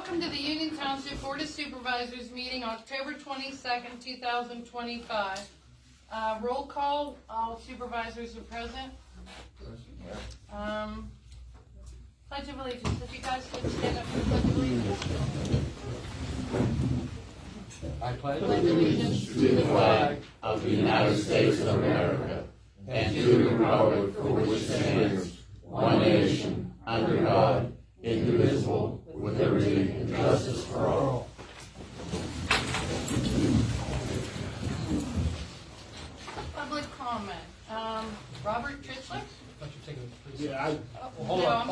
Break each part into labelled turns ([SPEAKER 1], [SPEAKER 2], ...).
[SPEAKER 1] Welcome to the Union Township Board of Supervisors meeting October 22nd, 2025. Roll call, all supervisors are present. Pledge of Allegiance. If you guys would stand up for the Pledge of Allegiance.
[SPEAKER 2] I pledge
[SPEAKER 1] allegiance
[SPEAKER 3] to the flag of the United States of America and to the republic for which it stands, one nation, under God, indivisible, with liberty and justice for all.
[SPEAKER 1] Public comment. Robert Tritzler?
[SPEAKER 2] Yeah, hold
[SPEAKER 1] no,
[SPEAKER 2] on.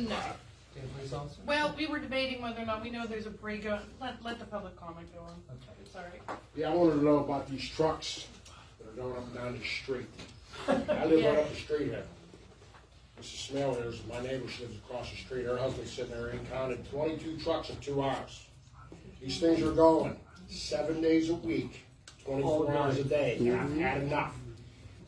[SPEAKER 1] no.
[SPEAKER 2] Police officer?
[SPEAKER 1] Well, we were debating whether or not we know there's a break. Let the public comment go on.
[SPEAKER 2] Okay.
[SPEAKER 1] It's all right.
[SPEAKER 4] Yeah, I wanted to know about these trucks that are going up and down the street. I live right up the street here. Mrs. Smell is my neighbor. She lives across the street. Her husband's sitting there. He counted 22 trucks in 2 hours. These things are going 7 days a week, 24 hours a day. And I've had enough.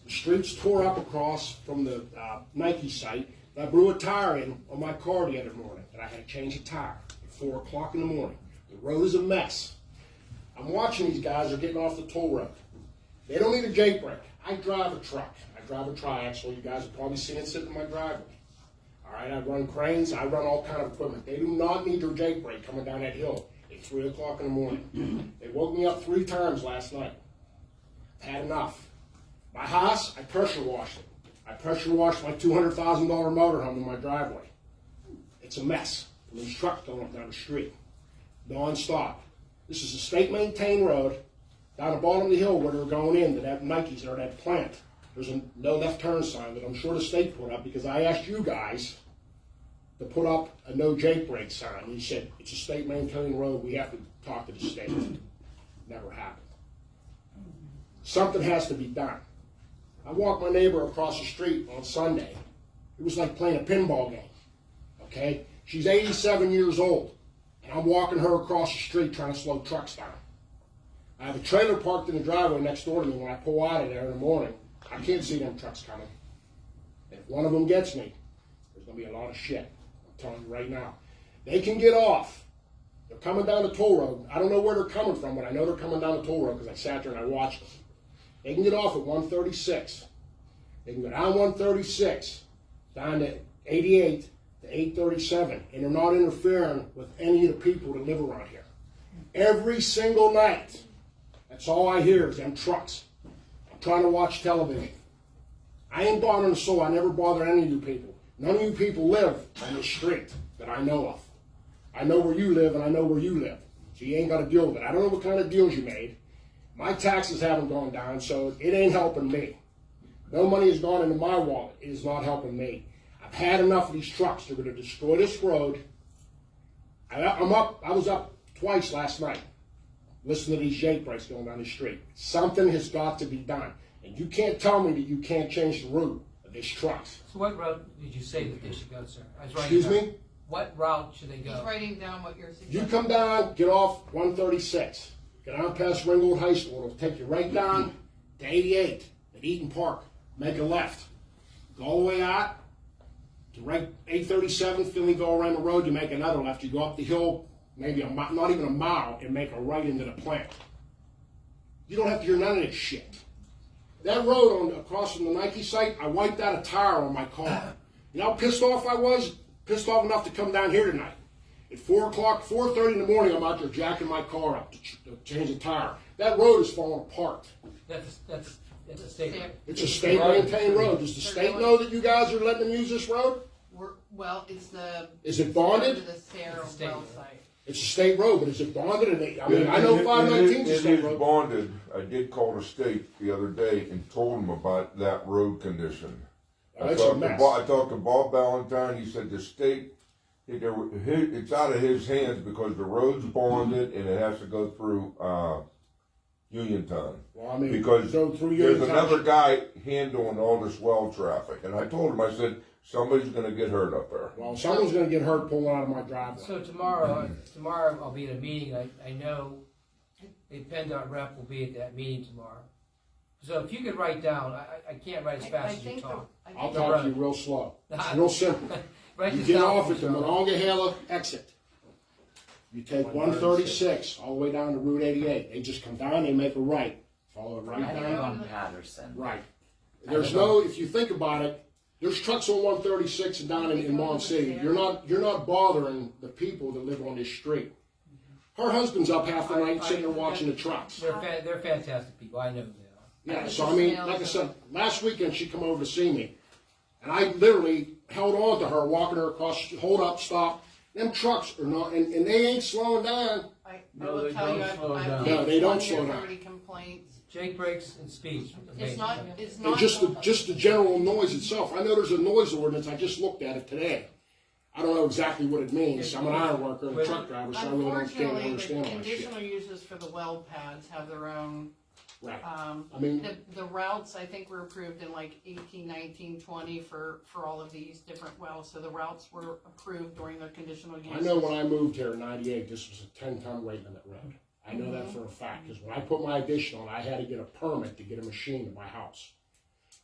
[SPEAKER 4] The street's tore up across from the Nike site. I blew a tire in on my car the other morning, and I had to change a tire at 4 o'clock in the morning. The road is a mess. I'm watching these guys are getting off the toll road. They don't need a Jake brake. I drive a truck. I drive a triaxle. You guys have probably seen it sitting in my driveway. All right, I run cranes. I run all kind of equipment. They do not need their Jake brake coming down that hill at 3 o'clock in the morning. They woke me up 3 times last night. I've had enough. My house, I pressure washed it. I pressure washed my $200,000 motorhome in my driveway. It's a mess. And these trucks going up down the street, non-stop. This is a state-maintained road down the bottom of the hill where they're going in to that Nike's or that plant. There's a no left turn sign that I'm sure the state put up because I asked you guys to put up a no Jake brake sign. And you said it's a state-maintained road. We have to talk to the state. Never happened. Something has to be done. I walked my neighbor across the street on Sunday. It was like playing a pinball game, okay? She's 87 years old, and I'm walking her across the street trying to slow trucks down. I have a trailer parked in the driveway next door to me. When I pull out of there in the morning, I can't see them trucks coming. And if one of them gets me, there's going to be a lot of shit. I'm telling you right now. They can get off. They're coming down the toll road. I don't know where they're coming from, but I know they're coming down the toll road because I sat there and I watched them. They can get off at 136. They can go down 136, down to 88 to 837, and they're not interfering with any of the people that live around here. Every single night, that's all I hear is them trucks. I'm trying to watch television. I ain't bothering a soul. I never bother any of you people. None of you people live on the street that I know of. I know where you live, and I know where you live. So you ain't got to deal with it. I don't know what kind of deals you made. My taxes haven't gone down, so it ain't helping me. No money has gone into my wallet. It is not helping me. I've had enough of these trucks. They're going to destroy this road. I was up twice last night listening to these Jake brakes going down the street. Something has got to be done. And you can't tell me that you can't change the route of these trucks.
[SPEAKER 2] So what route did you say that they should go, sir?
[SPEAKER 4] Excuse me?
[SPEAKER 2] What route should they go?
[SPEAKER 1] He's writing down what you're suggesting.
[SPEAKER 4] You come down, get off 136. Get on past Ringgold High School. It'll take you right down to 88 at Eaton Park. Make a left. Go all the way out to right 837, Phillyville around the road. You make another left. You go up the hill, maybe not even a mile, and make a right into the plant. You don't have to hear none of this shit. That road across from the Nike site, I wiped out a tire on my car. You know how pissed off I was? Pissed off enough to come down here tonight. At 4 o'clock, 4:30 in the morning, I'm out there jacking my car up to change a tire. That road is falling apart.
[SPEAKER 2] That's a state road.
[SPEAKER 4] It's a state-maintained road. Does the state know that you guys are letting them use this road?
[SPEAKER 1] Is
[SPEAKER 4] it bonded?
[SPEAKER 1] The Sarah site.
[SPEAKER 4] It's a state road, but is it bonded? I know 519 is a state
[SPEAKER 5] road. It is bonded. I did call the state the other day and told them about that road condition. I talked to Bob Valentine. He said the state, it's out of his hands because the road's bonded and it has to go through Uniontown.
[SPEAKER 4] Well,
[SPEAKER 5] because there's another guy handling all this well traffic. And I told him, I said, somebody's going to get hurt up there.
[SPEAKER 4] Well, someone's going to get hurt pulling out of my driveway.
[SPEAKER 2] So tomorrow I'll be at a meeting. I know a PennDOT rep will be at that meeting tomorrow. So if you could write down, I can't write as fast as you talk.
[SPEAKER 4] I'll talk to you real slow. It's real simple. You get off at the Monongahela exit. You take 136 all the way down to Route 88. They just come down, they make a right. Follow it right
[SPEAKER 6] I live
[SPEAKER 4] down.
[SPEAKER 6] on Patterson.
[SPEAKER 4] Right. There's no, if you think about it, there's trucks on 136 and down in Mon City. You're not bothering the people that live on this street. Her husband's up half the night sitting there watching the trucks.
[SPEAKER 2] They're fantastic people, I know they are.
[SPEAKER 4] Yeah, so I mean, like I said, last weekend she come over to see me, and I literally held on to her, walking her across, hold up, stop. Them trucks are not, and they ain't slowing down.
[SPEAKER 1] I will tell you, I've
[SPEAKER 4] No, they don't slow down.
[SPEAKER 1] 30 complaints.
[SPEAKER 2] Jake breaks and speeds.
[SPEAKER 1] It's not, it's
[SPEAKER 4] And
[SPEAKER 1] not.
[SPEAKER 4] just the general noise itself. I know there's a noise ordinance. I just looked at it today. I don't know exactly what it means. I'm an iron worker and a truck driver, so I really don't
[SPEAKER 1] Unfortunately,
[SPEAKER 4] understand
[SPEAKER 1] the
[SPEAKER 4] all that shit.
[SPEAKER 1] conditional uses for the well pads have their own,
[SPEAKER 4] Right. I mean,
[SPEAKER 1] the routes, I think were approved in like 18, 19, 20 for all of these different wells. So the routes were approved during their conditional use.
[SPEAKER 4] I know when I moved here in '98, this was a 10-ton weight limit road. I know that for a fact, because when I put my addition on, I had to get a permit to get a machine to my house.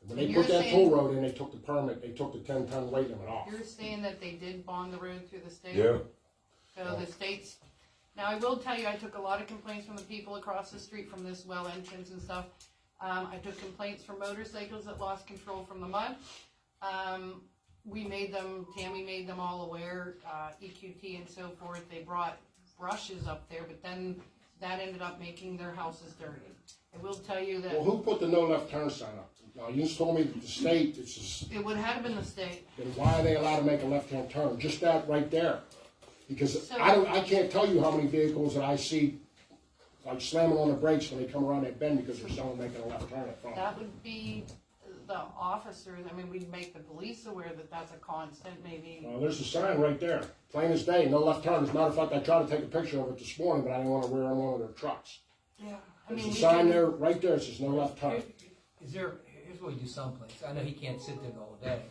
[SPEAKER 4] And when they
[SPEAKER 1] You're
[SPEAKER 4] put that
[SPEAKER 1] saying-
[SPEAKER 4] toll road in, they took the permit, they took the 10-ton weight limit off.
[SPEAKER 1] You're saying that they did bond the road through the state?
[SPEAKER 5] Yeah.
[SPEAKER 1] So the state's, now I will tell you, I took a lot of complaints from the people across the street from this well entrance and stuff. I took complaints from motorcycles that lost control from the mud. We made them, Tammy made them all aware, EQT and so forth. They brought brushes up there, but then that ended up making their houses dirty. I will tell you that
[SPEAKER 4] Well, who put the no left turn sign up? Now, you just told me that the state, it's just,
[SPEAKER 1] it would have been the state.
[SPEAKER 4] then why are they allowed to make a left-hand turn? Just that right there. Because
[SPEAKER 1] So-
[SPEAKER 4] I can't tell you how many vehicles that I see like slamming on the brakes when they come around that bend because there's someone making a left turn in front.
[SPEAKER 1] That would be the officers, I mean, we'd make the police aware that that's a constant, maybe.
[SPEAKER 4] Well, there's a sign right there, plain as day, no left turn. As a matter of fact, I tried to take a picture of it this morning, but I didn't want to rear on one of their trucks.
[SPEAKER 1] Yeah. I
[SPEAKER 4] There's
[SPEAKER 1] mean,
[SPEAKER 4] a
[SPEAKER 1] we
[SPEAKER 4] sign
[SPEAKER 1] can-
[SPEAKER 4] there, right there, it says no left turn.
[SPEAKER 2] Here's what we do someplace. I know he can't sit there the whole day.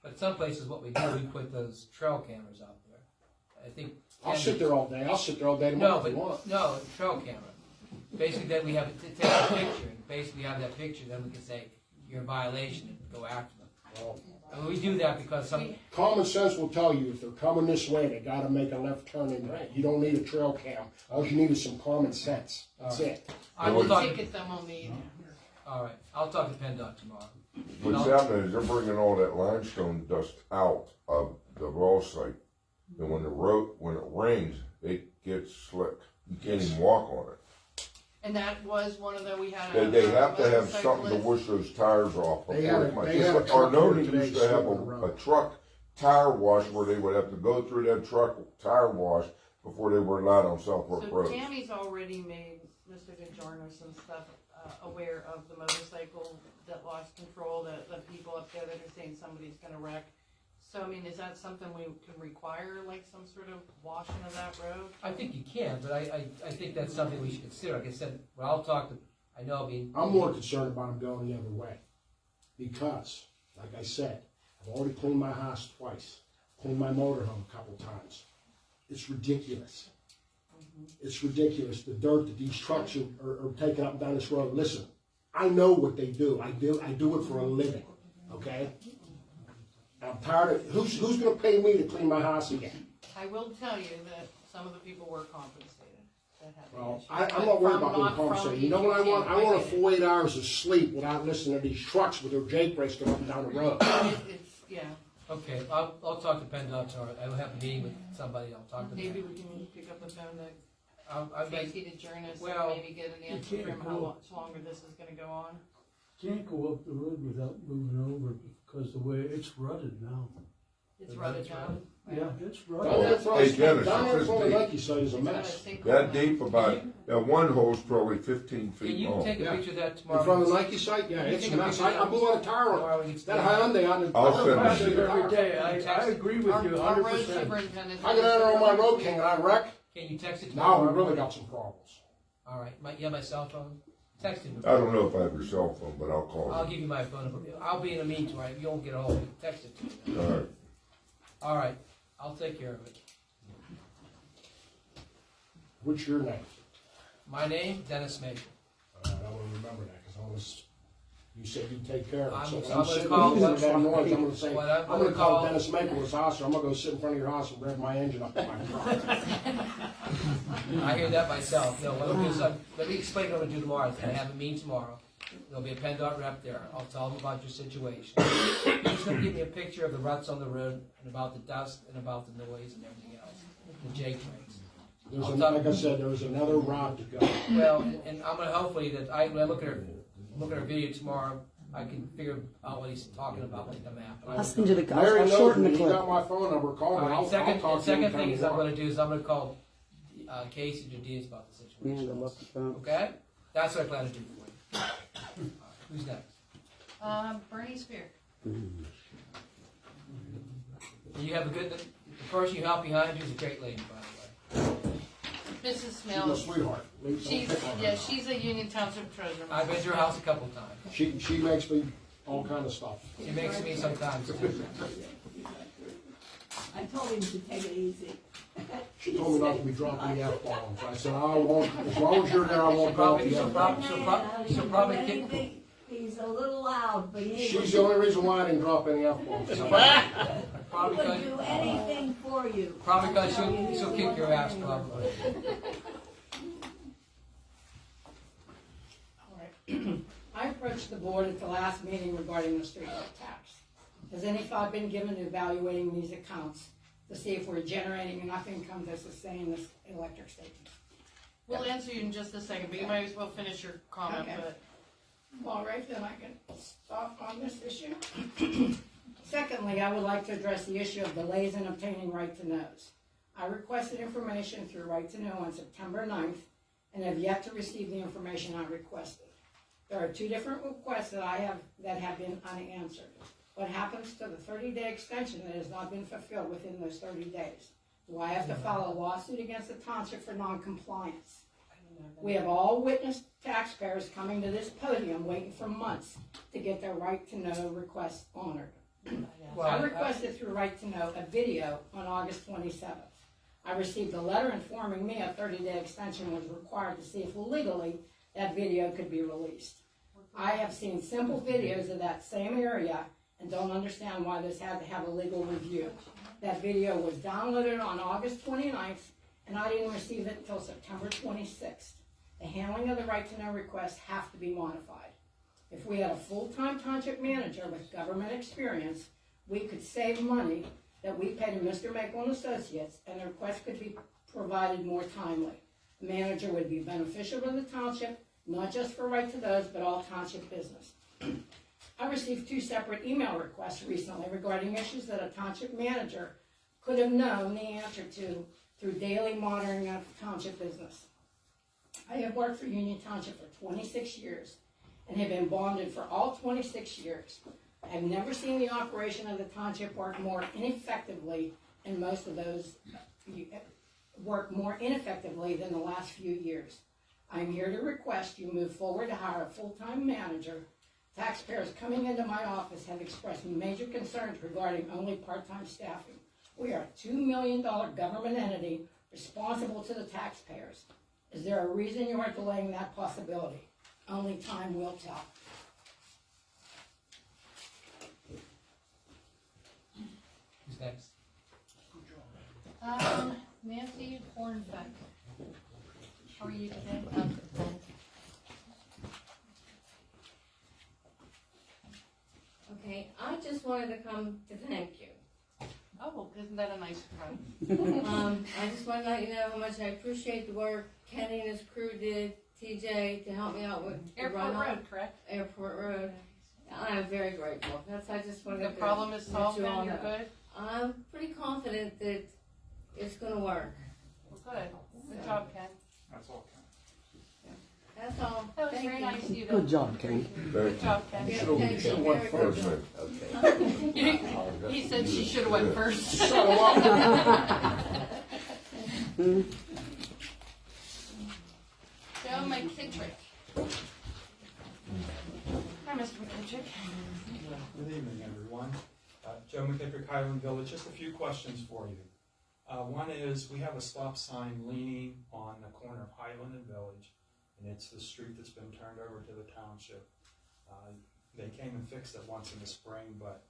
[SPEAKER 2] But some places what we do, we put those trail cameras out there. I think.
[SPEAKER 4] I'll sit there all day, I'll sit there all day
[SPEAKER 2] No,
[SPEAKER 4] tomorrow if
[SPEAKER 2] but,
[SPEAKER 4] you want.
[SPEAKER 2] no, trail camera. Basically then we have to take a picture, and basically have that picture, then we can say, you're in violation and go after them.
[SPEAKER 4] Well,
[SPEAKER 2] I mean, we do that because some,
[SPEAKER 4] common sense will tell you if they're coming this way, they gotta make a left turn in there. You don't need a trail cam. All you need is some common sense. That's it.
[SPEAKER 2] I will talk,
[SPEAKER 1] Ticket them on the,
[SPEAKER 2] all right, I'll talk to PennDOT tomorrow.
[SPEAKER 5] What's happening is they're bringing all that limestone dust out of the raw site. And when it rains, it gets slick. You can't even walk on it.
[SPEAKER 1] and that was one of the, we had a.
[SPEAKER 5] They have to have something to
[SPEAKER 1] motorcyclist.
[SPEAKER 5] wash those tires off
[SPEAKER 4] They
[SPEAKER 5] before
[SPEAKER 4] had
[SPEAKER 5] it
[SPEAKER 4] a-
[SPEAKER 5] might.
[SPEAKER 4] they
[SPEAKER 5] Just
[SPEAKER 4] had a
[SPEAKER 5] like
[SPEAKER 4] truck
[SPEAKER 5] Arnone
[SPEAKER 4] here today
[SPEAKER 5] used to have
[SPEAKER 4] sitting on the
[SPEAKER 5] a
[SPEAKER 4] road.
[SPEAKER 5] truck tire wash where they would have to go through that truck tire wash before they were allowed on Southwark
[SPEAKER 1] So
[SPEAKER 5] Road.
[SPEAKER 1] Tammy's already made Mr. DeJarnos and stuff aware of the motorcycle that lost control, the people up there that are saying somebody's gonna wreck. So, I mean, is that something we can require, like some sort of washing of that road?
[SPEAKER 2] I think you can, but I think that's something we should consider. Like I said, well, I'll talk to, I know, I mean.
[SPEAKER 4] I'm more concerned about them going the other way. Because, like I said, I've already cleaned my house twice, cleaned my motorhome a couple times. It's ridiculous. It's ridiculous, the dirt that these trucks are taking up and down this road. Listen, I know what they do. I do it for a living, okay? I'm tired of, who's gonna pay me to clean my house again?
[SPEAKER 1] I will tell you that some of the people were compensated that had the
[SPEAKER 4] Well,
[SPEAKER 1] issue.
[SPEAKER 4] I'm not worried
[SPEAKER 1] From-
[SPEAKER 4] about being
[SPEAKER 1] not from
[SPEAKER 4] compensated. You know what I want? I want a
[SPEAKER 1] EQT.
[SPEAKER 4] full 8 hours of sleep without listening to these trucks with their Jake brakes going up and down the road.
[SPEAKER 1] It's, yeah,
[SPEAKER 2] Okay, I'll talk to PennDOT tomorrow. I will have a meeting with somebody, I'll talk to them.
[SPEAKER 1] maybe we can pick up the phone to
[SPEAKER 2] I might,
[SPEAKER 1] Tracy DeJarnos
[SPEAKER 2] well,
[SPEAKER 1] and maybe get an answer from how much longer this is gonna go on.
[SPEAKER 7] Can't go up the road without moving over because the way it's rutted now.
[SPEAKER 1] It's rutted down.
[SPEAKER 7] Yeah, it's
[SPEAKER 4] Down
[SPEAKER 7] rutted.
[SPEAKER 4] there in front
[SPEAKER 5] Hey,
[SPEAKER 4] of-
[SPEAKER 5] Dennis,
[SPEAKER 4] down there in
[SPEAKER 5] it's
[SPEAKER 4] front of
[SPEAKER 5] this
[SPEAKER 4] the Nike site is a
[SPEAKER 1] It's got
[SPEAKER 4] mess.
[SPEAKER 1] sinkhole
[SPEAKER 5] That
[SPEAKER 1] now.
[SPEAKER 5] deep that one hole's probably 15
[SPEAKER 2] can
[SPEAKER 5] feet
[SPEAKER 2] you
[SPEAKER 5] long.
[SPEAKER 2] take a
[SPEAKER 4] Yeah.
[SPEAKER 2] picture of that
[SPEAKER 4] In
[SPEAKER 2] tomorrow?
[SPEAKER 4] front of the Nike site? Yeah,
[SPEAKER 2] Can you
[SPEAKER 4] it's
[SPEAKER 2] take
[SPEAKER 4] a
[SPEAKER 2] a
[SPEAKER 4] mess.
[SPEAKER 2] picture
[SPEAKER 4] I blew out a tire on
[SPEAKER 2] Tomorrow we can
[SPEAKER 4] that
[SPEAKER 2] stay.
[SPEAKER 4] Hyundai on the.
[SPEAKER 5] I'll send it
[SPEAKER 7] I
[SPEAKER 5] to
[SPEAKER 7] do
[SPEAKER 5] you.
[SPEAKER 7] every day. I agree with you
[SPEAKER 1] Our road
[SPEAKER 7] 100%.
[SPEAKER 1] superintendent.
[SPEAKER 4] I got out there on my road king and I wrecked.
[SPEAKER 2] Can you text it to me?
[SPEAKER 4] Now we
[SPEAKER 2] tomorrow?
[SPEAKER 4] really got some problems.
[SPEAKER 2] All right, you have my cell phone? Text it.
[SPEAKER 5] I don't know if I have your cell phone, but I'll call
[SPEAKER 2] I'll
[SPEAKER 5] you.
[SPEAKER 2] give you my phone number. I'll be in a meeting tomorrow. If you don't get a hold of me, text it to me.
[SPEAKER 5] All right.
[SPEAKER 2] All right, I'll take care of it.
[SPEAKER 4] What's your name?
[SPEAKER 2] My name, Dennis Mason.
[SPEAKER 4] I want to remember that because I was. You said you'd take care of it.
[SPEAKER 2] I'm
[SPEAKER 4] So
[SPEAKER 2] gonna
[SPEAKER 4] sitting
[SPEAKER 2] call
[SPEAKER 4] here
[SPEAKER 2] what-
[SPEAKER 4] that noise, I'm gonna say,
[SPEAKER 2] what
[SPEAKER 4] I'm
[SPEAKER 2] I'm
[SPEAKER 4] gonna
[SPEAKER 2] gonna
[SPEAKER 4] call
[SPEAKER 2] call-
[SPEAKER 4] Dennis Maple his house, or I'm gonna go sit in front of your house and rev my engine up to my truck.
[SPEAKER 2] I hear that myself. No, what I'll do is let me explain what I'm gonna do tomorrow. I have a meeting tomorrow. There'll be a PennDOT rep there. I'll tell them about your situation. He's gonna give me a picture of the ruts on the road and about the dust and about the noise and everything else. The J trains.
[SPEAKER 4] Like I said, there was another route to go.
[SPEAKER 2] Well, and I'm gonna hopefully that when I look at her video tomorrow, I can figure out what he's talking about with the map.
[SPEAKER 6] I'll send you the,
[SPEAKER 4] Larry
[SPEAKER 6] I'll
[SPEAKER 4] knows
[SPEAKER 6] shorten
[SPEAKER 4] me.
[SPEAKER 6] the
[SPEAKER 4] He
[SPEAKER 6] clip.
[SPEAKER 4] got my phone number. Call me.
[SPEAKER 2] All right,
[SPEAKER 4] I'll
[SPEAKER 2] second
[SPEAKER 4] talk to you
[SPEAKER 2] thing
[SPEAKER 4] anytime
[SPEAKER 2] is
[SPEAKER 4] you
[SPEAKER 2] I'm
[SPEAKER 4] want.
[SPEAKER 2] gonna do is I'm gonna call Casey Judez about the
[SPEAKER 6] Yeah,
[SPEAKER 2] situation.
[SPEAKER 6] the look at that.
[SPEAKER 2] Okay? That's what I plan to do for you. All right, who's next?
[SPEAKER 1] Bernie Spear.
[SPEAKER 2] You have a good, the person you have behind you is a great lady, by the way.
[SPEAKER 1] Mrs.
[SPEAKER 4] She's a
[SPEAKER 1] Mills.
[SPEAKER 4] sweetheart. Don't
[SPEAKER 1] She's,
[SPEAKER 4] pick on her.
[SPEAKER 1] yeah, she's a Union Township treasurer.
[SPEAKER 2] I've been to her house a couple times.
[SPEAKER 4] She makes me all kind of stuff.
[SPEAKER 2] She makes me sometimes too.
[SPEAKER 8] I told him to take it easy.
[SPEAKER 4] She told me not to be dropping the F-bombs. I said, I won't, as long as you're there, I won't drop the F-bombs.
[SPEAKER 2] She'll probably kick,
[SPEAKER 8] He's a little loud, but he
[SPEAKER 4] She's the only reason why I didn't drop any F-bombs.
[SPEAKER 2] probably
[SPEAKER 8] would
[SPEAKER 2] cause,
[SPEAKER 8] do anything for you.
[SPEAKER 2] probably cause she'll kick your ass probably.
[SPEAKER 9] I approached the board at the last meeting regarding the streetlight tax. Has any thought been given to evaluating these accounts to see if we're generating enough income to sustain this electric statement?
[SPEAKER 1] We'll answer you in just a second, but you might as well finish your comment.
[SPEAKER 9] Okay.
[SPEAKER 1] But
[SPEAKER 9] All right, then I can stop on this issue. Secondly, I would like to address the issue of delays in obtaining right to knows. I requested information through Right to Know on September 9th and have yet to receive the information I requested. There are two different requests that have been unanswered. What happens to the 30-day extension that has not been fulfilled within those 30 days? Do I have to file a lawsuit against the township for non-compliance? We have all witnessed taxpayers coming to this podium waiting for months to get their right to know requests honored. I requested through Right to Know a video on August 27th. I received a letter informing me a 30-day extension was required to see if legally that video could be released. I have seen simple videos of that same area and don't understand why this had to have a legal review. That video was downloaded on August 29th, and I didn't receive it until September 26th. The handling of the right to know requests have to be modified. If we had a full-time township manager with government experience, we could save money that we pay to Mr. Maple and Associates, and the request could be provided more timely. The manager would be beneficial to the township, not just for right to those, but all township business. I received 2 separate email requests recently regarding issues that a township manager could have known the answer to through daily monitoring of township business. I have worked for Union Township for 26 years and have been bonded for all 26 years. I have never seen the operation of the township work more ineffectively, and most of those work more ineffectively than the last few years. I am here to request you move forward to hire a full-time manager. Taxpayers coming into my office have expressed major concerns regarding only part-time staffing. We are a $2 million government entity responsible to the taxpayers. Is there a reason you are delaying that possibility? Only time will tell.
[SPEAKER 2] Who's next?
[SPEAKER 1] Nancy Hornbeck. How are you today?
[SPEAKER 10] Okay, I just wanted to come to thank you.
[SPEAKER 1] Oh, well, isn't that a nice surprise?
[SPEAKER 10] I just want to let you know how much I appreciate the work Kenny and his crew did, TJ, to help me out with the
[SPEAKER 1] Airport
[SPEAKER 10] runoff.
[SPEAKER 1] Road, correct?
[SPEAKER 10] Airport Road. I am very grateful. I just wanted
[SPEAKER 1] The
[SPEAKER 10] to
[SPEAKER 1] problem is
[SPEAKER 10] let
[SPEAKER 1] solved
[SPEAKER 10] you all
[SPEAKER 1] and you're
[SPEAKER 10] know.
[SPEAKER 1] good?
[SPEAKER 10] I'm pretty confident that it's gonna work.
[SPEAKER 1] Well, good. Good job, Ken.
[SPEAKER 11] That's all.
[SPEAKER 10] That's all.
[SPEAKER 1] That was
[SPEAKER 10] Thank
[SPEAKER 1] very
[SPEAKER 10] you.
[SPEAKER 1] nice of you to.
[SPEAKER 6] Good job, Kenny.
[SPEAKER 1] Good job, Ken.
[SPEAKER 10] Yeah,
[SPEAKER 4] Should've-
[SPEAKER 10] thank you
[SPEAKER 4] should've went
[SPEAKER 10] very
[SPEAKER 4] first.
[SPEAKER 10] much.
[SPEAKER 1] He said she should have went first.
[SPEAKER 4] Shut him up.
[SPEAKER 1] Joe McKittrick. Hi, Mr. McKittrick.
[SPEAKER 11] Good evening, everyone. Joe McKittrick, Highland Village. Just a few questions for you. One is, we have a stop sign leaning on the corner of Highland and Village, and it's the street that's been turned over to the township. They came and fixed it once in the spring, but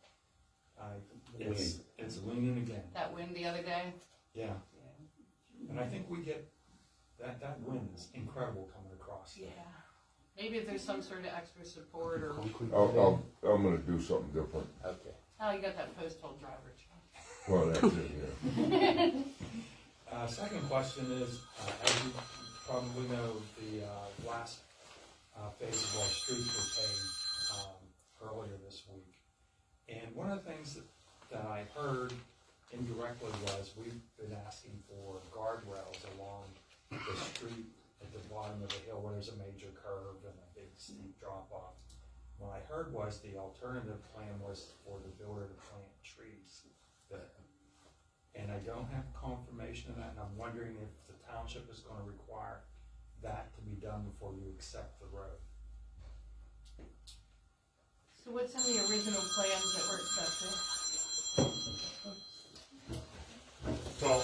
[SPEAKER 11] it's leaning again.
[SPEAKER 1] That wind the other day.
[SPEAKER 11] Yeah. And I think we get that wind is incredible coming across.
[SPEAKER 1] Yeah. Maybe if there's some sort of extra support or,
[SPEAKER 5] I'm gonna do something different.
[SPEAKER 3] Okay.
[SPEAKER 1] oh, you got that post-hole driver, John.
[SPEAKER 5] Well, that's it, yeah.
[SPEAKER 11] Second question is, as you probably know, the last phase of our streets were paid earlier this week. And one of the things that I heard indirectly was we've been asking for guardrails along the street at the bottom of the hill where there's a major curve and a big steep drop off. What I heard was the alternative plan was for the builder to plant trees there. And I don't have confirmation of that, and I'm wondering if the township is gonna require that to be done before you accept the road.
[SPEAKER 1] So what's in the original plans that were accepted?
[SPEAKER 6] Well,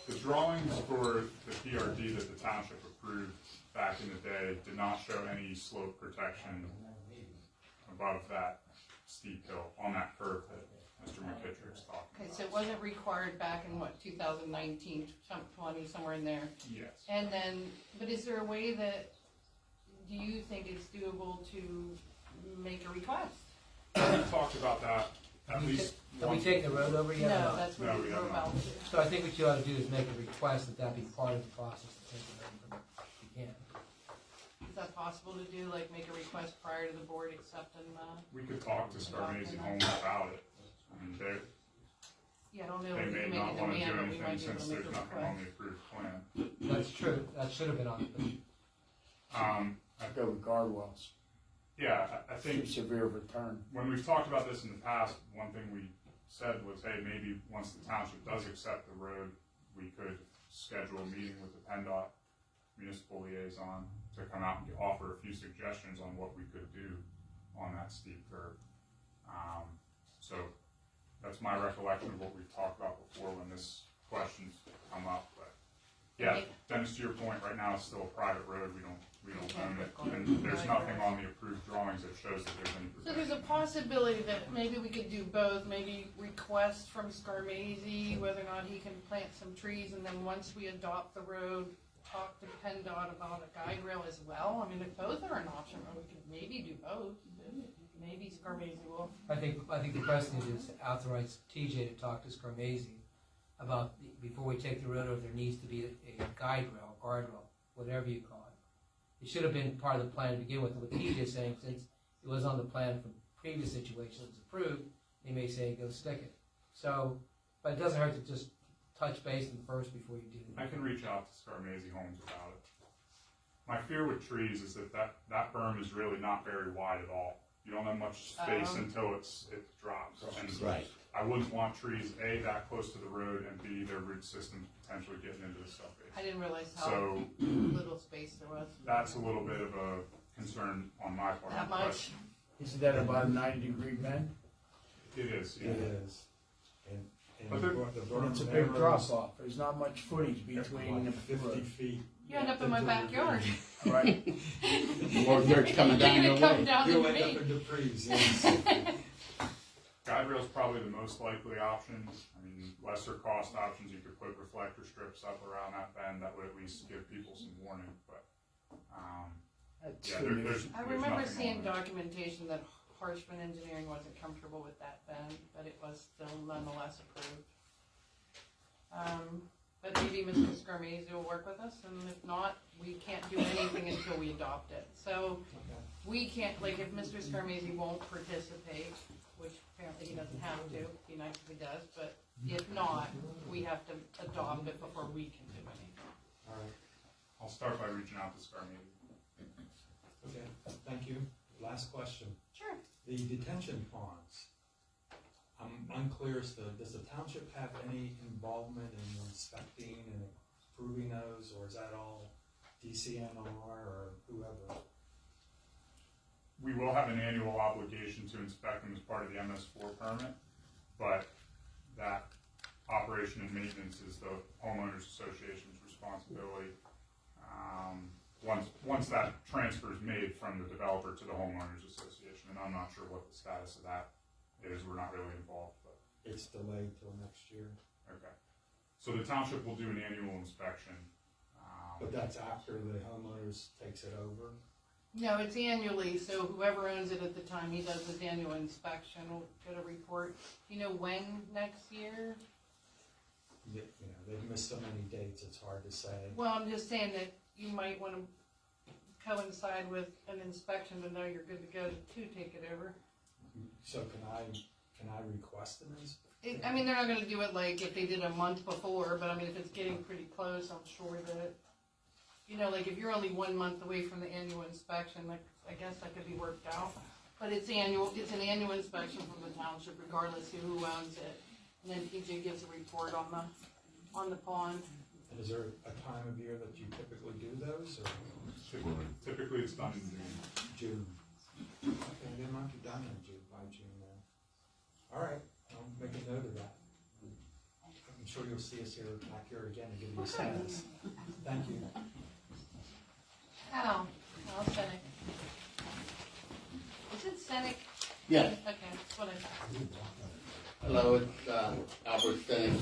[SPEAKER 6] the drawings for the PRD that the township approved back in the day did not show any slope protection above that steep hill on that curve that Mr. McKittrick's talking
[SPEAKER 1] Okay,
[SPEAKER 6] about.
[SPEAKER 1] so it wasn't required back in what, 2019, 20, somewhere in there?
[SPEAKER 6] Yes.
[SPEAKER 1] And then, but is there a way that, do you think it's doable to make a request?
[SPEAKER 6] We talked about that at least
[SPEAKER 2] Have we
[SPEAKER 6] once.
[SPEAKER 2] taken the road over yet? or
[SPEAKER 1] No,
[SPEAKER 2] not?
[SPEAKER 1] that's
[SPEAKER 6] No,
[SPEAKER 1] what
[SPEAKER 6] we
[SPEAKER 1] we
[SPEAKER 6] have
[SPEAKER 1] were
[SPEAKER 6] not.
[SPEAKER 1] about to.
[SPEAKER 2] So I think what you ought to do is make a request that that be part of the process to take the road from it, if you can.
[SPEAKER 1] Is that possible to do, like make a request prior to the board accepting,
[SPEAKER 6] We could talk to Scarmazy Homes about it. I mean,
[SPEAKER 1] yeah, I don't know,
[SPEAKER 6] they
[SPEAKER 1] if we
[SPEAKER 6] may
[SPEAKER 1] can make
[SPEAKER 6] not
[SPEAKER 1] a
[SPEAKER 6] want to do
[SPEAKER 1] demand, but we
[SPEAKER 6] anything
[SPEAKER 1] might be able
[SPEAKER 6] since
[SPEAKER 1] to make
[SPEAKER 6] there's
[SPEAKER 1] a
[SPEAKER 6] nothing on
[SPEAKER 1] request.
[SPEAKER 6] the approved plan.
[SPEAKER 2] That's true, that should have been on, but
[SPEAKER 4] I'd go with guardrails.
[SPEAKER 6] Yeah, I think
[SPEAKER 4] Too severe of a turn.
[SPEAKER 6] when we've talked about this in the past, one thing we said was, hey, maybe once the township does accept the road, we could schedule a meeting with the PennDOT municipal liaison to come out and offer a few suggestions on what we could do on that steep curve. So that's my recollection of what we've talked about before when this question's come up. But yeah, Dennis, to your point, right now it's still a private road. We don't own it, and there's nothing on the approved drawings that shows that there's any
[SPEAKER 1] So
[SPEAKER 6] protection.
[SPEAKER 1] there's a possibility that maybe we could do both, maybe request from Scarmazy whether or not he can plant some trees, and then once we adopt the road, talk to PennDOT about a guide rail as well. I mean, if both are an option, we could maybe do both. Maybe Scarmazy will.
[SPEAKER 2] I think the precedent is to authorize TJ to talk to Scarmazy about, before we take the road over, there needs to be a guide rail, guardrail, whatever you call it. It should have been part of the plan to begin with. What TJ is saying, since it was on the plan from previous situations was approved, they may say, go stick it. So, but it doesn't hurt to just touch base in first before you do
[SPEAKER 6] I can reach out to Scarmazy Homes about it. My fear with trees is that berm is really not very wide at all. You don't have much space until it drops. And
[SPEAKER 3] Right.
[SPEAKER 6] I wouldn't want trees, A, that close to the road, and B, their root systems potentially getting into the
[SPEAKER 1] I
[SPEAKER 6] subbase.
[SPEAKER 1] didn't realize how
[SPEAKER 6] So
[SPEAKER 1] little space there was.
[SPEAKER 6] that's a little bit of a concern on my part.
[SPEAKER 1] That
[SPEAKER 6] but
[SPEAKER 1] much.
[SPEAKER 4] Isn't that about a 90-degree bend?
[SPEAKER 6] It is, yeah.
[SPEAKER 11] It is. And
[SPEAKER 6] But
[SPEAKER 11] the
[SPEAKER 6] there-
[SPEAKER 11] berm
[SPEAKER 4] It's a
[SPEAKER 11] there
[SPEAKER 4] big
[SPEAKER 11] is
[SPEAKER 4] drop off. There's not much footage between the
[SPEAKER 11] 50 feet.
[SPEAKER 1] You end up in my backyard.
[SPEAKER 4] Right.
[SPEAKER 3] More dirt's coming down your
[SPEAKER 1] You're gonna come
[SPEAKER 3] way.
[SPEAKER 1] down
[SPEAKER 11] You'll
[SPEAKER 1] to
[SPEAKER 11] end
[SPEAKER 1] me.
[SPEAKER 11] up in the trees, yes.
[SPEAKER 6] Guide rail's probably the most likely option. I mean, lesser cost options, you could put reflector strips up around that bend, that would at least give people some warning, but,
[SPEAKER 4] That's
[SPEAKER 6] yeah,
[SPEAKER 4] good.
[SPEAKER 6] there's
[SPEAKER 1] I remember
[SPEAKER 6] nothing
[SPEAKER 1] seeing
[SPEAKER 6] on there.
[SPEAKER 1] documentation that Harshman Engineering wasn't comfortable with that bend, but it was still nonetheless approved. But maybe Mr. Scarmazy will work with us, and if not, we can't do anything until we adopt it. So we can't, like, if Mr. Scarmazy won't participate, which apparently he doesn't have to, it'd be nice if he does, but if not, we have to adopt it before we can do anything.
[SPEAKER 11] All right,
[SPEAKER 6] I'll start by reaching out to Scarmazy.
[SPEAKER 11] okay, thank you. Last question.
[SPEAKER 1] Sure.
[SPEAKER 11] The detention ponds. I'm unclear as to, does the township have any involvement in inspecting and approving those, or is that all DCNR or whoever?
[SPEAKER 6] We will have an annual obligation to inspect them as part of the MS4 permit, but that operation and maintenance is the homeowners association's responsibility. Once that transfer is made from the developer to the homeowners association, and I'm not sure what the status of that is, we're not really involved, but,
[SPEAKER 11] It's delayed till next year.
[SPEAKER 6] okay. So the township will do an annual inspection.
[SPEAKER 11] But that's after the homeowners takes it over?
[SPEAKER 1] No, it's annually, so whoever owns it at the time, he does his annual inspection, will get a report. You know when next year?
[SPEAKER 11] You know, they've missed so many dates, it's hard to say.
[SPEAKER 1] Well, I'm just saying that you might wanna coincide with an inspection to know you're good to go to take it over.
[SPEAKER 11] So can I request an inspection?
[SPEAKER 1] I mean, they're not gonna do it like if they did a month before, but I mean, if it's getting pretty close, I'm sure that, you know, like if you're only 1 month away from the annual inspection, like, I guess that could be worked out. But it's an annual inspection from the township regardless of who owns it. And then TJ gives a report on the pond.
[SPEAKER 11] And is there a time of year that you typically do those, or
[SPEAKER 6] Typically it's done in June.
[SPEAKER 11] June? Okay, they might be done in June, by June then. All right, I'll make a note of that. I'm sure you'll see us back here again and give you a status. Thank you.
[SPEAKER 1] Al Senek. Is it Senek?
[SPEAKER 3] Yes.
[SPEAKER 1] Okay, that's what I thought.
[SPEAKER 3] Hello, it's Albert Stenning,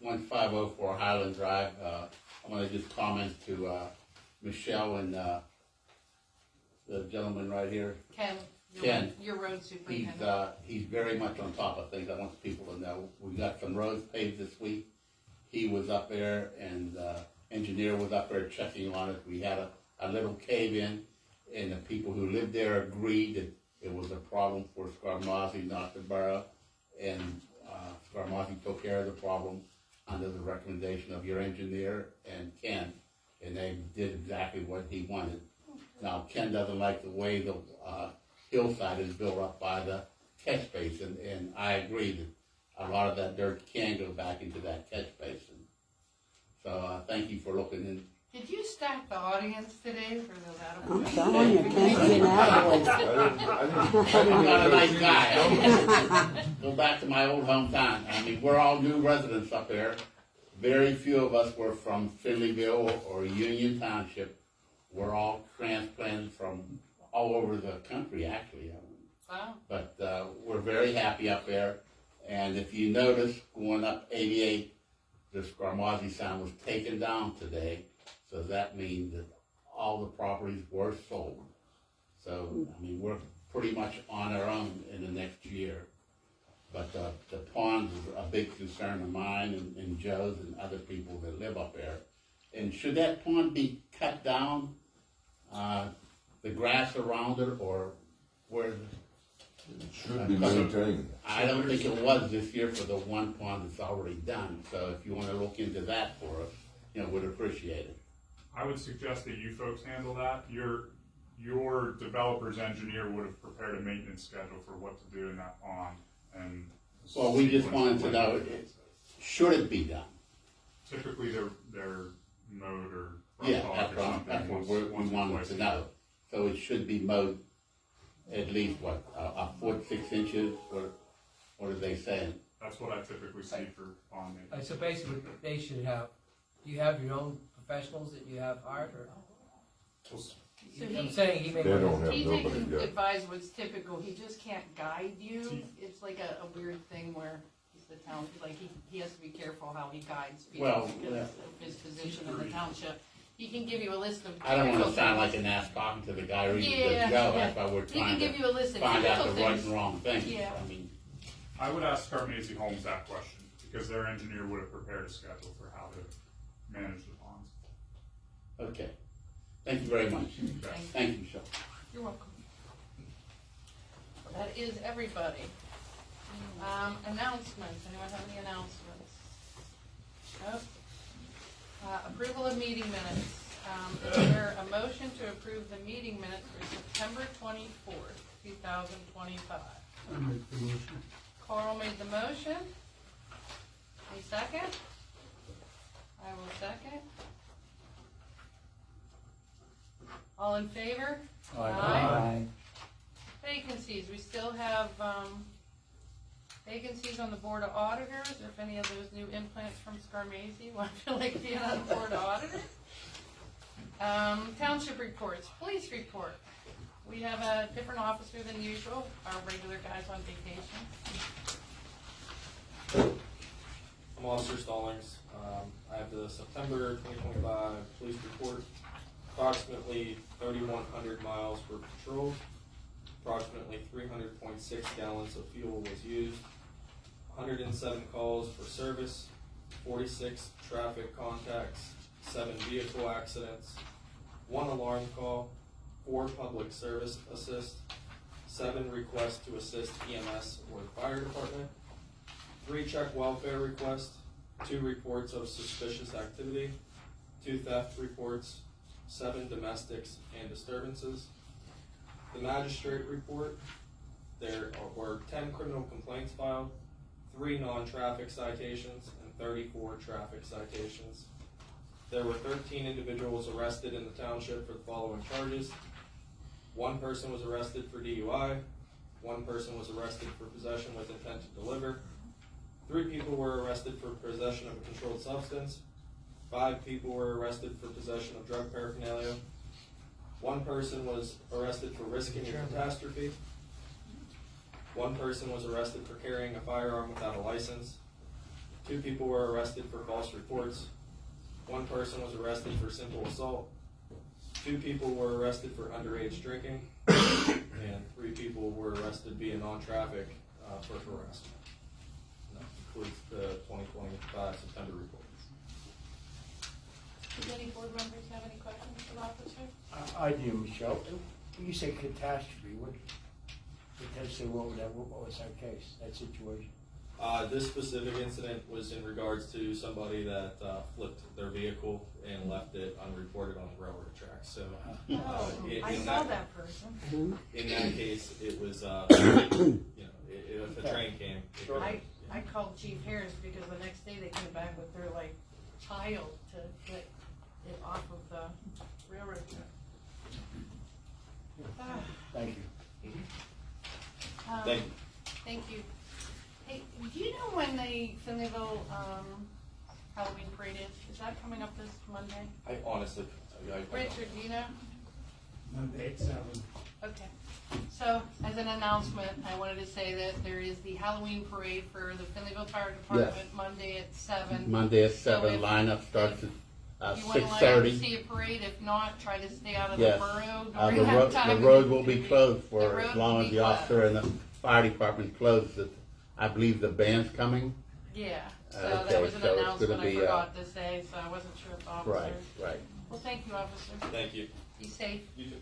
[SPEAKER 3] 1504 Highland Drive. I want to just comment to Michelle and the gentleman right here.
[SPEAKER 1] Ken, your road superintendent.
[SPEAKER 3] He's very much on top of things. I want people to know. We got some roads paved this week. He was up there, and engineer was up there checking on it. We had a little cave in, and the people who lived there agreed that it was a problem for Scarmazzi, not the borough. And Scarmazzi took care of the problem under the recommendation of your engineer and Ken, and they did exactly what he wanted. Now, Ken doesn't like the way the hillside is built up by the catch basin, and I agree that a lot of that dirt can go back into that catch basin. So thank you for looking in.
[SPEAKER 1] Did you stack the audience today for that?
[SPEAKER 12] I'm telling you, can't get out of it.
[SPEAKER 3] I'm not a nice guy. Go back to my old hometown. I mean, we're all new residents up there. Very few of us were from Finleyville or Union Township. We're all transplanted from all over the country, actually.
[SPEAKER 1] Wow.
[SPEAKER 3] But we're very happy up there. And if you notice, going up 88, the Scarmazzi sign was taken down today. So that means that all the properties were sold. So, I mean, we're pretty much on our own in the next year. But the pond is a big concern of mine and Joe's and other people that live up there. And should that pond be cut down, the grass around it, or where?
[SPEAKER 5] It should be maintained.
[SPEAKER 3] I don't think it was this year for the one pond that's already done. So if you want to look into that for us, we'd appreciate it.
[SPEAKER 6] I would suggest that you folks handle that. Your developer's engineer would have prepared a maintenance schedule for what to do in that pond. And
[SPEAKER 3] well, we just wanted to know, should it be done?
[SPEAKER 6] Typically, they're mowed or
[SPEAKER 3] Yeah,
[SPEAKER 6] something.
[SPEAKER 3] that's what we wanted to know. So it should be mowed at least a foot, 6 inches. What are they saying?
[SPEAKER 6] That's what I typically see for pond maintenance.
[SPEAKER 2] So basically, they should have. Do you have your own professionals that you have hired, or? I'm saying he may.
[SPEAKER 5] They don't have
[SPEAKER 1] TJ
[SPEAKER 5] nobody
[SPEAKER 1] can
[SPEAKER 5] yet.
[SPEAKER 1] advise what's typical. He just can't guide you. It's like a weird thing where he's the town, like he has to be careful how he guides people
[SPEAKER 3] Well,
[SPEAKER 1] because of his position in the township. He can give you a list of.
[SPEAKER 3] I don't want to sound like an ass talking to the guy reading this Joe. That's why we're
[SPEAKER 1] He
[SPEAKER 3] trying
[SPEAKER 1] can give you a list
[SPEAKER 3] to
[SPEAKER 1] of
[SPEAKER 3] find out
[SPEAKER 1] typical
[SPEAKER 3] the right
[SPEAKER 1] things.
[SPEAKER 3] and wrong things.
[SPEAKER 1] Yeah.
[SPEAKER 3] I mean,
[SPEAKER 6] I would ask Scarmazzi Holmes that question because their engineer would have prepared a schedule for how to manage the ponds.
[SPEAKER 3] okay. Thank you very much.
[SPEAKER 6] Okay.
[SPEAKER 3] Thank you, Michelle.
[SPEAKER 1] You're welcome. That is everybody. Announcements. Anyone have any announcements? Nope. Approval of meeting minutes. Is there a motion to approve the meeting minutes for September 24th, 2025?
[SPEAKER 7] I make the motion.
[SPEAKER 1] Carl made the motion. Any second? I will second. All in favor?
[SPEAKER 12] Aye.
[SPEAKER 1] Vacancies, we still have, vacancies on the Board of Auditors, if any of those new implants from Scarmazzi want to feel like being on the Board of Auditors. Township reports, police report. We have a different officer than usual, our regular guy's on vacation.
[SPEAKER 13] I'm Officer Stallings. I have the September 2025 police report. Approximately 3,100 miles were patrolled. Approximately 300.6 gallons of fuel was used. 107 calls for service. 46 traffic contacts. 7 vehicle accidents. 1 alarm call. 4 public service assist. 7 requests to assist EMS or the fire department. 3 check welfare requests. 2 reports of suspicious activity. 2 theft reports. 7 domestics and disturbances. The magistrate report, there were 10 criminal complaints filed, 3 non-traffic citations, and 34 traffic citations. There were 13 individuals arrested in the township for the following charges. 1 person was arrested for DUI, 1 person was arrested for possession with intent to deliver, 3 people were arrested for possession of a controlled substance, 5 people were arrested for possession of drug paraphernalia, 1 person was arrested for risking a catastrophe, 1 person was arrested for carrying a firearm without a license, 2 people were arrested for false reports, 1 person was arrested for simple assault, 2 people were arrested for underage drinking, and 3 people were arrested via non-traffic for harassment. And that concludes the 2025 September report.
[SPEAKER 1] Does any board members have any questions for the officer?
[SPEAKER 14] I do, Michelle. When you say catastrophe, what was that case, that situation?
[SPEAKER 13] This specific incident was in regards to somebody that flipped their vehicle and left it unreported on the railroad tracks. So,
[SPEAKER 1] I saw that person.
[SPEAKER 13] In that case, it was, if a train came.
[SPEAKER 1] I called Chief Harris because the next day they came back with their child to get it off of the railroad track.
[SPEAKER 14] Thank you.
[SPEAKER 13] Thank you.
[SPEAKER 1] Thank you. Hey, do you know when the Finleyville Halloween parade is? Is that coming up this Monday?
[SPEAKER 13] I honestly,
[SPEAKER 1] Richard, do you know?
[SPEAKER 7] Monday at 7.
[SPEAKER 1] Okay. So, as an announcement, I wanted to say that there is the Halloween parade for the Finleyville Fire Department Monday at 7.
[SPEAKER 3] Monday at
[SPEAKER 1] So
[SPEAKER 3] 7,
[SPEAKER 1] if-
[SPEAKER 3] lineup starts at
[SPEAKER 1] You want to line up to
[SPEAKER 3] 6:30.
[SPEAKER 1] see a parade? If not, try to stay out of
[SPEAKER 3] Yes.
[SPEAKER 1] the borough
[SPEAKER 3] The
[SPEAKER 1] during that time.
[SPEAKER 3] road will be closed
[SPEAKER 1] The
[SPEAKER 3] for
[SPEAKER 1] road
[SPEAKER 3] as long
[SPEAKER 1] will
[SPEAKER 3] as
[SPEAKER 1] be
[SPEAKER 3] the
[SPEAKER 1] closed.
[SPEAKER 3] officer and the fire department closes it. I believe the band's coming.
[SPEAKER 1] Yeah, so
[SPEAKER 3] Okay,
[SPEAKER 1] that was an
[SPEAKER 3] so it's
[SPEAKER 1] announcement
[SPEAKER 3] gonna
[SPEAKER 1] I
[SPEAKER 3] be,
[SPEAKER 1] forgot to say, so I wasn't sure if the officers.
[SPEAKER 3] Right.
[SPEAKER 1] Well, thank you, officer.
[SPEAKER 13] Thank you.
[SPEAKER 1] Be safe.
[SPEAKER 13] You too.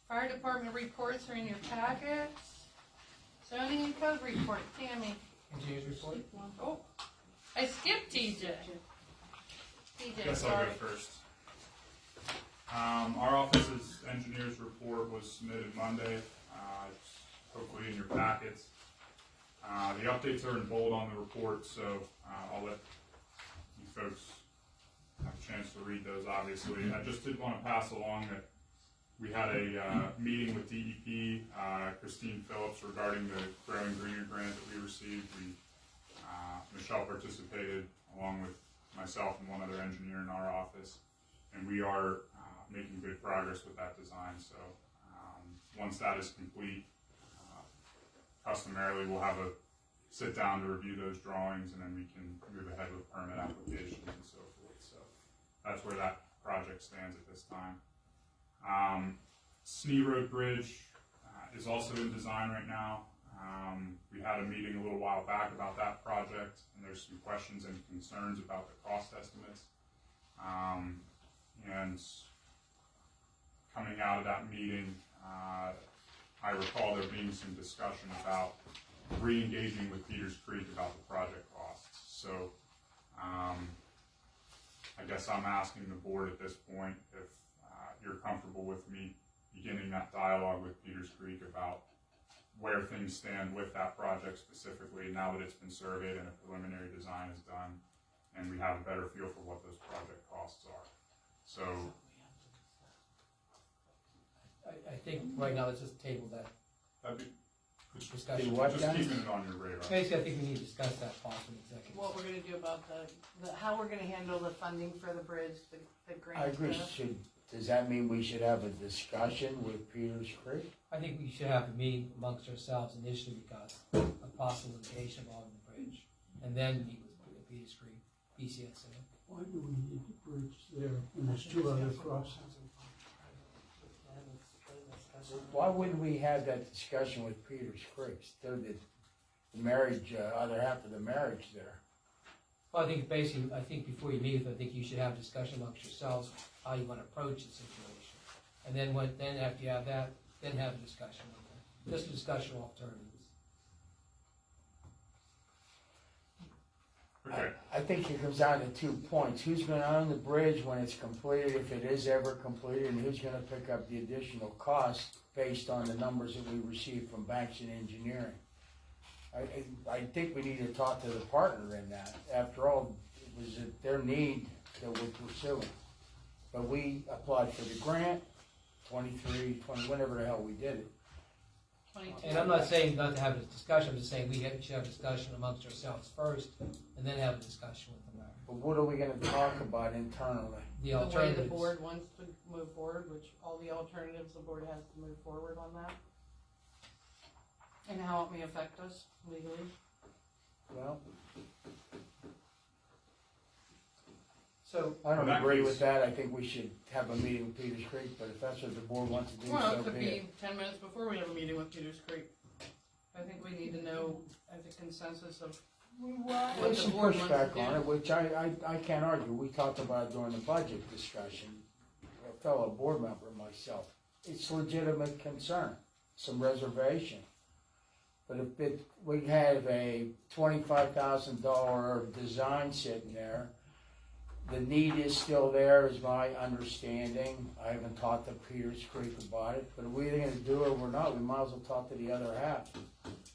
[SPEAKER 1] Fire department reports are in your packets. Zoning and code report, Tammy.
[SPEAKER 2] Engineers report?
[SPEAKER 1] Oh, I skipped TJ. TJ,
[SPEAKER 6] Guess I'll
[SPEAKER 1] sorry.
[SPEAKER 6] go first. Our office's engineer's report was submitted Monday. It's hopefully in your packets. The updates are in bold on the report, so I'll let you folks have a chance to read those, obviously. I just did want to pass along that we had a meeting with DEP, Christine Phillips, regarding the Growing Greener grant that we received. Michelle participated along with myself and one other engineer in our office, and we are making good progress with that design. So once that is complete, customarily we'll have a sit down to review those drawings, and then we can move ahead with permit applications and so forth. So that's where that project stands at this time. Snee Road Bridge is also in design right now. We had a meeting a little while back about that project, and there's some questions and concerns about the cost estimates. And coming out of that meeting, I recall there being some discussion about re-engaging with Peters Creek about the project costs. So I guess I'm asking the board at this point if you're comfortable with me beginning that dialogue with Peters Creek about where things stand with that project specifically now that it's been surveyed and a preliminary design is done and we have a better feel for what those project costs are. So
[SPEAKER 2] I think right now, let's just table that
[SPEAKER 6] that'd be
[SPEAKER 2] discussion.
[SPEAKER 6] just keeping it on your radar.
[SPEAKER 2] Basically, I think we need to discuss that possible executive.
[SPEAKER 1] What we're gonna do about how we're gonna handle the funding for the bridge, the grant.
[SPEAKER 14] I agree. Does that mean we should have a discussion with Peters Creek?
[SPEAKER 2] I think we should have a meeting amongst ourselves initially because of possible litigation involving the bridge. and then meet with Peters Creek, BCSA.
[SPEAKER 7] Why do we need the bridge there when there's two other crossings?
[SPEAKER 14] Why wouldn't we have that discussion with Peters Creek? Still the marriage, other half of the marriage there.
[SPEAKER 2] Well, I think basically, I think before you meet with them, I think you should have a discussion amongst yourselves, how you wanna approach the situation. And then then after you have that, then have a discussion with them, just a discussion of alternatives.
[SPEAKER 6] Okay,
[SPEAKER 14] I think it comes down to 2 points. Who's gonna own the bridge when it's completed, if it is ever completed, and who's gonna pick up the additional cost based on the numbers that we receive from banks and engineering? I think we need to talk to the partner in that. After all, it was their need that we're pursuing. But we applied for the grant, 23, 20, whenever the hell we did it.
[SPEAKER 1] 22.
[SPEAKER 2] And I'm not saying not to have a discussion, I'm just saying we should have a discussion amongst ourselves first, and then have a discussion with the mayor.
[SPEAKER 14] But what are we gonna talk about internally?
[SPEAKER 2] The
[SPEAKER 1] The way
[SPEAKER 2] alternatives.
[SPEAKER 1] the board wants to move forward, which all the alternatives, the board has to move forward on that. And how it may affect us legally.
[SPEAKER 14] Well,
[SPEAKER 2] So,
[SPEAKER 14] I don't
[SPEAKER 6] In that
[SPEAKER 14] agree
[SPEAKER 6] case-
[SPEAKER 14] with that. I think we should have a meeting with Peters Creek, but if that's what the board wants to do,
[SPEAKER 1] Well,
[SPEAKER 14] so
[SPEAKER 1] it could
[SPEAKER 14] be it.
[SPEAKER 1] be 10 minutes before we have a meeting with Peters Creek. I think we need to know as a consensus of what
[SPEAKER 14] There's
[SPEAKER 1] the
[SPEAKER 14] some
[SPEAKER 1] board wants to
[SPEAKER 14] pushback on
[SPEAKER 1] do.
[SPEAKER 14] it, which I can't argue. We talked about it during the budget discussion. A fellow board member and myself. It's legitimate concern, some reservation. But if we have a $25,000 design sitting there, the need is still there, is my understanding. I haven't talked to Peters Creek about it, but if we're gonna do it or we're not, we might as well talk to the other half.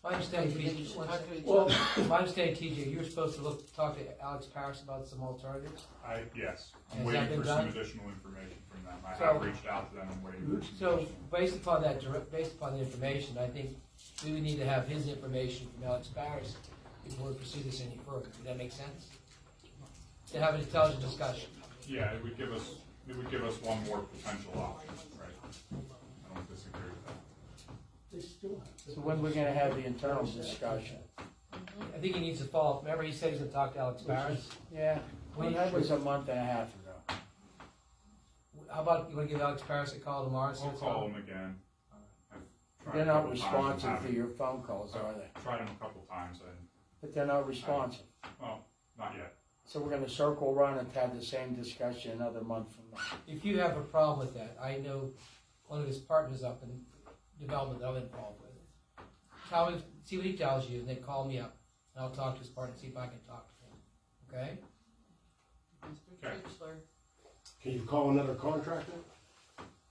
[SPEAKER 2] my understanding,
[SPEAKER 1] I think you should talk to each
[SPEAKER 2] well,
[SPEAKER 1] other.
[SPEAKER 2] my understanding, TJ, you were supposed to talk to Alex Parrish about some alternatives.
[SPEAKER 6] yes, I'm
[SPEAKER 2] Has that
[SPEAKER 6] waiting
[SPEAKER 2] been
[SPEAKER 6] for some
[SPEAKER 2] done?
[SPEAKER 6] additional information from them. I
[SPEAKER 2] So-
[SPEAKER 6] have reached out to them and waiting for some
[SPEAKER 2] So,
[SPEAKER 6] additional.
[SPEAKER 2] based upon that, based upon the information, I think we would need to have his information from Alex Parrish before we pursue this any further. Does that make sense? To have an intelligent discussion.
[SPEAKER 6] Yeah, it would give us one more potential option, right? I don't disagree with that.
[SPEAKER 7] They still have.
[SPEAKER 14] So when we're gonna have the internal discussion?
[SPEAKER 2] I think he needs to follow up. Remember, he said he's gonna talk to Alex Parrish?
[SPEAKER 14] Yeah, well, that was a month and a half ago.
[SPEAKER 2] How about, you wanna give Alex Parrish a call tomorrow? see
[SPEAKER 6] I'll
[SPEAKER 2] what's
[SPEAKER 6] call
[SPEAKER 2] on?
[SPEAKER 6] them again. I've tried
[SPEAKER 14] They're
[SPEAKER 6] a
[SPEAKER 14] not
[SPEAKER 6] couple times and
[SPEAKER 14] responsive to
[SPEAKER 6] haven't-
[SPEAKER 14] your phone calls, are they?
[SPEAKER 6] I've tried them a couple times and,
[SPEAKER 14] But they're not responsive.
[SPEAKER 6] well, not yet.
[SPEAKER 14] So we're gonna circle around and have the same discussion another month from now.
[SPEAKER 2] If you have a problem with that, I know one of his partners up in development that I'm involved with. Tell him, see what he tells you, and then call me up, and I'll talk to his partner, see if I can talk to him, okay?
[SPEAKER 1] Mr.
[SPEAKER 6] Okay.
[SPEAKER 1] Tischler.
[SPEAKER 4] Can you call another contractor?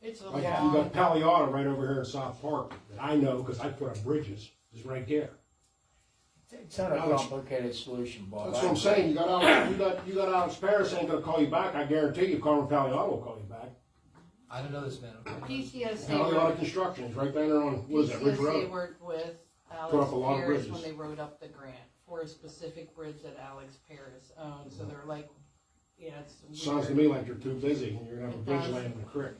[SPEAKER 1] It's a
[SPEAKER 4] Like, you
[SPEAKER 1] long,
[SPEAKER 4] got Paliata right over here in South Park, that I know, because I put up bridges, is right there.
[SPEAKER 14] It's not a complicated solution, Bob.
[SPEAKER 4] That's what I'm saying, you got Alex Paris ain't gonna call you back, I guarantee you Carmen Paliata will call you back.
[SPEAKER 2] I don't know this man, okay?
[SPEAKER 1] PCSA
[SPEAKER 4] Paliata
[SPEAKER 1] worked,
[SPEAKER 4] Construction is right there on, what is that, Ridge
[SPEAKER 1] PCSA
[SPEAKER 4] Road?
[SPEAKER 1] worked with
[SPEAKER 4] Put
[SPEAKER 1] Alex
[SPEAKER 4] up a lot of
[SPEAKER 1] Paris
[SPEAKER 4] bridges.
[SPEAKER 1] when they wrote up the grant for a specific bridge that Alex Paris owned, so they're like, yeah, it's weird.
[SPEAKER 4] Sounds to me like you're too busy and you're gonna have a
[SPEAKER 1] It
[SPEAKER 4] bridge
[SPEAKER 1] does.
[SPEAKER 4] laying in the creek.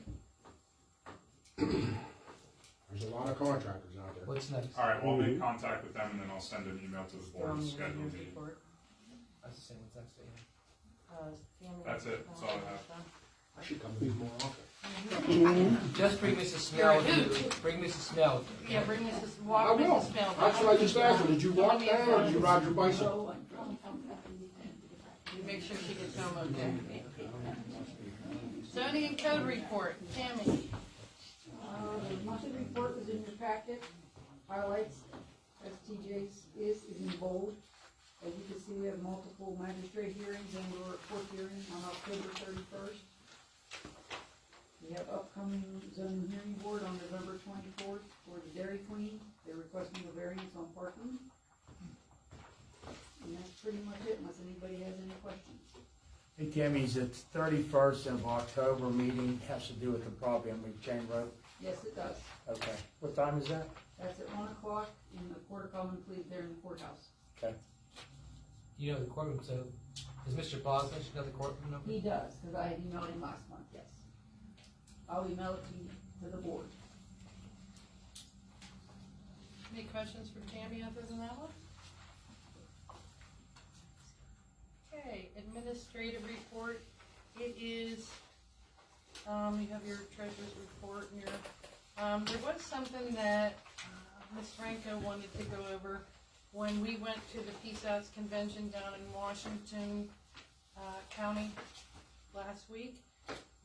[SPEAKER 4] There's a lot of contractors out there.
[SPEAKER 2] What's next?
[SPEAKER 6] All right, well, I'll make contact with them and then I'll send an email to the
[SPEAKER 1] They're
[SPEAKER 6] board
[SPEAKER 1] on
[SPEAKER 6] to
[SPEAKER 1] the
[SPEAKER 6] schedule a
[SPEAKER 1] engineer's
[SPEAKER 6] meeting.
[SPEAKER 1] report.
[SPEAKER 2] That's the same, what's next, Ian?
[SPEAKER 1] Tammy,
[SPEAKER 6] That's it. That's all I have.
[SPEAKER 4] I should come to these more often.
[SPEAKER 2] Just bring Mrs. Snell with you, bring Mrs. Snell.
[SPEAKER 1] Yeah, bring Mrs.
[SPEAKER 4] I
[SPEAKER 1] Walk,
[SPEAKER 4] will.
[SPEAKER 1] Mrs. Snell.
[SPEAKER 4] That's what I just asked her, did you walk down or did you ride your bicycle?
[SPEAKER 1] Make sure she gets home okay. Zoning and code report, Tammy.
[SPEAKER 15] The monthly report was in your packet. Highlights, as TJ's is in bold. As you can see, we have multiple magistrate hearings and we're a court hearing on October 31st. We have upcoming zoning hearing board on November 24th for the Dairy Queen. They're requesting a variance on parking. And that's pretty much it, unless anybody has any questions.
[SPEAKER 14] Hey, Tammy's the 31st of October meeting has to do with the property on McChain Road.
[SPEAKER 15] Yes, it does.
[SPEAKER 14] Okay. What time is that?
[SPEAKER 15] That's at 1 o'clock in the Court of Common Pleas there in the courthouse.
[SPEAKER 14] Okay.
[SPEAKER 2] You know the courtroom, so, does Mr. Bosnick know the courtroom number?
[SPEAKER 15] He does, because I had emailed him last month, yes. I'll email it to the board.
[SPEAKER 1] Any questions for Tammy other than that one? administrative report. It is, you have your treasurer's report and your, there was something that Ms. Franco wanted to go over. When we went to the PSAS convention down in Washington County last week,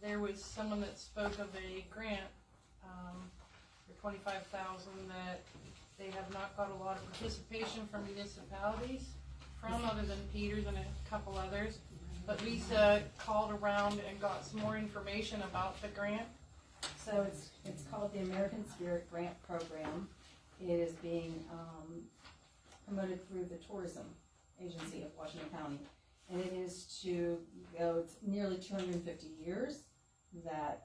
[SPEAKER 1] there was someone that spoke of a grant for $25,000 that they have not got a lot of participation from municipalities from, other than Peters and a couple others. But Lisa called around and got some more information about the grant.
[SPEAKER 16] So it's called the American Spirit Grant Program. It is being promoted through the Tourism Agency of Washington County. And it is to go, it's nearly 250 years that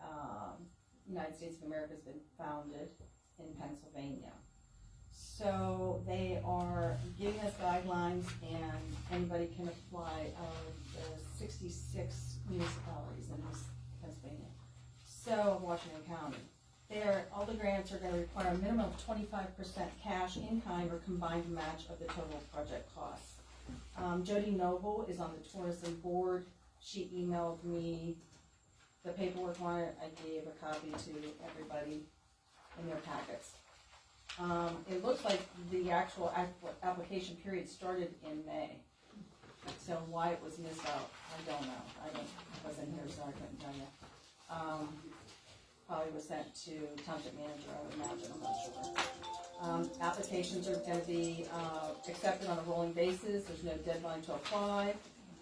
[SPEAKER 16] United States of America has been founded in Pennsylvania. So they are giving us guidelines, and anybody can apply out of the 66 municipalities in Pennsylvania. So Washington County. All the grants are going to require a minimum of 25% cash in kind or combined match of the total project costs. Jody Noble is on the tourism board. She emailed me the paperwork on it. I gave a copy to everybody in their packets. It looks like the actual application period started in May. So why it was missed out, I don't know. I wasn't here, so I couldn't tell you. Probably was sent to township manager, I would imagine, I'm not sure. Applications are going to be accepted on a rolling basis. There's no deadline to apply.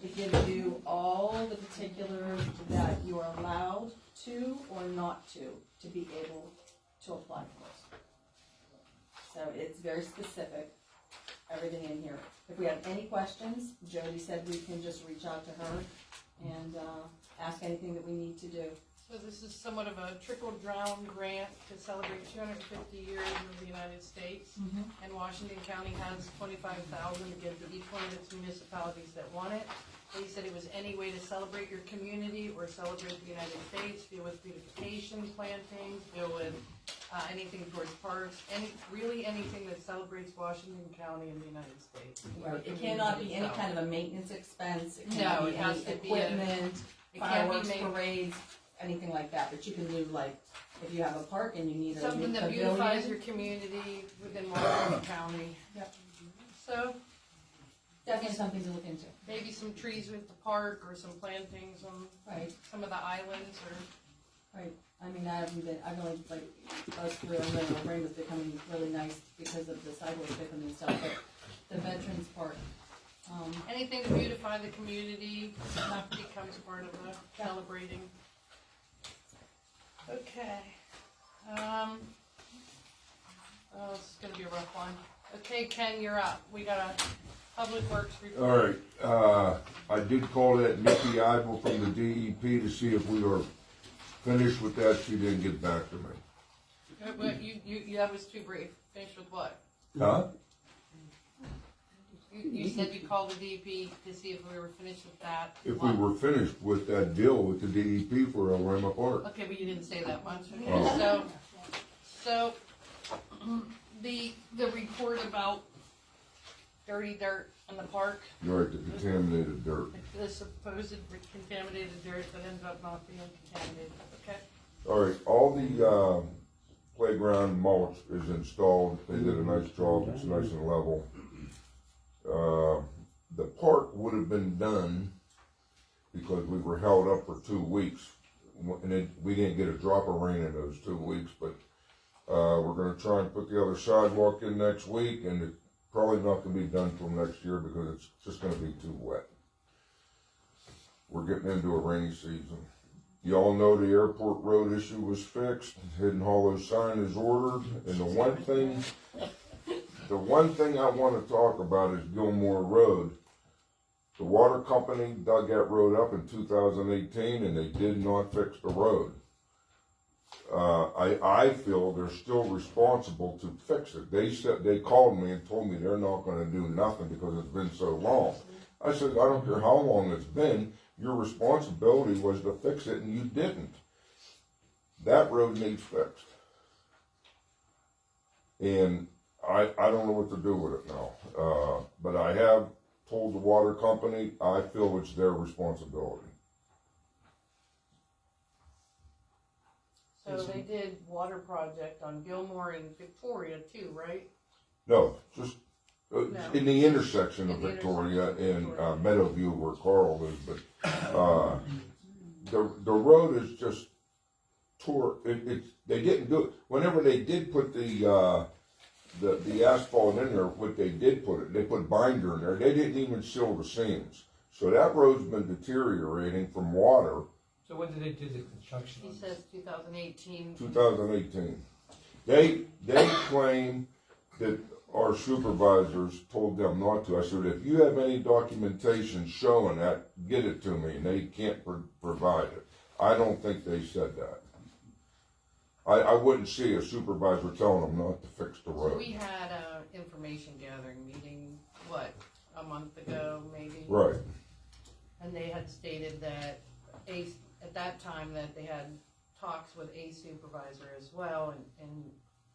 [SPEAKER 16] It gives you all the particulars that you are allowed to or not to be able to apply for it. So it's very specific, everything in here. If we have any questions, Jody said we can just reach out to her and ask anything that we need to do.
[SPEAKER 1] So this is somewhat of a trickle-down grant to celebrate 250 years of the United States. And Washington County has $25,000 to give to each one of its municipalities that want it. They said it was any way to celebrate your community or celebrate the United States, deal with beautification, plantings, deal with anything towards parks, really anything that celebrates Washington County and the United States.
[SPEAKER 16] Right. It cannot be any kind of a maintenance expense. It
[SPEAKER 1] No,
[SPEAKER 16] cannot
[SPEAKER 1] it
[SPEAKER 16] be
[SPEAKER 1] has
[SPEAKER 16] any
[SPEAKER 1] to be
[SPEAKER 16] equipment,
[SPEAKER 1] it can't be
[SPEAKER 16] fireworks, parades, anything like that. But you can do, like, if you have a park and you need a
[SPEAKER 1] something
[SPEAKER 16] new
[SPEAKER 1] that
[SPEAKER 16] pavilion.
[SPEAKER 1] beautifies your community within Washington County.
[SPEAKER 16] Yep.
[SPEAKER 1] So
[SPEAKER 16] Definitely something to look into.
[SPEAKER 1] maybe some trees with the park or some plantings on some of the islands or.
[SPEAKER 16] Right. I mean, I've only, like, us three, I know Rainbow's becoming really nice because of the sidewalk picking and stuff, but the Veterans Park.
[SPEAKER 1] Anything to beautify the community becomes part of the celebrating. Okay. Oh, this is gonna be a rough one. Okay, Ken, you're up. We got a Public Works report.
[SPEAKER 5] All right, I did call that Nikki Idle from the DEP to see if we were finished with that. She didn't get back to me.
[SPEAKER 1] But you that was too brief. Finished with what?
[SPEAKER 5] Huh?
[SPEAKER 1] You said you called the DEP to see if we were finished with that.
[SPEAKER 5] If we were finished with that deal with the DEP for El Rama Park.
[SPEAKER 1] Okay, but you didn't say that much. Okay,
[SPEAKER 5] Oh.
[SPEAKER 1] so the report about dirty dirt in the park.
[SPEAKER 5] Right, the contaminated dirt.
[SPEAKER 1] The supposed contaminated dirt that ends up not being contaminated. Okay.
[SPEAKER 5] All right, all the playground mulch is installed. They did a nice job. It's nice and level. The park would have been done because we were held up for 2 weeks, and we didn't get a drop of rain in those 2 weeks. But we're going to try and put the other sidewalk in next week, and it's probably not going to be done till next year because it's just going to be too wet. We're getting into a rainy season. You all know the airport road issue was fixed. Hidden Hollow sign is ordered, and the one thing I want to talk about is Gilmore Road. The water company dug that road up in 2018, and they did not fix the road. I feel they're still responsible to fix it. They called me and told me they're not going to do nothing because it's been so long. I said, I don't care how long it's been. Your responsibility was to fix it, and you didn't. That road needs fixed. And I don't know what to do with it now. But I have told the water company, I feel it's their responsibility.
[SPEAKER 1] So they did water project on Gilmore and Victoria too, right?
[SPEAKER 5] No, just
[SPEAKER 1] No.
[SPEAKER 5] in the intersection of
[SPEAKER 1] In the
[SPEAKER 5] Victoria
[SPEAKER 1] intersection
[SPEAKER 5] and
[SPEAKER 1] of
[SPEAKER 5] Meadowview where Carl is, but the road is just tore. They didn't do it. Whenever they did put the asphalt in there, what they did put it, they put binder in there. They didn't even seal the seams. So that road's been deteriorating from water.
[SPEAKER 2] So when did they do the construction
[SPEAKER 1] He
[SPEAKER 2] on this?
[SPEAKER 1] says 2018.
[SPEAKER 5] 2018. They claim that our supervisors told them not to. I said, if you have any documentation showing that, get it to me, and they can't provide it. I don't think they said that. I wouldn't see a supervisor telling them not to fix the road.
[SPEAKER 1] So we had a information gathering meeting, what, a month ago maybe?
[SPEAKER 5] Right.
[SPEAKER 1] And they had stated that at that time that they had talks with a supervisor as well, and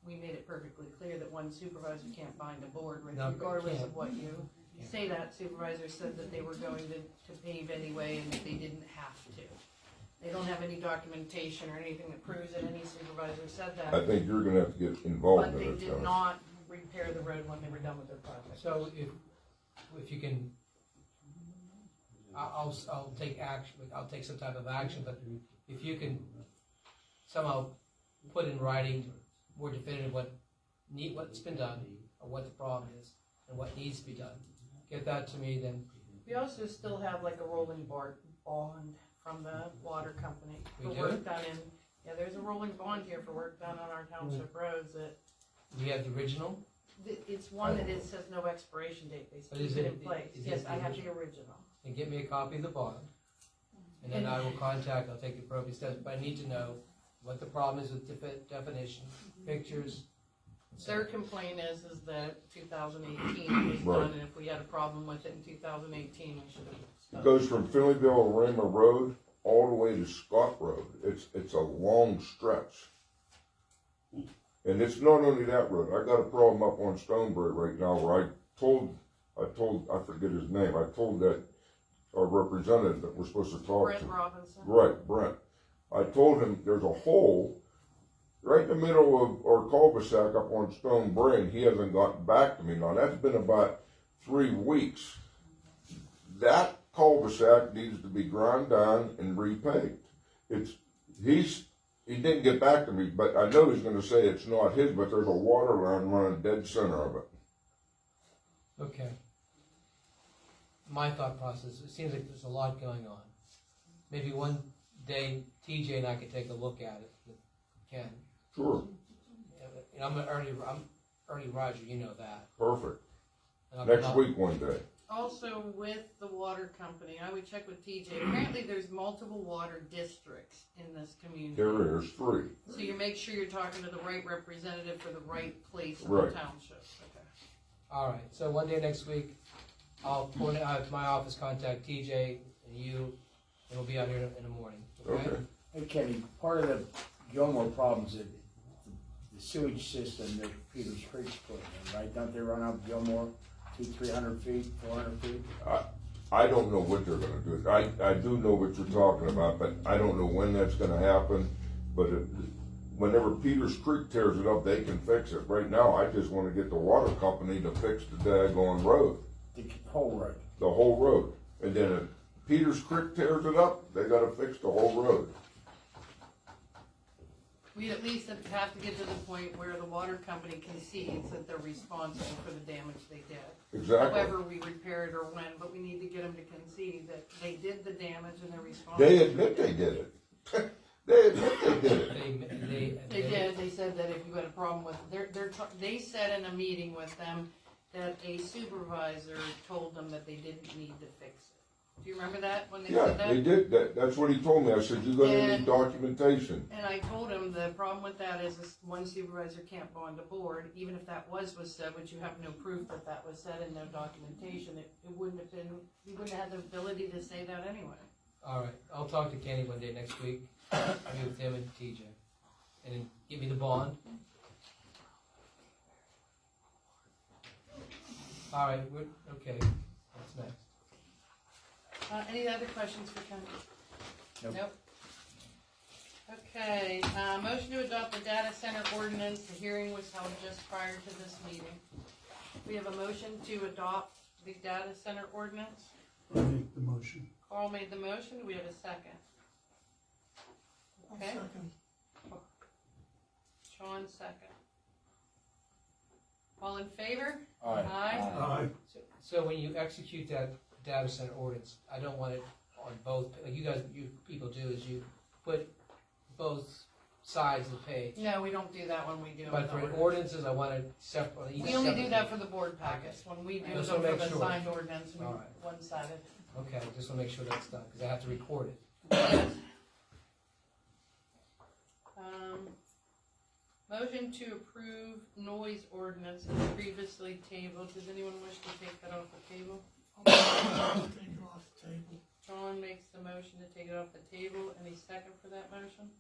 [SPEAKER 1] we made it perfectly clear that one supervisor can't bind a board
[SPEAKER 2] No,
[SPEAKER 1] regardless
[SPEAKER 2] can't.
[SPEAKER 1] of what you say. That supervisor said that they were going to pave anyway and that they didn't have to. They don't have any documentation or anything that proves that any supervisor said that.
[SPEAKER 5] I think you're gonna have to get involved
[SPEAKER 1] But
[SPEAKER 5] in
[SPEAKER 1] they
[SPEAKER 5] it.
[SPEAKER 1] did
[SPEAKER 5] Dennis.
[SPEAKER 1] not repair the road when they were done with their project.
[SPEAKER 2] So if you can, I'll take action, I'll take some type of action, but if you can somehow put in writing more definitive what's been done, or what the problem is, and what needs to be done, get that to me, then
[SPEAKER 1] We also still have like a rolling bond from the water company
[SPEAKER 2] We
[SPEAKER 1] for
[SPEAKER 2] do?
[SPEAKER 1] work done in, yeah, there's a rolling bond here for work done on our township roads that,
[SPEAKER 2] we have the original.
[SPEAKER 1] it's one that it says no expiration date, they
[SPEAKER 2] But is
[SPEAKER 1] keep it
[SPEAKER 2] it-
[SPEAKER 1] in place.
[SPEAKER 2] is
[SPEAKER 1] Yes,
[SPEAKER 2] it
[SPEAKER 1] I
[SPEAKER 2] the
[SPEAKER 1] have the original.
[SPEAKER 2] And get me a copy of the bond, and then I will I'll take the appropriate steps, but I need to know what the problem is with definition, pictures.
[SPEAKER 1] Their complaint is that 2018 was
[SPEAKER 5] Right.
[SPEAKER 1] done, and if we had a problem with it in 2018, we should have.
[SPEAKER 5] It goes from Finleyville to Rama Road all the way to Scott Road. It's a long stretch. And it's not only that road. I got a problem up on Stonebury right now where I forget his name, I told that our representative that we're supposed to talk
[SPEAKER 1] Brent
[SPEAKER 5] to.
[SPEAKER 1] Robinson.
[SPEAKER 5] Right, Brent. I told him there's a hole right in the middle of our cul-de-sac up on Stonebury, and he hasn't gotten back to me. Now, that's been about 3 weeks. That cul-de-sac needs to be ground down and repaved. He didn't get back to me, but I know he's gonna say it's not his, but there's a water line running dead center of it.
[SPEAKER 2] Okay. My thought process, it seems like there's a lot going on. Maybe one day TJ and I could take a look at it with Ken.
[SPEAKER 5] Sure.
[SPEAKER 2] And I'm early Roger, you know that.
[SPEAKER 5] Perfect.
[SPEAKER 2] And I'll
[SPEAKER 5] Next
[SPEAKER 2] come up-
[SPEAKER 5] week, one day.
[SPEAKER 1] Also, with the water company, I would check with TJ. Apparently, there's multiple water districts in this community.
[SPEAKER 5] There is 3.
[SPEAKER 1] So you make sure you're talking to the right representative for the right place in
[SPEAKER 5] Right.
[SPEAKER 1] the township. Okay.
[SPEAKER 2] All right, so one day next week, I'll have my office contact TJ and you, and we'll be out here in the morning, okay?
[SPEAKER 5] Okay.
[SPEAKER 14] Hey Kenny, part of the Gilmore problems is the sewage system that Peters Creek's putting in, right? Don't they run up Gilmore 300 feet, 400 feet?
[SPEAKER 5] I don't know what they're gonna do. I do know what you're talking about, but I don't know when that's gonna happen. But whenever Peters Creek tears it up, they can fix it. Right now, I just wanna get the water company to fix the daggone road.
[SPEAKER 14] The whole road.
[SPEAKER 5] The whole road. And then if Peters Creek tears it up, they gotta fix the whole road.
[SPEAKER 1] We at least have to get to the point where the water company concedes that they're responsible for the damage they did.
[SPEAKER 5] Exactly.
[SPEAKER 1] However we repair it or when, but we need to get them to concede that they did the damage and they're responsible.
[SPEAKER 5] They admit they did it. They admit they did it.
[SPEAKER 1] They did, they said that if you had a problem with, they said in a meeting with them that a supervisor told them that they didn't need to fix it. Do you remember that, when they
[SPEAKER 5] Yeah,
[SPEAKER 1] said that?
[SPEAKER 5] they did. That's what he told me. I said, you're gonna need
[SPEAKER 1] And-
[SPEAKER 5] documentation.
[SPEAKER 1] And I told him the problem with that is one supervisor can't bond a board, even if that was said, which you have no proof that that was said and no documentation, it wouldn't have been, you wouldn't have the ability to say that anyway.
[SPEAKER 2] All right, I'll talk to Kenny one day next week. I'll meet with him and TJ. And then give me the bond. All right, okay, what's next?
[SPEAKER 1] Any other questions for Ken?
[SPEAKER 14] Nope.
[SPEAKER 1] Okay, motion to adopt the data center ordinance. The hearing was held just prior to this meeting. We have a motion to adopt the data center ordinance.
[SPEAKER 7] I make the motion.
[SPEAKER 1] Carl made the motion. Do we have a second? Okay. Sean, second. All in favor?
[SPEAKER 14] Aye.
[SPEAKER 7] Aye.
[SPEAKER 2] So when you execute that data center ordinance, I don't want it on both, like you people do, is you put both sides of the page.
[SPEAKER 1] No, we don't do that when we do it.
[SPEAKER 2] But for ordinances, I want it separate.
[SPEAKER 1] We only do that for the board packets. When we do them
[SPEAKER 2] Just
[SPEAKER 1] for
[SPEAKER 2] wanna
[SPEAKER 1] the
[SPEAKER 2] make sure.
[SPEAKER 1] signed ordinance, we
[SPEAKER 2] All right.
[SPEAKER 1] one-sided.
[SPEAKER 2] Okay, just wanna make sure that's done, because I have to record it.
[SPEAKER 1] Motion to approve noise ordinance as previously tabled. Does anyone wish to take that off the table?
[SPEAKER 17] Take it off the table.
[SPEAKER 1] John makes the motion to take it off the table. Any second for that motion?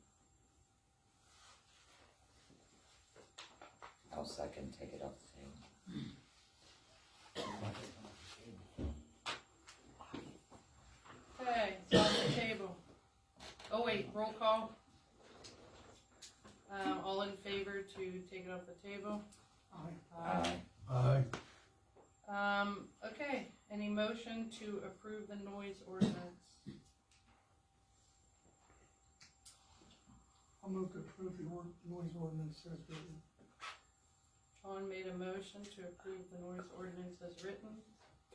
[SPEAKER 12] I'll second, take it off the table.
[SPEAKER 1] Okay, it's off the table. Oh wait, roll call. All in favor to take it off the table?
[SPEAKER 12] Aye.
[SPEAKER 7] Aye.
[SPEAKER 1] Okay, any motion to approve the noise ordinance?
[SPEAKER 17] I'll move to approve the noise ordinance as written.
[SPEAKER 1] John made a motion to approve the noise ordinance as written.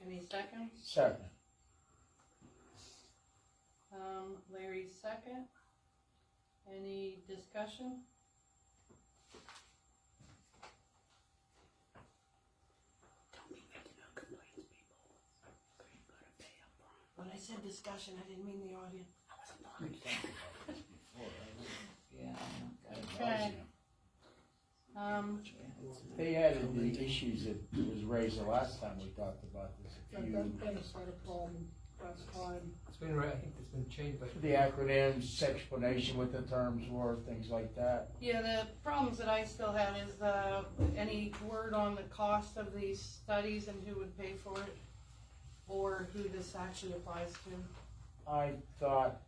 [SPEAKER 1] Any seconds?
[SPEAKER 14] Second.
[SPEAKER 1] Larry second. Any discussion? When I said discussion, I didn't mean the audience. Okay.
[SPEAKER 14] They added the issues that was raised the last time we talked about this.
[SPEAKER 17] Dennis had a problem last time.
[SPEAKER 2] It's been, I think it's been changed, but.
[SPEAKER 14] The acronyms, explanation what the terms were, things like that.
[SPEAKER 1] Yeah, the problems that I still had is, any word on the cost of these studies and who would pay for it? Or who this actually applies to?
[SPEAKER 14] I thought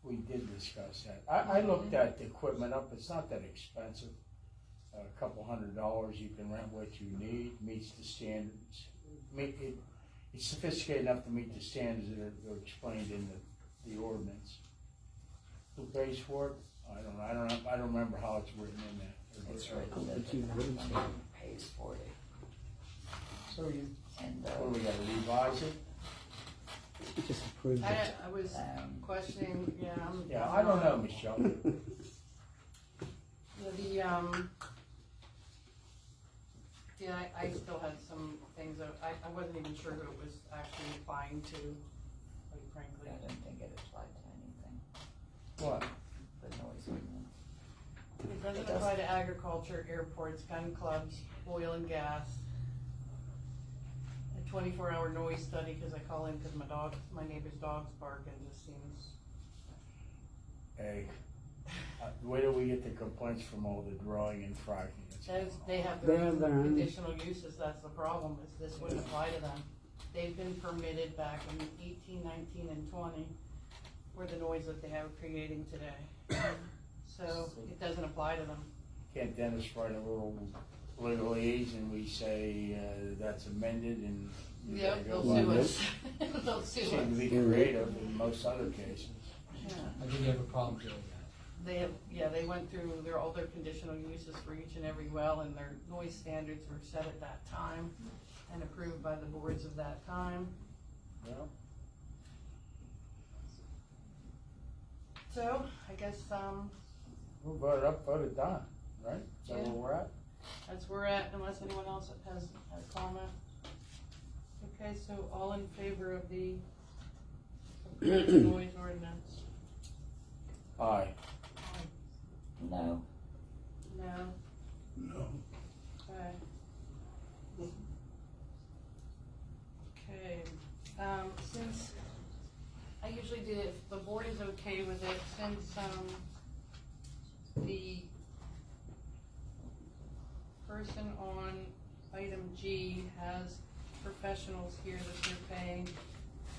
[SPEAKER 14] we did discuss that. I looked that equipment up, it's not that expensive. A couple $100, you can rent what you need, meets the standards. It's sophisticated enough to meet the standards that are explained in the ordinance. Who pays for it? I don't remember how it's written in there.
[SPEAKER 12] It's written that the company pays for it.
[SPEAKER 14] So you,
[SPEAKER 12] And,
[SPEAKER 14] what do we gotta revise it?
[SPEAKER 12] just approve
[SPEAKER 1] I was questioning,
[SPEAKER 14] Yeah, I don't know, Michelle.
[SPEAKER 1] I still had some things that, I wasn't even sure who it was actually applying to, quite frankly.
[SPEAKER 12] I didn't think it applied to anything,
[SPEAKER 14] What?
[SPEAKER 12] the noise ordinance.
[SPEAKER 1] It doesn't apply to agriculture, airports, gun clubs, oil and gas. A 24-hour noise study, cause I call in cause my neighbor's dog's barking, just seems.
[SPEAKER 14] Hey, where do we get the complaints from all the drawing and fracking?
[SPEAKER 1] They have their own conditional uses, that's the problem, is this wouldn't apply to them. They've been permitted back in 18, 19, and 20 for the noise that they have creating today. So it doesn't apply to them.
[SPEAKER 14] Can't Dennis write a little legalese and we say, that's amended and.
[SPEAKER 1] Yep, they'll sue us. They'll sue us.
[SPEAKER 14] Seem to be creative in most other cases.
[SPEAKER 1] Yeah.
[SPEAKER 2] I think you have a problem doing that.
[SPEAKER 1] They went through all their conditional uses for each and every well, and their noise standards were set at that time and approved by the boards of that time.
[SPEAKER 14] Yeah.
[SPEAKER 1] So, I guess,
[SPEAKER 14] We'll vote it up, vote it down, right? Is that
[SPEAKER 1] Yeah.
[SPEAKER 14] where we're at?
[SPEAKER 1] that's where we're at, unless anyone else has a comment. Okay, so all in favor of the noise ordinance?
[SPEAKER 14] Aye.
[SPEAKER 12] No.
[SPEAKER 1] No?
[SPEAKER 7] No.
[SPEAKER 1] Okay, since I usually do, if the board is okay with it, since, the person on item G has professionals here that they're paying,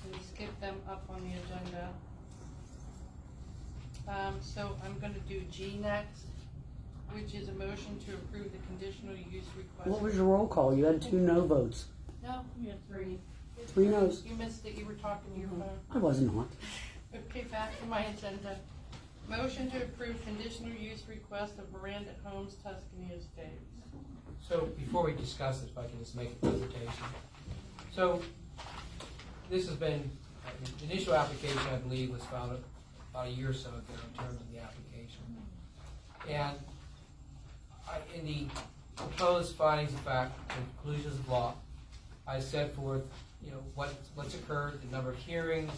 [SPEAKER 1] and skip them up on the agenda. So I'm gonna do G next, which is a motion to approve the conditional use request.
[SPEAKER 12] What was your roll call? You had 2 no votes.
[SPEAKER 1] No, you had 3.
[SPEAKER 12] 3 no's.
[SPEAKER 1] You missed it, you were talking to your phone.
[SPEAKER 12] I wasn't on.
[SPEAKER 1] Okay, back to my agenda. Motion to approve conditional use request of Miranda Homes, Tuscany Estates.
[SPEAKER 2] So before we discuss this, if I can just make a presentation. So this has been, the initial application, I believe, was filed about a year or so ago in terms of the application. And in the proposed findings of fact and conclusions of law, I set forth, what's occurred, the number of hearings,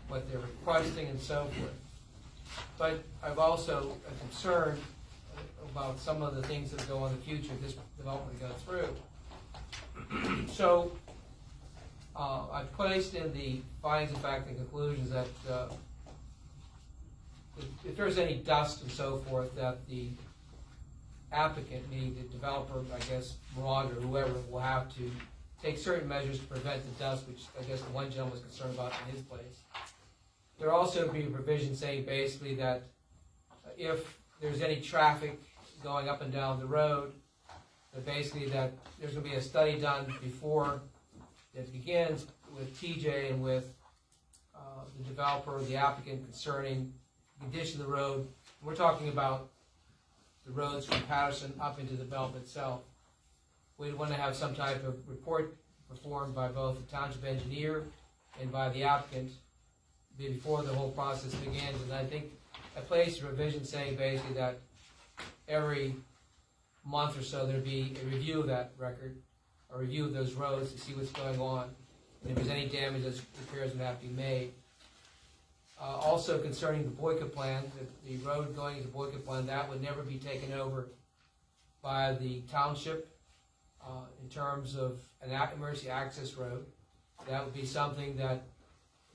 [SPEAKER 2] what they're requesting, and so forth. But I've also a concern about some of the things that go on in the future if this development goes through. So I've placed in the findings of fact and conclusions that if there's any dust and so forth, that the applicant, meaning the developer, I guess, Miranda or whoever, will have to take certain measures to prevent the dust, which I guess the one gentleman was concerned about in his place. There also be a provision saying basically that if there's any traffic going up and down the road, that basically that there's going to be a study done before it begins with TJ and with the developer, the applicant, concerning the condition of the road. We're talking about the roads from Patterson up into the development itself. We'd want to have some type of report performed by both the township engineer and by the applicant before the whole process begins. And I think I placed a revision saying basically that every month or so there'd be a review of that record, a review of those roads to see what's going on, and if there's any damage, those repairs would have to be made. Also concerning the Boyka plan, the road going into Boyka plan, that would never be taken over by the township in terms of an emergency access road. That would be something that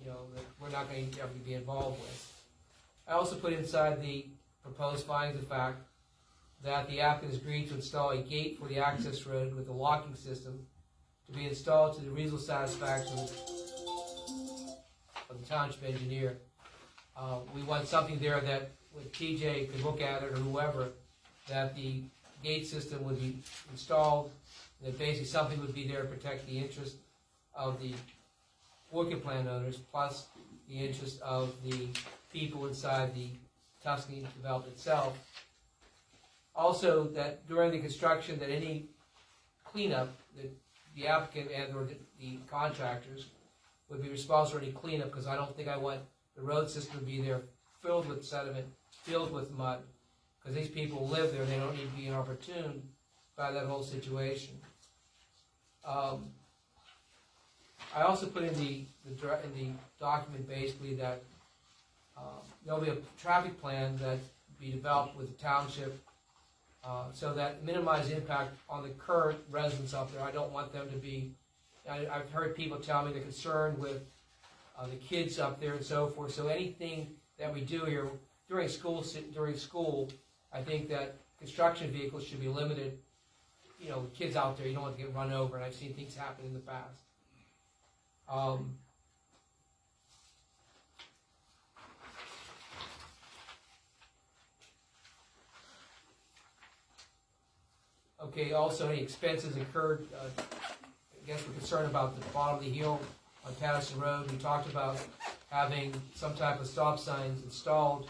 [SPEAKER 2] that we're not going to ever be involved with. I also put inside the proposed findings of fact that the applicant has agreed to install a gate for the access road with a locking system to be installed to the reasonable satisfaction of the township engineer. We want something there that when TJ could look at it or whoever, that the gate system would be installed, that basically something would be there to protect the interest of the working plan owners, plus the interest of the people inside the Tuscany development itself. Also, that during the construction, that any cleanup, that the applicant and or the contractors would be responsible for any cleanup, because I don't think I want the road system to be there filled with sediment, filled with mud, because these people live there and they don't need to be inopportune by that whole situation. I also put in the document basically that there'll be a traffic plan that be developed with the township so that minimize impact on the current residents up there. I don't want them to be. I've heard people tell me they're concerned with the kids up there and so forth. So anything that we do here during school, I think that construction vehicles should be limited. Kids out there, you don't want to get run over, and I've seen things happen in the past. Okay, also any expenses incurred, I guess we're concerned about the bottom of the hill on Patterson Road. We talked about having some type of stop signs installed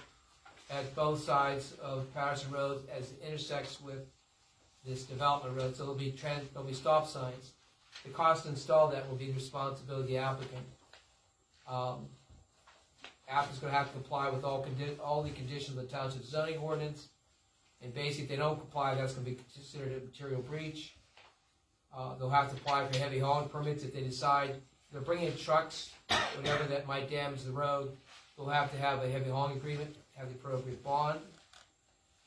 [SPEAKER 2] at both sides of Patterson Road as it intersects with this development road. So there'll be stop signs. The cost to install that will be the responsibility of the applicant. Applicant's going to have to comply with all the conditions of the township zoning ordinance, and basically if they don't comply, that's going to be considered a material breach. They'll have to apply for heavy hauling permits if they decide they're bringing in trucks, whatever that might damage the road. They'll have to have a heavy hauling agreement, have the appropriate bond.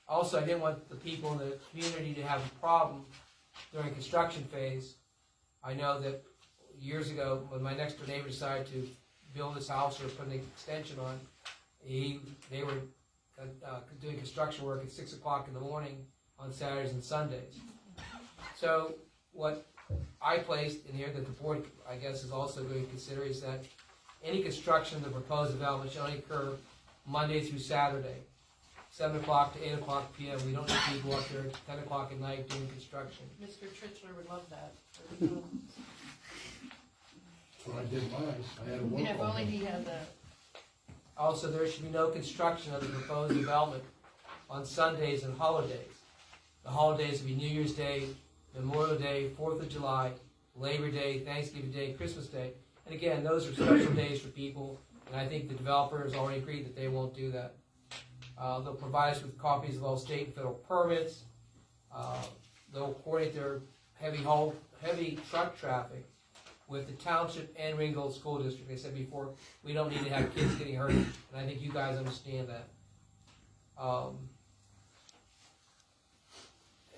[SPEAKER 2] Also, I didn't want the people in the community to have a problem during construction phase. I know that years ago, when my next door neighbor decided to build his house or put an extension on, they were doing construction work at 6 o'clock in the morning on Saturdays and Sundays. So what I placed in here that the board, I guess, is also going to consider is that Any construction of the proposed development shall only occur Monday through Saturday, 7 o'clock to 8 o'clock p.m. We don't need people up there at 10 o'clock at night doing construction.
[SPEAKER 1] Mr. Trichler would love that.
[SPEAKER 4] That's what I did mine. I had a work.
[SPEAKER 1] Yeah, if only he had that.
[SPEAKER 2] Also, there should be no construction of the proposed development on Sundays and holidays. The holidays will be New Year's Day, Memorial Day, 4th of July, Labor Day, Thanksgiving Day, Christmas Day. And again, those are special days for people, and I think the developer has already agreed that they won't do that. They'll provide us with copies of all state and federal permits. They'll coordinate their heavy truck traffic with the township and Ringgold School District. They said before, we don't need to have kids getting hurt, and I think you guys understand that.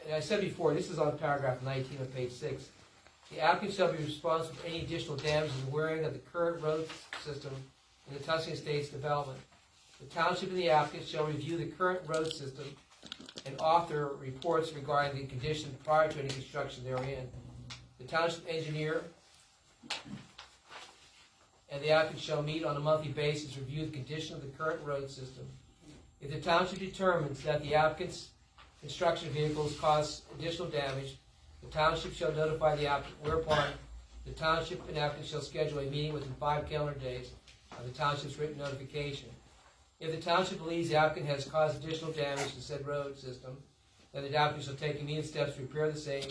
[SPEAKER 2] And I said before, this is on paragraph 19 of page 6. The applicant shall be responsible for any additional damages and wearing of the current road system in the Tuscany Estates development. The township and the applicant shall review the current road system and author reports regarding the condition prior to any construction therein. The township engineer and the applicant shall meet on a monthly basis, review the condition of the current road system. If the township determines that the applicant's construction vehicles cause additional damage, the township shall notify the applicant, whereupon the township and applicant shall schedule a meeting within 5 calendar days of the township's written notification. If the township believes the applicant has caused additional damage to said road system, then the applicant shall take immediate steps to repair the same.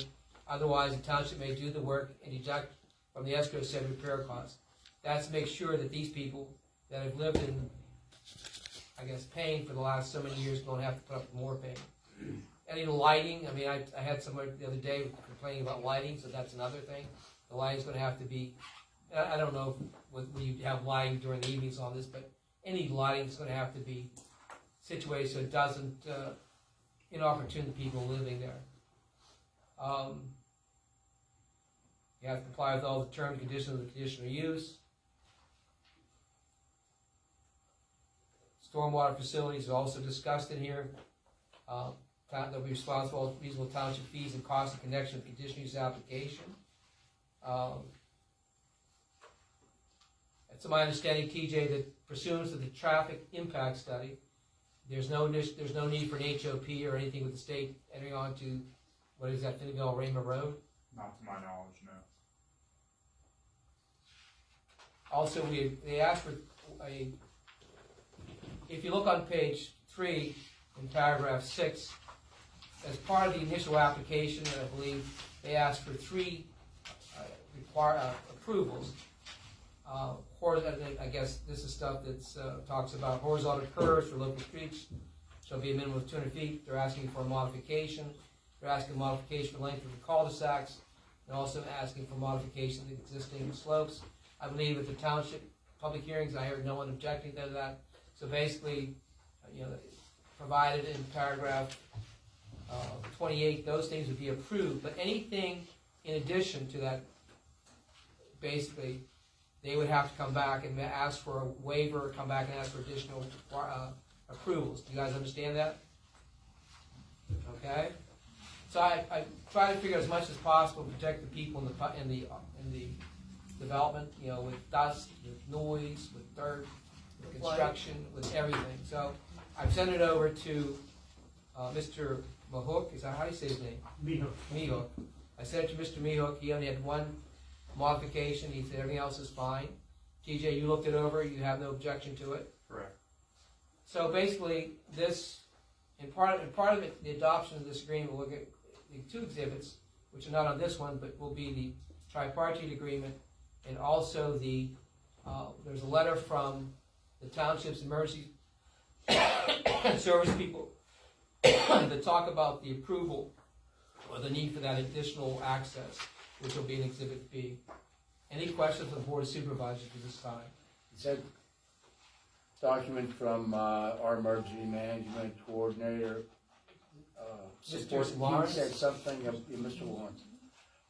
[SPEAKER 2] Otherwise, the township may do the work and deduct from the escrow said repair costs. That's to make sure that these people that have lived in, I guess, pain for the last so many years don't have to put up with more pain. Any lighting, I mean, I had someone the other day complaining about lighting, so that's another thing. The lighting's going to have to be, I don't know if when you have lighting during the evenings on this, but any lighting is going to have to be situated so it doesn't inopportune people living there. You have to comply with all the terms and conditions of the conditional use. Stormwater facilities are also discussed in here. They'll be responsible for reasonable township fees and costs in connection with conditional use application. It's my understanding, TJ, that pursuant to the traffic impact study, there's no need for an HOP or anything with the state entering onto, what is that, Finnegan Raymer Road?
[SPEAKER 6] Not to my knowledge, no.
[SPEAKER 2] Also, they asked for a, if you look on page 3 in paragraph 6, as part of the initial application, I believe they asked for 3 approvals. I guess this is stuff that talks about horizontal curves for local streets. Shall be a minimum of 200 feet. They're asking for a modification. They're asking a modification for length of the cul-de-sacs, and also asking for modification of the existing slopes. I believe at the township public hearings, I heard no one objecting to that. So basically, provided in paragraph 28, those things would be approved. But anything in addition to that, basically, they would have to come back and ask for a waiver, come back and ask for additional approvals. Do you guys understand that? Okay. So I try to figure out as much as possible to protect the people in the development. With dust, with noise, with dirt, with construction, with everything. So I've sent it over to Mr. Mahook. Is that how you say his name? Mihook. I sent it to Mr. Mihook. He only had one modification. He said everything else is fine. TJ, you looked it over. You have no objection to it.
[SPEAKER 6] Correct.
[SPEAKER 2] So basically, this, in part of it, the adoption of this agreement, we'll look at the 2 exhibits, which are not on this one, but will be the tripartite agreement, and also there's a letter from the township's emergency service people that talk about the approval or the need for that additional access, which will be in Exhibit B. Any questions from the Board of Supervisors at this time?
[SPEAKER 14] Is that document from our emergency management coordinator?
[SPEAKER 2] Mr. Lawrence?
[SPEAKER 14] He said something, Mr. Lawrence,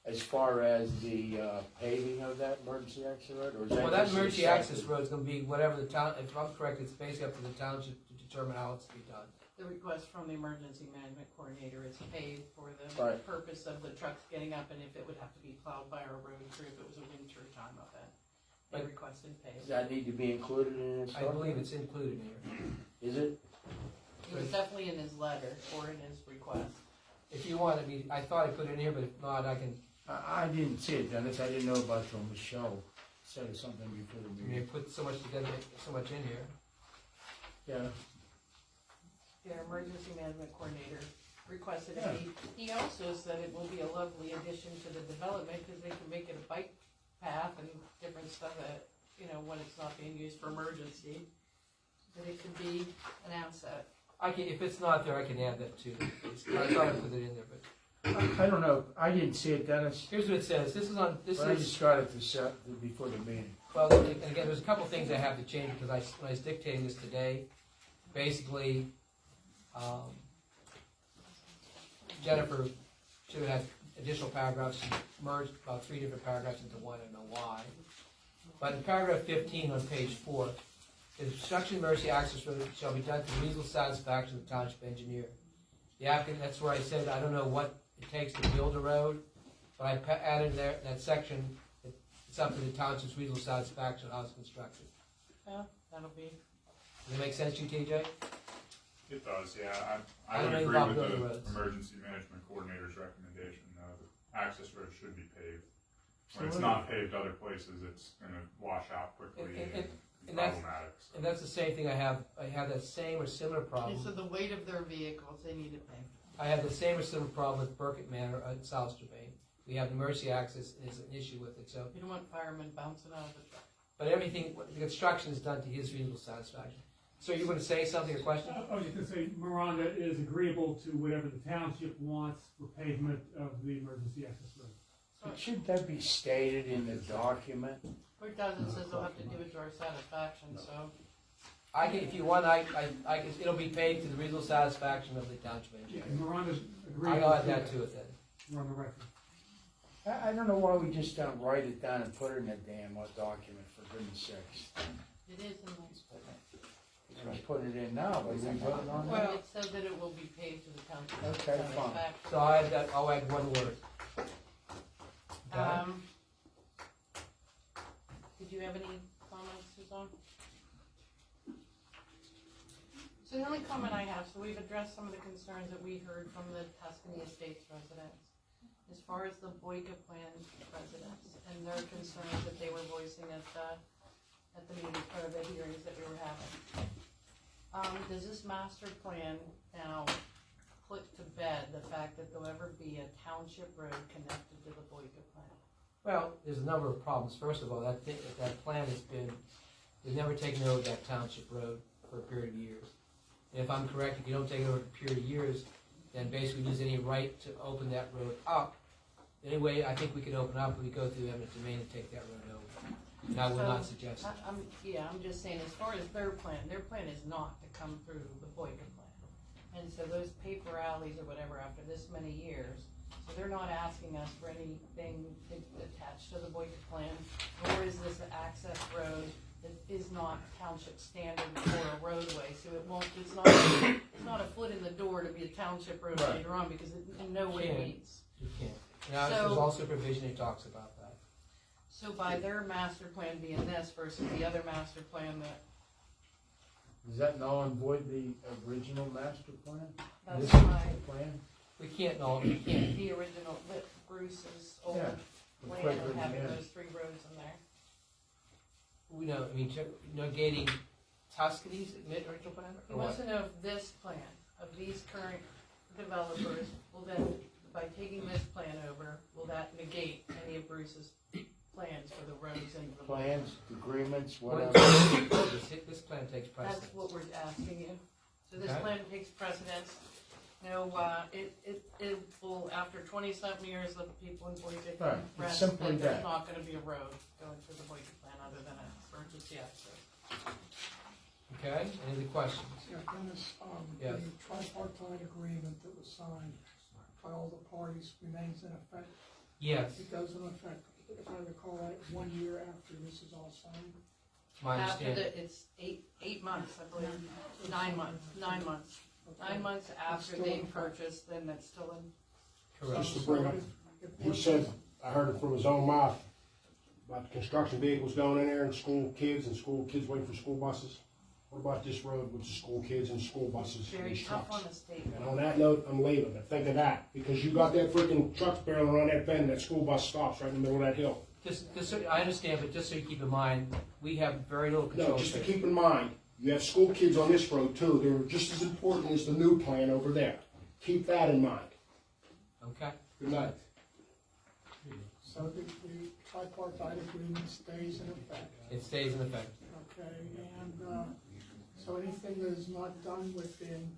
[SPEAKER 14] as far as the paving of that emergency access road? Or is that
[SPEAKER 2] That emergency access road is going to be whatever the town, if I'm correct, it's basically up to the township to determine how it's to be done.
[SPEAKER 1] The request from the emergency management coordinator is paid for the purpose of the trucks getting up, and if it would have to be plowed by our road crew if it was a winter time event. they requested pay.
[SPEAKER 14] Does that need to be included in this?
[SPEAKER 2] I believe it's included here.
[SPEAKER 14] Is it?
[SPEAKER 1] It was definitely in his letter or in his request.
[SPEAKER 2] If you want, I thought I put it in here, but if not, I can,
[SPEAKER 14] I didn't see it, Dennis. I didn't know about it till Michelle said something before the
[SPEAKER 2] I mean,
[SPEAKER 14] meeting.
[SPEAKER 2] put so much together, so much in here.
[SPEAKER 14] Yeah.
[SPEAKER 1] Their emergency management coordinator requested it. He also said it will be a lovely addition to the development because they can make it a bike path and different stuff that, you know, when it's not being used for emergency, that it could be an asset.
[SPEAKER 2] I can, if it's not there, I can add that too. I thought I put it in there, but.
[SPEAKER 14] I don't know. I didn't see it, Dennis.
[SPEAKER 2] Here's what it says. This is on, this
[SPEAKER 14] But I
[SPEAKER 2] is.
[SPEAKER 14] just got it before the meeting.
[SPEAKER 2] Well, and again, there's a couple things I have to change because when I was dictating this today, basically, Jennifer should have had additional paragraphs. She merged about 3 different paragraphs into one. I don't know why. But in paragraph 15 on page 4, the construction emergency access road shall be done to reasonable satisfaction of the township engineer. The applicant, that's where I said I don't know what it takes to build a road, but I added there that section. It's up to the township's reasonable satisfaction how it's constructed.
[SPEAKER 1] Yeah, that'll be.
[SPEAKER 2] Does it make sense to you, TJ?
[SPEAKER 6] It does, yeah. I
[SPEAKER 2] I
[SPEAKER 6] would
[SPEAKER 2] don't know
[SPEAKER 6] agree
[SPEAKER 2] about
[SPEAKER 6] with
[SPEAKER 2] building
[SPEAKER 6] the
[SPEAKER 2] roads.
[SPEAKER 6] emergency management coordinator's recommendation. The access road should be paved. When it's
[SPEAKER 2] So
[SPEAKER 6] not paved other places, it's gonna wash out quickly and be problematic.
[SPEAKER 2] And that's the same thing I have that same or similar problem.
[SPEAKER 1] So the weight of their vehicles, they need to pay.
[SPEAKER 2] I have the same or similar problem with Burkett Manor at South Strabane. We have emergency access is an issue with it, so.
[SPEAKER 1] You don't want firemen bouncing out of the truck.
[SPEAKER 2] But everything, the construction is done to his reasonable satisfaction. So you want to say something or question?
[SPEAKER 18] I was just going to say, Miranda is agreeable to whatever the township wants for pavement of the emergency access road.
[SPEAKER 14] But shouldn't that be stated in the document?
[SPEAKER 1] Or it doesn't, says they'll have to do it to our satisfaction, so.
[SPEAKER 2] I can, if you want, I can, it'll be paid to the reasonable satisfaction of the township
[SPEAKER 18] Yeah,
[SPEAKER 2] engineer.
[SPEAKER 18] Miranda's agreeable.
[SPEAKER 2] I'll add that to it then.
[SPEAKER 18] We're on the record.
[SPEAKER 14] I don't know why we just don't write it down and put it in a damn document, for goodness sakes.
[SPEAKER 1] It is in the.
[SPEAKER 14] We're gonna put it in now, but we voting on
[SPEAKER 1] Well,
[SPEAKER 14] that?
[SPEAKER 1] it says that it will be paid to the township.
[SPEAKER 14] Okay, fine.
[SPEAKER 1] satisfaction.
[SPEAKER 2] So I'll add one word. Okay?
[SPEAKER 1] Did you have any comments, Suzanne? So the only comment I have, so we've addressed some of the concerns that we heard from the Tuscany Estates residents. As far as the Boyka Plan residents and their concerns that they were voicing at the meeting, or the hearings that we were having. Does this master plan now put to bed the fact that there'll ever be a township road connected to the Boyka Plan?
[SPEAKER 2] Well, there's a number of problems. First of all, that plan has been, they've never taken over that township road for a period of years. And if I'm correct, if you don't take it over for a period of years, then basically lose any right to open that road up. Anyway, I think we could open up, we go through eminent domain and take that road over. And I would not suggest that.
[SPEAKER 1] I'm just saying, as far as their plan is not to come through the Boyka Plan. And so those paper alleys or whatever, after this many years, so they're not asking us for anything attached to the Boyka Plan, nor is this an access road that is not township standard for a roadway, so it won't, it's not a foot in the door to be a township road
[SPEAKER 2] Right.
[SPEAKER 1] later on, because it in no way
[SPEAKER 2] Can't.
[SPEAKER 1] meets.
[SPEAKER 2] You can't. Now, there's also a provision that talks about that.
[SPEAKER 1] So by their master plan being this versus the other master plan that,
[SPEAKER 14] Does that null and void the original master plan?
[SPEAKER 1] That's
[SPEAKER 14] This
[SPEAKER 1] right.
[SPEAKER 14] plan?
[SPEAKER 2] We can't, we can't.
[SPEAKER 1] the original, Bruce's old
[SPEAKER 14] Yeah.
[SPEAKER 1] plan
[SPEAKER 14] Quick
[SPEAKER 1] of having
[SPEAKER 14] review.
[SPEAKER 1] those 3 roads in there.
[SPEAKER 2] We know, I mean, negating Tuscany's original plan?
[SPEAKER 1] He
[SPEAKER 2] Or
[SPEAKER 1] wants
[SPEAKER 2] what?
[SPEAKER 1] to know if this plan of these current developers will then, by taking this plan over, will that negate any of Bruce's plans for the roads into the.
[SPEAKER 14] Plans, agreements, whatever.
[SPEAKER 2] This plan takes precedence.
[SPEAKER 1] That's what we're asking you. So this
[SPEAKER 2] Okay.
[SPEAKER 1] plan takes precedence. You know, it will, after 20-something years, the people in Boyka
[SPEAKER 14] Right,
[SPEAKER 1] can
[SPEAKER 14] it's
[SPEAKER 1] rest
[SPEAKER 14] simply
[SPEAKER 1] that there's
[SPEAKER 14] that.
[SPEAKER 1] not gonna be a road going through the Boyka plan other than a emergency access.
[SPEAKER 2] Okay, any other questions?
[SPEAKER 17] Yeah, Dennis,
[SPEAKER 2] Yes.
[SPEAKER 17] the tripartite agreement that was signed by all the parties remains in effect?
[SPEAKER 2] Yes.
[SPEAKER 17] It goes in effect, if I recall right, 1 year after this is all signed?
[SPEAKER 2] My
[SPEAKER 1] After
[SPEAKER 2] understanding.
[SPEAKER 1] it's eight months, I believe, 9 months, 9 months.
[SPEAKER 17] Okay.
[SPEAKER 1] 9 months
[SPEAKER 17] It's
[SPEAKER 1] after
[SPEAKER 17] still
[SPEAKER 1] they
[SPEAKER 17] in effect.
[SPEAKER 1] purchased, then it's still in.
[SPEAKER 2] Correct.
[SPEAKER 4] Just to bring up, he said, I heard it from his own mouth, about the construction vehicles going in there and school kids waiting for school buses? What about this road with the school kids and school buses and
[SPEAKER 1] Very
[SPEAKER 4] these
[SPEAKER 1] tough
[SPEAKER 4] trucks?
[SPEAKER 1] on the state.
[SPEAKER 4] And on that note, I'm leaving, but think of that, because you got that freaking trucks barreling around that bend, that school bus stops right in the middle of that hill.
[SPEAKER 2] Just so, I understand, but just so you keep in mind, we have very little control.
[SPEAKER 4] No, just to keep in mind, you have school kids on this road too, they're just as important as the new plan over there. Keep that in mind.
[SPEAKER 2] Okay.
[SPEAKER 4] Good night.
[SPEAKER 17] So the tripartite agreement stays in effect,
[SPEAKER 2] It stays in effect.
[SPEAKER 17] okay? And, so anything that is not done within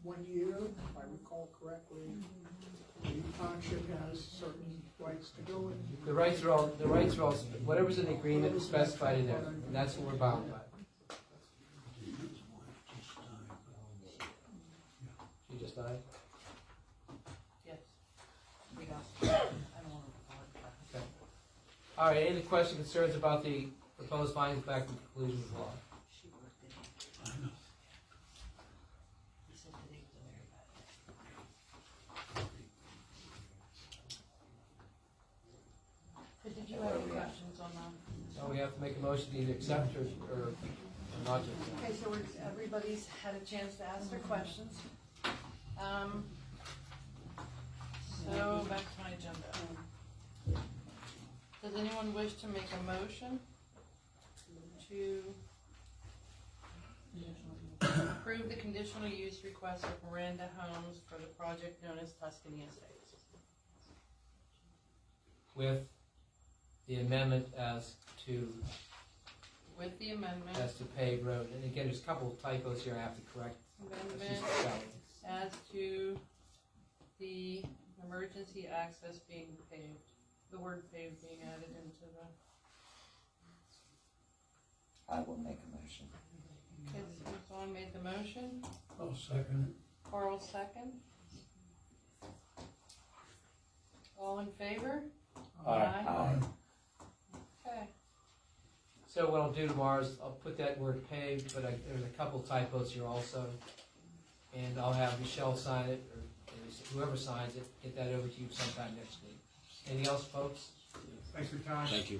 [SPEAKER 17] 1 year, if I recall correctly, the township has certain rights to go in.
[SPEAKER 2] The rights are all, whatever's in the agreement is specified in there, and that's what we're bound by. She just died?
[SPEAKER 1] Yes. We got, I don't want to.
[SPEAKER 2] Okay. All right, any questions, concerns about the proposed findings, fact, and conclusions of law?
[SPEAKER 1] So did you have any questions on that?
[SPEAKER 2] So we have to make a motion to either accept or not to accept.
[SPEAKER 1] Okay, so everybody's had a chance to ask their questions. So back to my agenda. Does anyone wish to make a motion to approve the conditional use request of Miranda Homes for the project known as Tuscany Estates?
[SPEAKER 2] With the amendment as to
[SPEAKER 1] With the amendment.
[SPEAKER 2] as to paved road. And again, there's a couple of typos here I have to correct.
[SPEAKER 1] Amendment as to the emergency access being paved, the word paved being added into the.
[SPEAKER 12] I will make a motion.
[SPEAKER 1] Okay, so Dawn made the motion,
[SPEAKER 7] I'll second
[SPEAKER 1] Carl second. All in favor?
[SPEAKER 12] Aye.
[SPEAKER 1] Okay,
[SPEAKER 2] So what I'll do tomorrow is I'll put that word paved, but there's a couple typos here also. And I'll have Michelle sign it, or whoever signs it, get that over to you sometime next week. Anything else, folks?
[SPEAKER 18] Thanks for your time.
[SPEAKER 3] Thank you.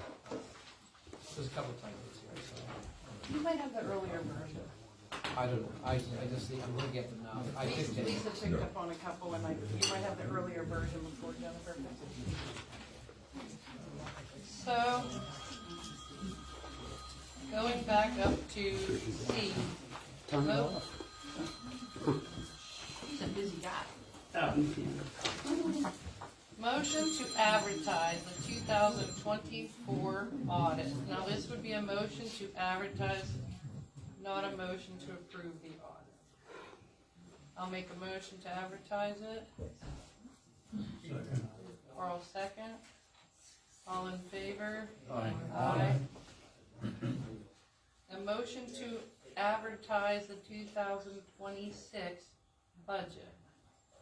[SPEAKER 2] There's a couple typos here, so.
[SPEAKER 1] you might have the earlier version.
[SPEAKER 2] I don't know, I just, I'm gonna get them now. I fixed it.
[SPEAKER 1] Lisa picked up on a couple, and you might have the earlier version before Jennifer fixed it. So, going back up to C.
[SPEAKER 12] Turn it off.
[SPEAKER 1] He's a busy guy. Motion to advertise the 2024 audit. Now, this would be a motion to advertise, not a motion to approve the audit. I'll make a motion to advertise it. Carl second. All in favor? Aye. A motion to advertise the 2026 budget.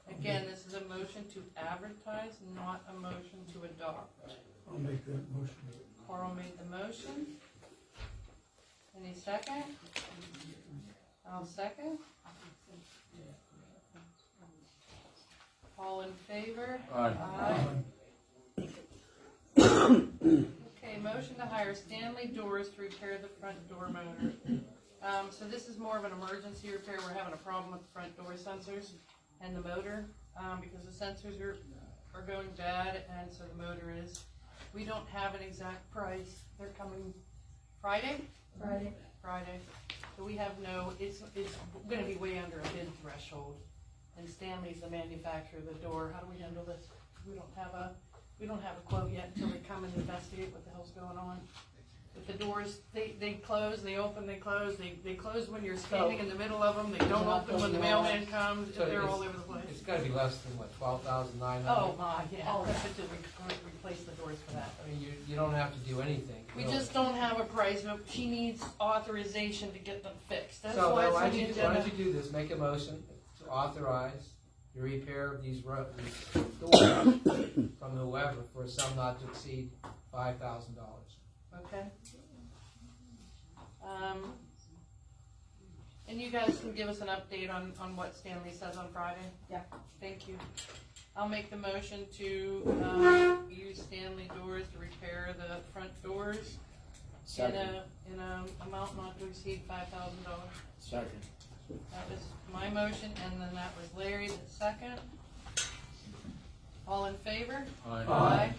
[SPEAKER 1] Again, this is a motion to advertise, not a motion to adopt.
[SPEAKER 7] I'll make that motion.
[SPEAKER 1] Carl made the motion. Any second? I'll second. All in favor? Aye. Okay, motion to hire Stanley Doors to repair the front door motor. So this is more of an emergency repair. We're having a problem with the front door sensors and the motor, because the sensors are going bad, and so the motor is. We don't have an exact price. They're coming Friday? Friday. So we have no, it's gonna be way under a bid threshold. And Stanley's the manufacturer of the door. How do we handle this? We don't have a quote yet until they come and investigate what the hell's going on. If the doors, they close, they open, they close, they close when you're standing in the middle of them, they don't open when the mailman comes,
[SPEAKER 2] So
[SPEAKER 1] they're all over the place.
[SPEAKER 2] It's gotta be less than what, 12,900?
[SPEAKER 1] Oh my, yeah, to replace the doors for that.
[SPEAKER 2] I mean, you don't have to do anything.
[SPEAKER 1] We
[SPEAKER 2] really.
[SPEAKER 1] just don't have a price, but she needs authorization to get them fixed. That's
[SPEAKER 2] So
[SPEAKER 1] why
[SPEAKER 2] now,
[SPEAKER 1] it's
[SPEAKER 2] why
[SPEAKER 1] on the
[SPEAKER 2] don't
[SPEAKER 1] agenda.
[SPEAKER 2] you do this, make a motion to authorize the repair of these doors from whoever for a sum not to exceed $5,000.
[SPEAKER 1] Okay. And you guys can give us an update on what Stanley says on Friday?
[SPEAKER 16] Yeah.
[SPEAKER 1] Thank you. I'll make the motion to, use Stanley Doors to repair the front doors in
[SPEAKER 14] Second.
[SPEAKER 1] in a amount not to exceed $5,000.
[SPEAKER 14] Second.
[SPEAKER 1] That was my motion, and then that was Larry, the second. All in favor?
[SPEAKER 14] Aye.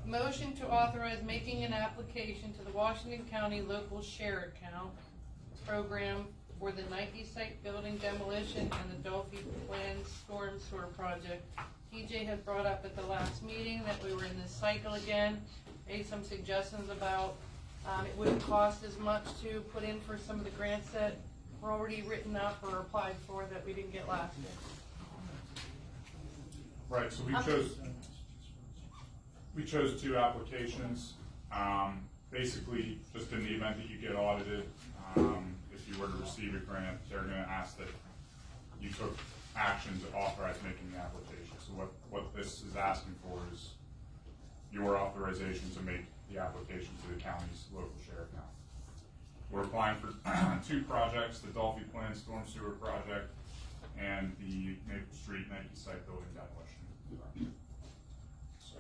[SPEAKER 1] Motion to authorize making an application to the Washington County Local Share Account Program for the Nike site building demolition and the Dolphy Planned Storm Sewer Project. TJ had brought up at the last meeting that we were in this cycle again, made some suggestions about it wouldn't cost as much to put in for some of the grants that were already written up or applied for that we didn't get last year.
[SPEAKER 6] Right, so we chose two applications. Basically, just in the event that you get audited, if you were to receive a grant, they're gonna ask that you took action to authorize making the application. So what this is asking for is your authorization to make the application to the county's local share account. We're applying for two projects, the Dolphy Planned Storm Sewer Project and the Maple Street Nike site building demolition project. So,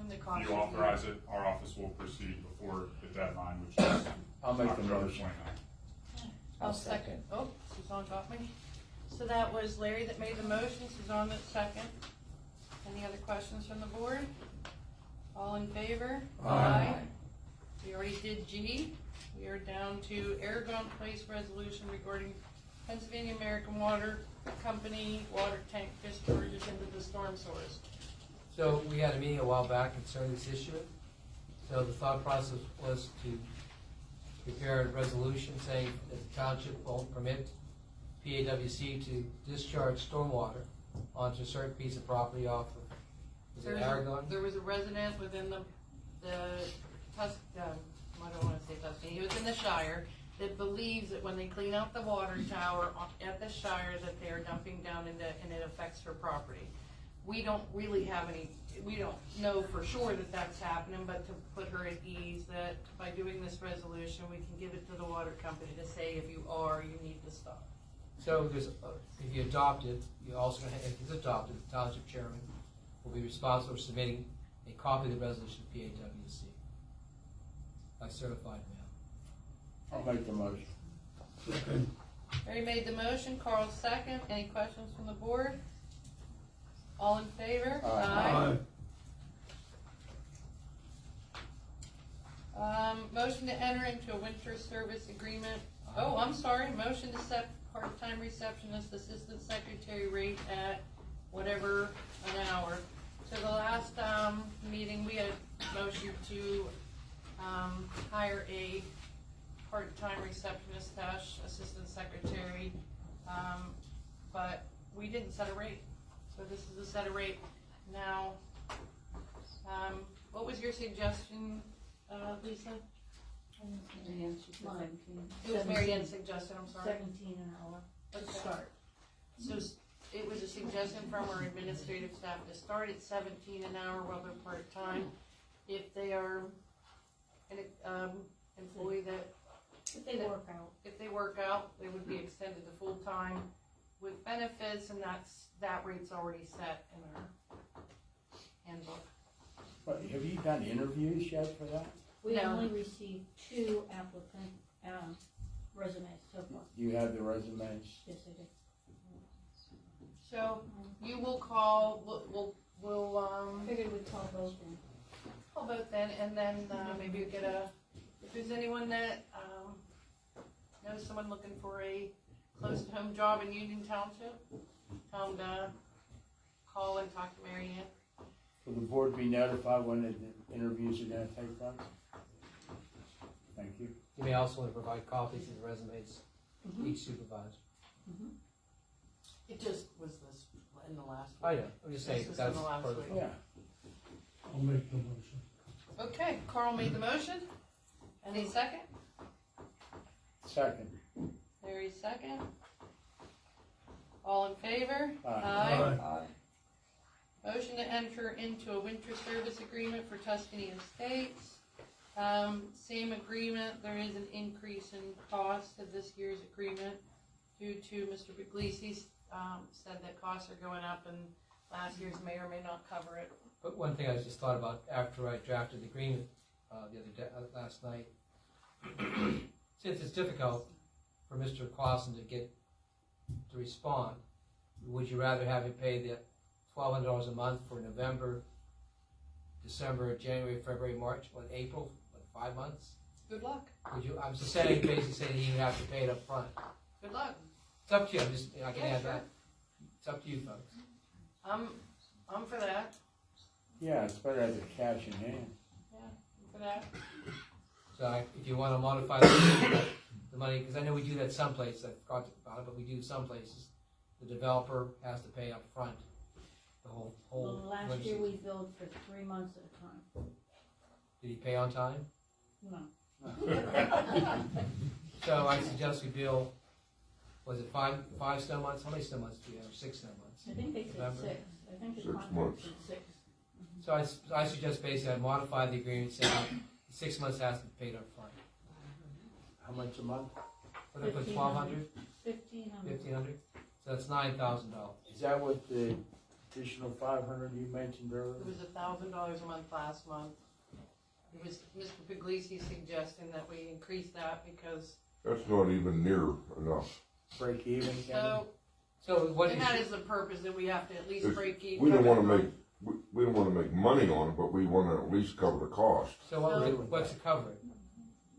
[SPEAKER 1] And the cost
[SPEAKER 6] if you
[SPEAKER 1] should be-
[SPEAKER 6] authorize it, our office will proceed before the deadline, which is
[SPEAKER 14] I'll make the
[SPEAKER 6] October
[SPEAKER 14] motion.
[SPEAKER 6] 29th.
[SPEAKER 1] I'll second. Oh, Suzanne got me. So that was Larry that made the motion, Suzanne that second. Any other questions from the board? All in favor?
[SPEAKER 14] Aye.
[SPEAKER 1] We already did G. We are down to Aragon Place resolution regarding Pennsylvania American Water Company water tank discharges into the storm sewers.
[SPEAKER 2] So we had a meeting a while back concerning this issue. So the thought process was to prepare a resolution saying that the township won't permit PAWC to discharge stormwater onto a certain piece of property off of, is it Aragon?
[SPEAKER 1] There was a resident within the I don't wanna say Tuscany, he was in the Shire, that believes that when they clean out the water tower at the Shire, that they're dumping down into, and it affects her property. We don't really have any, we don't know for sure that that's happening, but to put her at ease, that by doing this resolution, we can give it to the water company to say, if you are, you need to stop.
[SPEAKER 2] So there's, if you adopt it, you also, if it's adopted, the township chairman will be responsible for submitting a copy of the resolution to PAWC by certified mail.
[SPEAKER 14] I'll make the motion.
[SPEAKER 7] Second.
[SPEAKER 1] Larry made the motion, Carl second. Any questions from the board? All in favor?
[SPEAKER 14] Aye.
[SPEAKER 1] Motion to enter into a winter service agreement. Oh, I'm sorry, motion to set part-time receptionist, assistant secretary rate at whatever an hour. So the last, meeting, we had motion to, hire a part-time receptionist slash assistant secretary, but we didn't set a rate. So this is a set a rate. Now, what was your suggestion, Lisa?
[SPEAKER 15] Marianne, she said
[SPEAKER 16] Mine.
[SPEAKER 15] 17.
[SPEAKER 1] It was Mary Ann's suggestion, I'm sorry.
[SPEAKER 15] 17 an hour to
[SPEAKER 1] Okay.
[SPEAKER 15] start.
[SPEAKER 1] So it was a suggestion from our administrative staff to start at 17 an hour while they're part-time. If they are an, employee that,
[SPEAKER 15] If they work out.
[SPEAKER 1] if they work out, they would be extended to full-time with benefits, and that rate's already set in our handbook.
[SPEAKER 14] But have you done interviews yet for that?
[SPEAKER 15] We
[SPEAKER 1] No.
[SPEAKER 15] only received 2 applicant, resumes so far.
[SPEAKER 14] You have the resumes?
[SPEAKER 15] Yes, I did.
[SPEAKER 1] So you will call, we'll
[SPEAKER 15] Figured we'd call both in.
[SPEAKER 1] call both then, and then, maybe you get if there's anyone that, knows someone looking for a close-to-home job in Union Township, tell them to call and talk to Mary Ann.
[SPEAKER 14] Will the board be notified when the interviews are gonna take place? Thank you.
[SPEAKER 2] You may also want to provide copies of the resumes to each supervisor.
[SPEAKER 1] It just was this, in the last
[SPEAKER 2] Oh,
[SPEAKER 1] week.
[SPEAKER 2] yeah, I'm just saying,
[SPEAKER 1] This was in
[SPEAKER 2] that's
[SPEAKER 1] the last
[SPEAKER 2] part of
[SPEAKER 1] week.
[SPEAKER 2] it.
[SPEAKER 14] Yeah.
[SPEAKER 7] I'll make the motion.
[SPEAKER 1] Okay, Carl made the motion. Any second?
[SPEAKER 14] Second.
[SPEAKER 1] Larry second. All in favor?
[SPEAKER 14] Aye.
[SPEAKER 1] Motion to enter into a winter service agreement for Tuscany Estates. Same agreement, there is an increase in cost of this year's agreement. due to Mr. Puglisi, said that costs are going up and last year's may or may not cover it.
[SPEAKER 2] But one thing I just thought about after I drafted the agreement the other day, last night, since it's difficult for Mr. Clausen to respond, would you rather have him pay the $1,200 a month for November, December, January, February, March, April, 5 months?
[SPEAKER 1] Good luck.
[SPEAKER 2] Would you? I'm just saying, basically saying he would have to pay it up front.
[SPEAKER 1] Good luck.
[SPEAKER 2] It's up to you. I can add
[SPEAKER 1] sure.
[SPEAKER 2] that. It's up to you, folks.
[SPEAKER 1] I'm for that.
[SPEAKER 14] Yeah, it's better to have the cash in hand.
[SPEAKER 1] Yeah, I'm for that.
[SPEAKER 2] So if you want to modify the money, because I know we do that some places, I forgot about it, but we do some places. The developer has to pay up front the whole.
[SPEAKER 8] Well, last year we billed for 3 months at a time.
[SPEAKER 2] Did he pay on time?
[SPEAKER 8] No.
[SPEAKER 2] So I suggest we bill, was it five snow months? How many snow months do you have? 6 snow months?
[SPEAKER 8] I think they said
[SPEAKER 2] November?
[SPEAKER 8] 6. I think the
[SPEAKER 5] 6
[SPEAKER 8] contract
[SPEAKER 5] months.
[SPEAKER 8] said 6.
[SPEAKER 2] So I suggest basically I modify the agreement saying 6 months has to be paid up front.
[SPEAKER 14] How much a month?
[SPEAKER 2] What did I put, 1,200?
[SPEAKER 8] 1,500.
[SPEAKER 2] 1,500? So that's $9,000.
[SPEAKER 14] Is that what the additional 500 you mentioned earlier?
[SPEAKER 1] It was $1,000 a month last month. It was Mr. Puglisi suggesting that we increase that because.
[SPEAKER 5] That's not even near enough.
[SPEAKER 14] Break even,
[SPEAKER 1] So
[SPEAKER 2] what
[SPEAKER 1] and
[SPEAKER 2] is
[SPEAKER 1] that is the purpose, that we have to at least break even.
[SPEAKER 5] We don't wanna we don't wanna make money on it, but we wanna at least cover the cost.
[SPEAKER 2] So what's the cover it?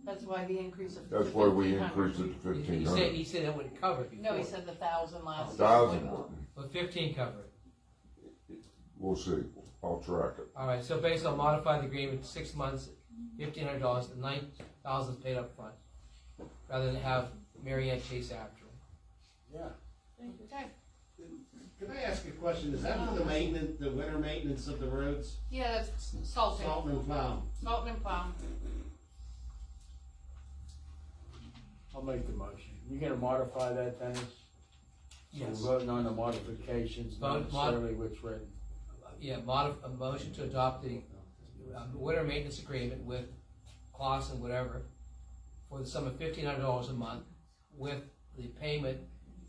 [SPEAKER 1] That's why the increase of.
[SPEAKER 5] That's why we increased it to
[SPEAKER 2] He
[SPEAKER 5] 1,500.
[SPEAKER 2] said it wouldn't cover it before.
[SPEAKER 1] No, he said the 1,000 last year.
[SPEAKER 5] 1,000 wouldn't.
[SPEAKER 2] But 15 cover it.
[SPEAKER 5] We'll see. I'll track it.
[SPEAKER 2] All right, so based on modified agreement, 6 months, $1,500, and $9,000 is paid up front, rather than have Mary Ann chase after him.
[SPEAKER 14] Yeah.
[SPEAKER 1] Okay.
[SPEAKER 19] Can I ask a question? Is that for the maintenance, the winter maintenance of the roads?
[SPEAKER 1] Yeah, that's salting.
[SPEAKER 19] Salting and plowing.
[SPEAKER 1] Salting and plowing.
[SPEAKER 14] I'll make the motion. You gonna modify that, Dennis?
[SPEAKER 2] Yes.
[SPEAKER 14] So we're voting on the modifications, not necessarily what's written.
[SPEAKER 2] Yeah, a motion to adopt the winter maintenance agreement with Clausen, whatever, for the sum of $1,500 a month, with the payment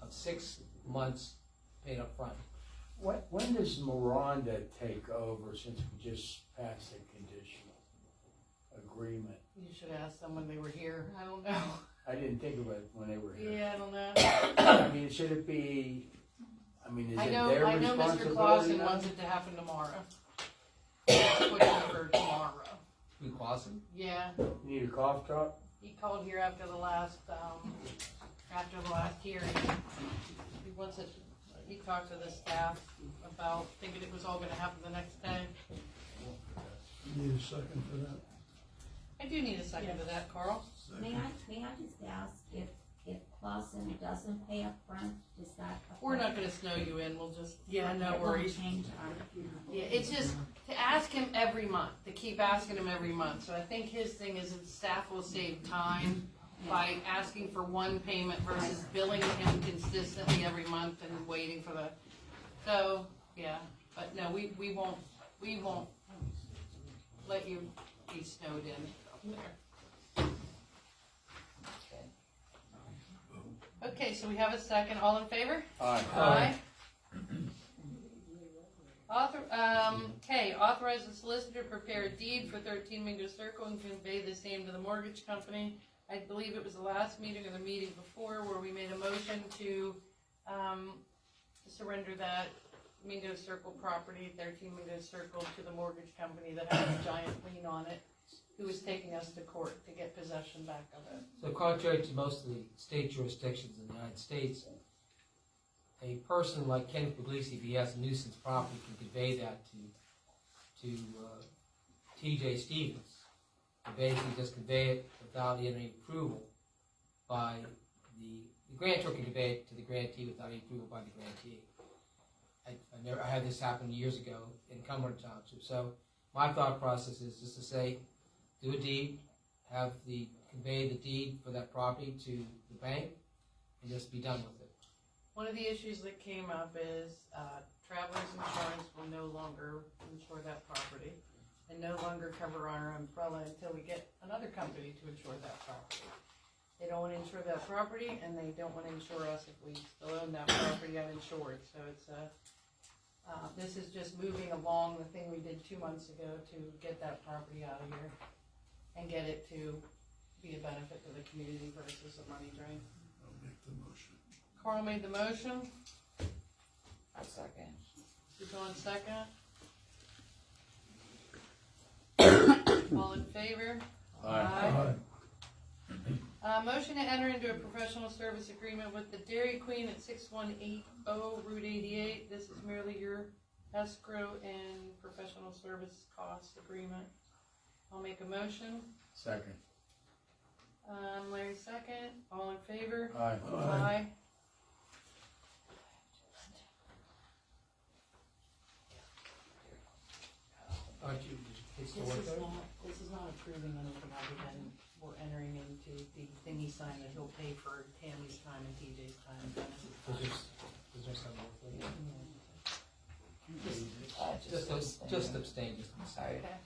[SPEAKER 2] of 6 months paid up front.
[SPEAKER 14] When does Miranda take over, since we just passed a conditional agreement?
[SPEAKER 1] You should ask them when they were here. I don't know.
[SPEAKER 14] I didn't think of it when they were here.
[SPEAKER 1] Yeah, I don't know.
[SPEAKER 14] I mean, should it be, is it their
[SPEAKER 1] I know Mr.
[SPEAKER 14] responsibility
[SPEAKER 1] Clausen
[SPEAKER 14] now?
[SPEAKER 1] wants it to happen tomorrow. Pushing for tomorrow.
[SPEAKER 2] Who, Clausen?
[SPEAKER 1] Yeah.
[SPEAKER 14] You need a cough drop?
[SPEAKER 1] He called here after the last hearing. He wants it, he talked to the staff about thinking it was all gonna happen the next day.
[SPEAKER 7] Need a second for that?
[SPEAKER 1] I do need a second to that, Carl.
[SPEAKER 8] May I just ask if Clausen doesn't pay up front, does that?
[SPEAKER 1] We're not gonna snow you in, we'll just, yeah, no
[SPEAKER 8] It won't
[SPEAKER 1] worries.
[SPEAKER 8] change our.
[SPEAKER 1] Yeah, it's just to ask him every month, to keep asking him every month. So I think his thing is that staff will save time by asking for one payment versus billing him consistently every month and waiting for the, so, yeah. But no, we won't let you be snowed in up there. Okay, so we have a second. All in favor?
[SPEAKER 14] Aye.
[SPEAKER 1] Aye. Authorize the solicitor to prepare a deed for 13 Mingo Circle and convey the same to the mortgage company. I believe it was the last meeting or the meeting before where we made a motion to surrender that Mingo Circle property, 13 Mingo Circle, to the mortgage company that has a giant lien on it, who is taking us to court to get possession back of it.
[SPEAKER 2] So contrary to most of the state jurisdictions in the United States, a person like Ken Puglisi, if he has a nuisance property, can convey that to T.J. Stevens, and basically just convey it without any approval by the grantor can convey it to the grantee without any approval by the grantee. I had this happen years ago in Cumberland Township. So my thought process is just to say, do a deed, convey the deed for that property to the bank, and just be done with it.
[SPEAKER 1] One of the issues that came up is traveler's insurance will no longer insure that property and no longer cover our umbrella until we get another company to insure that property. They don't wanna insure that property, and they don't wanna insure us if we still own that property uninsured, so it's this is just moving along the thing we did 2 months ago to get that property out of here and get it to be a benefit to the community versus a money drain.
[SPEAKER 19] I'll make the motion.
[SPEAKER 1] Carl made the motion,
[SPEAKER 12] I second.
[SPEAKER 1] John second. All in favor?
[SPEAKER 14] Aye.
[SPEAKER 1] Motion to enter into a professional service agreement with the Dairy Queen at 6180 Route 88. This is merely your escrow and professional service cost agreement. I'll make a motion.
[SPEAKER 14] Second.
[SPEAKER 1] Larry second. All in favor?
[SPEAKER 14] Aye.
[SPEAKER 1] Aye.
[SPEAKER 2] Aren't you, it's the
[SPEAKER 1] This
[SPEAKER 2] work
[SPEAKER 1] is
[SPEAKER 2] there?
[SPEAKER 1] not, this is not approving anything other than we're entering into the thing he signed that he'll pay for Tammy's time and TJ's time and Dennis's time.
[SPEAKER 2] Is there some more thing?
[SPEAKER 12] Just
[SPEAKER 2] Just abstain, just
[SPEAKER 12] Sorry.
[SPEAKER 1] Okay.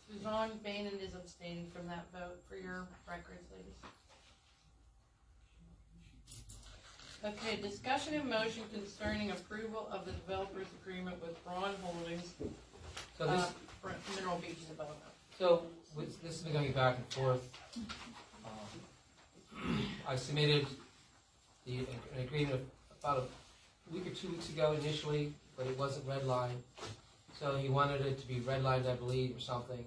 [SPEAKER 1] Suzanne Bainan is abstaining from that vote for your records, ladies. Okay, discussion and motion concerning approval of the developer's agreement with Braun Holdings,
[SPEAKER 2] So this,
[SPEAKER 1] Mineral Beach Development.
[SPEAKER 2] so this has been going back and forth. I submitted an agreement about a week or 2 weeks ago initially, but it wasn't redlined. So he wanted it to be redlined, I believe, or something.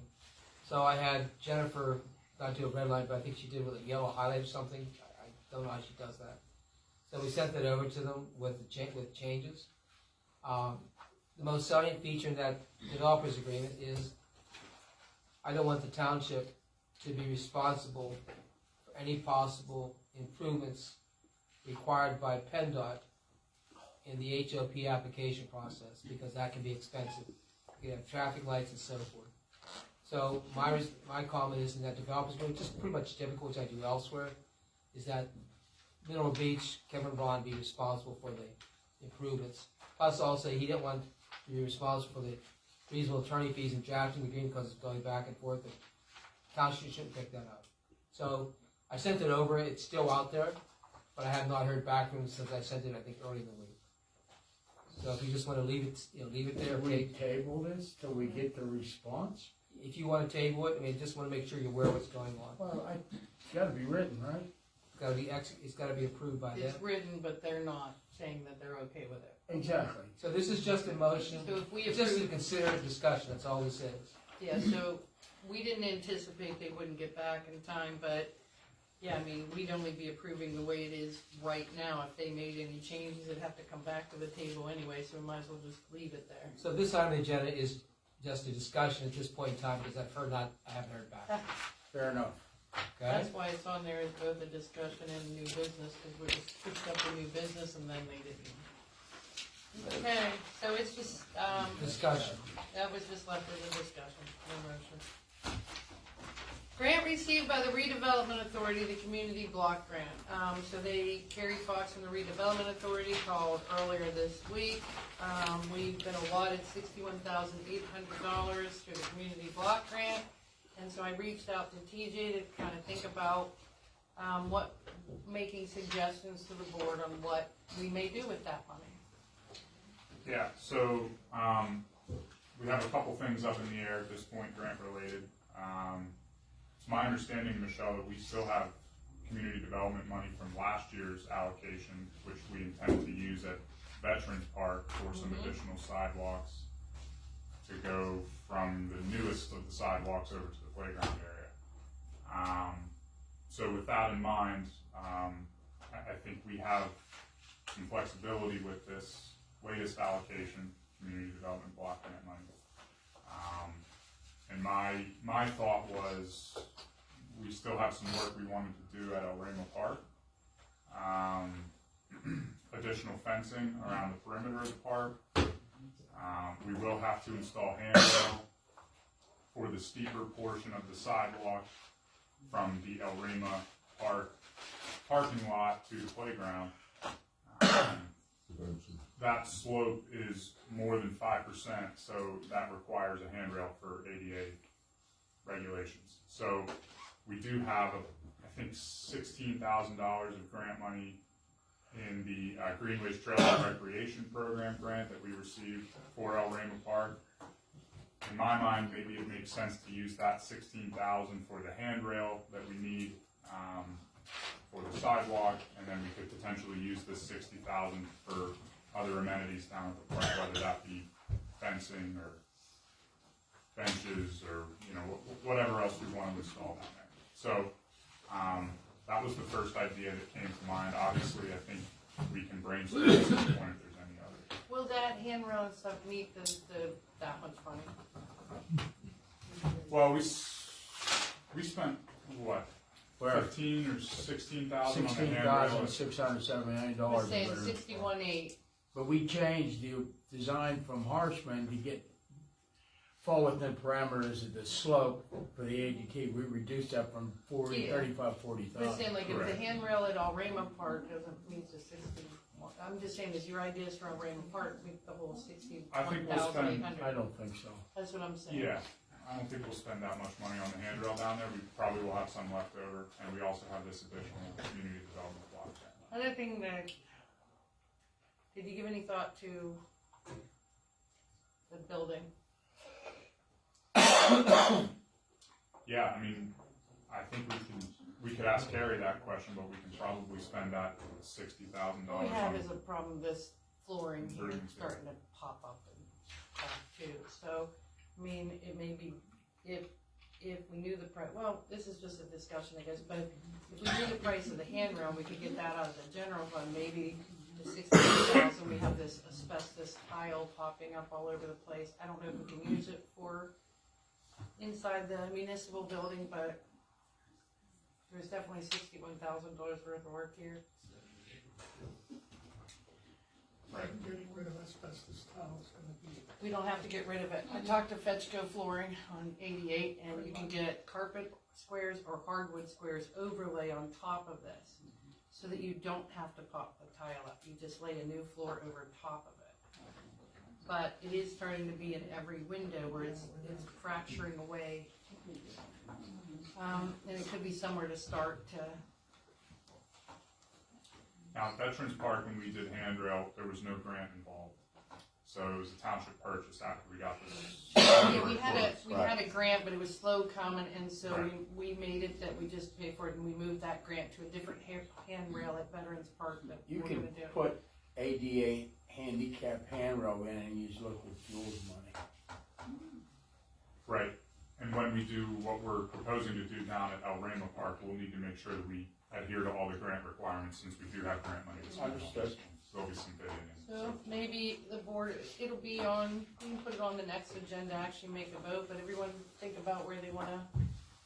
[SPEAKER 2] So I had Jennifer not do a red line, but I think she did with a yellow highlight or something. I don't know how she does that. So we sent that over to them with changes. The most salient feature in that developer's agreement is I don't want the township to be responsible for any possible improvements required by PennDOT in the HOP application process, because that can be expensive. You have traffic lights and so forth. So my comment is in that developer's agreement, just pretty much typical, which I do elsewhere, is that Mineral Beach, Kevin Braun be responsible for the improvements. Plus also, he didn't want to be responsible for the reasonable attorney fees in drafting the agreement because it's going back and forth. The township shouldn't pick that up. So I sent it over. It's still out there, but I have not heard back from him since I sent it, I think, early in the week. So if you just want to leave it, leave it there.
[SPEAKER 14] Can we table this till we get the response?
[SPEAKER 2] If you want to table it, I mean, just want to make sure you're aware of what's going on.
[SPEAKER 14] Well, it's gotta be written, right?
[SPEAKER 2] It's got to be approved by them.
[SPEAKER 1] It's written, but they're not saying that they're okay with it.
[SPEAKER 14] Exactly.
[SPEAKER 2] So this is just a motion.
[SPEAKER 1] So if we
[SPEAKER 2] It's just to
[SPEAKER 1] approve,
[SPEAKER 2] consider a discussion. That's all this is.
[SPEAKER 1] yeah, so we didn't anticipate they wouldn't get back in time, but yeah, I mean, we'd only be approving the way it is right now. If they made any changes, it'd have to come back to the table anyway, so we might as well just leave it there.
[SPEAKER 2] So this item on the agenda is just a discussion at this point in time because I haven't heard back.
[SPEAKER 14] Fair enough.
[SPEAKER 2] Okay.
[SPEAKER 1] That's why it's on there as both a discussion and new business, because we just pushed up the new business and then made it. Okay, so it's just,
[SPEAKER 2] Discussion.
[SPEAKER 1] that was just left as a discussion, no motion. Grant received by the Redevelopment Authority, the Community Block Grant. So Carrie Fox from the Redevelopment Authority called earlier this week. We've been allotted $61,800 through the Community Block Grant. And so I reached out to TJ to kind of think about making suggestions to the board on what we may do with that money.
[SPEAKER 6] Yeah, so we have a couple things up in the air at this point, grant related. It's my understanding, Michelle, that we still have community development money from last year's allocation, which we intend to use at Veterans Park for some additional sidewalks to go from the newest of the sidewalks over to the playground area. So with that in mind, I think we have some flexibility with this latest allocation, community development block grant money. And my thought was we still have some work we wanted to do at El Remo Park. Additional fencing around the perimeter of the park. We will have to install handrail for the steeper portion of the sidewalk from the El Remo Park parking lot to the playground. That slope is more than 5%, so that requires a handrail for ADA regulations. So we do have a think $16,000 of grant money in the Greenways Trail and Recreation Program grant that we received for El Rama Park. In my mind, maybe it makes sense to use that $16,000 for the handrail that we need for the sidewalk, and then we could potentially use this $60,000 for other amenities down at the park, whether that be fencing or benches or whatever else we want to install down there. So that was the first idea that came to mind. Obviously, I think we can brainstorm at some point if there's any others.
[SPEAKER 1] Will that handrail and stuff meet that much money?
[SPEAKER 6] Well, we spent what? 15 or 16,000 on the handrail.
[SPEAKER 14] $16,679.
[SPEAKER 1] We're saying 61.8.
[SPEAKER 14] But we changed the design from Harshman to fall within parameters of the slope for the ADT. We reduced that from 40,000.
[SPEAKER 1] We're saying like if the handrail at El Rama Park doesn't meet the 60. I'm just saying, is your ideas for El Rama Park meet the whole 61,800?
[SPEAKER 14] I don't think so.
[SPEAKER 1] That's what I'm saying.
[SPEAKER 6] Yeah. I don't think we'll spend that much money on the handrail down there. We probably will have some left over, and we also have this additional community development block.
[SPEAKER 1] Another thing that, did you give any thought to the building?
[SPEAKER 6] Yeah, I mean, I think we could ask Carrie that question, but we can probably spend that $60,000.
[SPEAKER 1] What we have is a problem, this flooring here starting to pop up and stuff too. So, I mean, it may be, if we knew the price, well, this is just a discussion, I guess, but if we knew the price of the handrail, we could get that out of the general fund, maybe the $60,000, we have this asbestos tile popping up all over the place. I don't know if we can use it for inside the municipal building, but there's definitely $61,000 worth of work here.
[SPEAKER 17] Right, getting rid of asbestos tile is gonna be.
[SPEAKER 1] We don't have to get rid of it. I talked to Fetchco Flooring on 88, and you can get carpet squares or hardwood squares overlay on top of this, so that you don't have to pop the tile up. You just lay a new floor over top of it. But it is starting to be in every window where it's fracturing away. And it could be somewhere to start to.
[SPEAKER 6] Now, at Veterans Park, when we did handrail, there was no grant involved. So it was a township purchase after we got this.
[SPEAKER 1] Yeah, we had a grant, but it was slow coming, and so we made it that we just pay for it, and we moved that grant to a different handrail at Veterans Park that
[SPEAKER 14] You
[SPEAKER 1] we're
[SPEAKER 14] can
[SPEAKER 1] gonna do.
[SPEAKER 14] put ADA handicap handrail in and use liquid fuels money.
[SPEAKER 6] Right. And when we do what we're proposing to do down at El Rama Park, we'll need to make sure that we adhere to all the grant requirements since we do have grant money to spend.
[SPEAKER 14] Understood.
[SPEAKER 6] So there'll be some bidding.
[SPEAKER 1] So maybe the board, it'll be on, we can put it on the next agenda, actually make a vote, but everyone think about where they wanna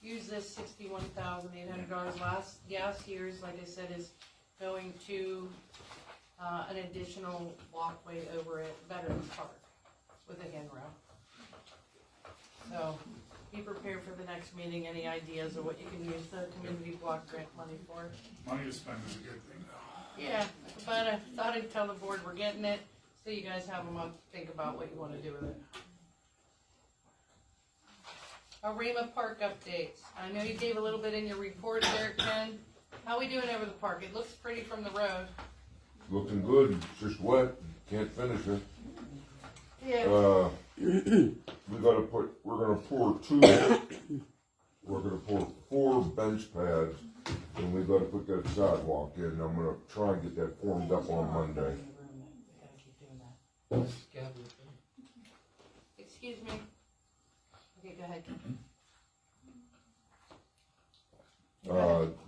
[SPEAKER 1] use this $61,800. Last year's, like I said, is going to, an additional walkway over at Veterans Park with a handrail. So, be prepared for the next meeting, any ideas of what you can use the community block grant money for.
[SPEAKER 6] Money to spend is a good thing, though.
[SPEAKER 1] Yeah, but I thought I'd tell the board we're getting it, so you guys have a month to think about what you wanna do with it. Arima Park updates. I know you gave a little bit in your report there, Ken. How we doing over the park? It looks pretty from the road.
[SPEAKER 5] Looking good, it's just wet, can't finish it.
[SPEAKER 1] Yeah.
[SPEAKER 5] We're gonna pour 4 bench pads, and we gotta put that sidewalk in. I'm gonna try and get that formed up on Monday.
[SPEAKER 1] Excuse me. Okay, go ahead.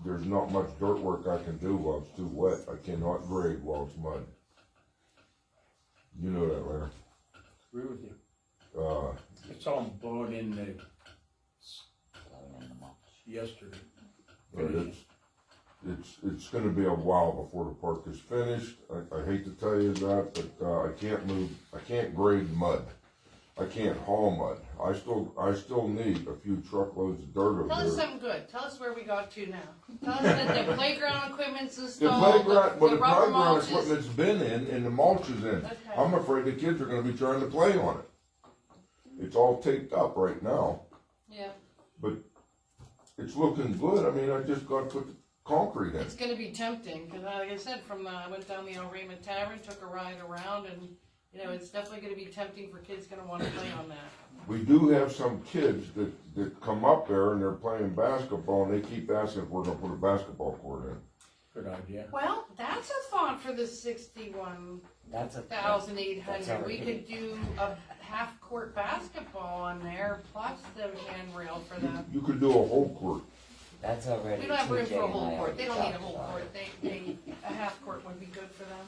[SPEAKER 5] There's not much dirt work I can do while it's too wet. I cannot grade while it's mud. You know that, Larry.
[SPEAKER 14] Agree with you. It's all blown in the yesterday.
[SPEAKER 5] It's gonna be a while before the park is finished. I hate to tell you that, but I can't grade mud. I can't haul mud. I still need a few truckloads of dirt over
[SPEAKER 1] Tell us
[SPEAKER 5] there.
[SPEAKER 1] something good. Tell us where we got to now. Tell us that the playground equipment's
[SPEAKER 5] The
[SPEAKER 1] installed,
[SPEAKER 5] playground,
[SPEAKER 1] the rubber
[SPEAKER 5] playground
[SPEAKER 1] mulch is.
[SPEAKER 5] equipment's been in, and the mulch is in.
[SPEAKER 1] Okay.
[SPEAKER 5] I'm afraid the kids are gonna be trying to play on it. It's all taped up right now,
[SPEAKER 1] Yeah.
[SPEAKER 5] but it's looking good. I mean, I just gotta put the concrete in.
[SPEAKER 1] It's gonna be tempting, because like I said, I went down the El Rima Tavern, took a ride around, and, you know, it's definitely gonna be tempting for kids gonna wanna play on that.
[SPEAKER 5] We do have some kids that come up there and they're playing basketball and they keep asking if we're gonna put a basketball court in.
[SPEAKER 14] Good idea.
[SPEAKER 1] Well, that's a thought for the 61,800. We could do a half-court basketball on there, plus the handrail for them.
[SPEAKER 5] You could do a whole court.
[SPEAKER 20] That's already.
[SPEAKER 1] We don't have room for a
[SPEAKER 20] TJ and
[SPEAKER 1] whole
[SPEAKER 20] I
[SPEAKER 1] court. They don't need a
[SPEAKER 20] talked
[SPEAKER 1] whole
[SPEAKER 20] about
[SPEAKER 1] court.
[SPEAKER 20] it.
[SPEAKER 1] A half court would be good for them.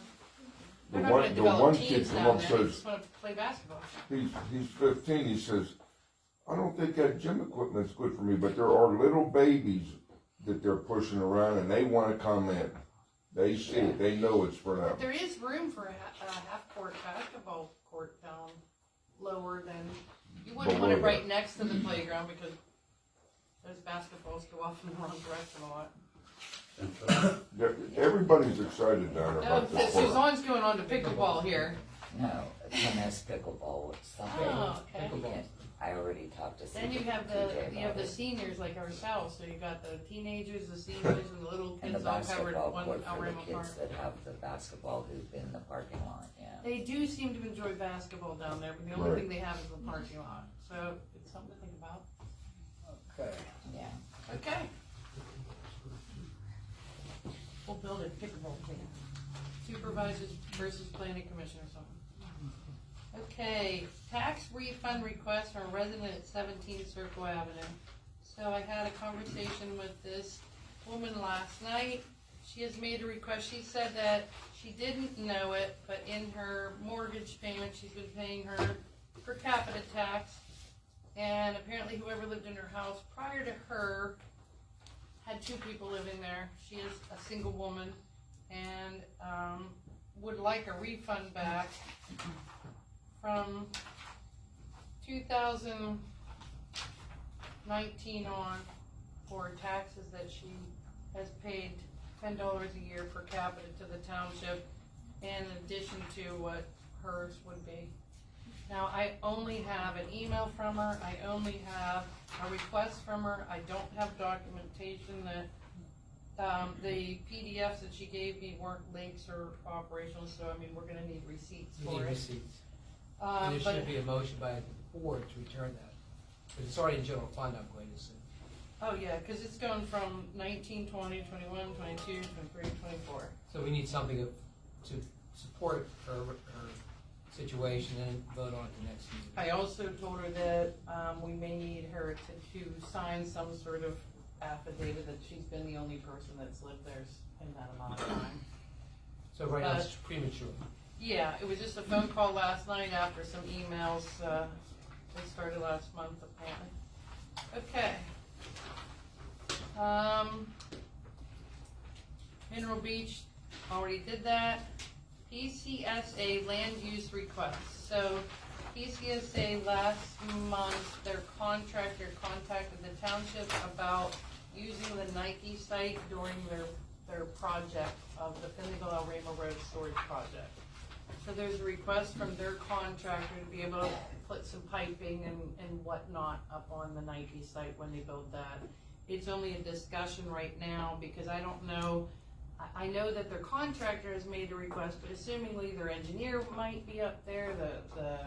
[SPEAKER 5] The
[SPEAKER 1] They're not gonna
[SPEAKER 5] one
[SPEAKER 1] develop
[SPEAKER 5] kid
[SPEAKER 1] teams
[SPEAKER 5] come
[SPEAKER 1] down
[SPEAKER 5] up
[SPEAKER 1] there. They
[SPEAKER 5] says,
[SPEAKER 1] just wanna play basketball.
[SPEAKER 5] he's 15, he says, I don't think that gym equipment's good for me, but there are little babies that they're pushing around and they wanna come in. They see it, they know it's for them.
[SPEAKER 1] There is room for a half-court basketball court down lower than, you wouldn't want it
[SPEAKER 5] Below
[SPEAKER 1] right next to the playground because those basketballs go off in the wrong direction a lot.
[SPEAKER 5] Everybody's excited down there
[SPEAKER 1] Oh,
[SPEAKER 5] about this park.
[SPEAKER 1] Suzanne's going on to pickleball here.
[SPEAKER 20] No, tennis, pickleball, something.
[SPEAKER 1] Oh, okay.
[SPEAKER 20] I already talked to.
[SPEAKER 1] Then you have the seniors like ourselves, so you got the teenagers, the seniors, and the little
[SPEAKER 20] And the
[SPEAKER 1] kids all covered in
[SPEAKER 20] basketball
[SPEAKER 1] one
[SPEAKER 20] court for the
[SPEAKER 1] Alrama Park.
[SPEAKER 20] kids that have the basketball hoop in the parking lot, yeah.
[SPEAKER 1] They do seem to enjoy basketball down there, but the only
[SPEAKER 5] Right.
[SPEAKER 1] thing they have is the parking lot, so it's something to think about.
[SPEAKER 14] Okay.
[SPEAKER 20] Yeah.
[SPEAKER 1] Okay. We'll build a pickleball team. Supervisors versus planning commission or something. Okay, tax refund request from a resident at 17 Circle Avenue. So I had a conversation with this woman last night. She has made a request. She said that she didn't know it, but in her mortgage payment, she's been paying her per capita tax. And apparently whoever lived in her house prior to her had 2 people living there. She is a single woman and would like a refund back from 2019 on for taxes that she has paid $10 a year per capita to the township in addition to what hers would be. Now, I only have an email from her, I only have a request from her, I don't have documentation that, the PDFs that she gave me weren't links or operational, so I mean, we're gonna need receipts
[SPEAKER 2] We
[SPEAKER 1] for
[SPEAKER 2] need
[SPEAKER 1] it.
[SPEAKER 2] receipts. And there
[SPEAKER 1] But
[SPEAKER 2] should be a motion by the board to return that. Because it's already in general fund, I'm going to assume.
[SPEAKER 1] oh yeah, cause it's going from 19, 20, 21, 22, 23, 24.
[SPEAKER 2] So we need something to support her situation and vote on at the next meeting.
[SPEAKER 1] I also told her that, we may need her to sign some sort of affidavit that she's been the only person that's lived there in that amount of time.
[SPEAKER 2] So right now it's premature.
[SPEAKER 1] Yeah, it was just a phone call last night after some emails, they started last month apparently. Okay. Mineral Beach, already did that. PCSA land use requests. So PCSA last month, their contractor contacted the township about using the Nike site during their project of the Finleyville El Ramo Road storage project. So there's a request from their contractor to be able to put some piping and whatnot up on the Nike site when they build that. It's only a discussion right now because I don't know, I know that their contractor has made a request, but assumingly their engineer might be up there, the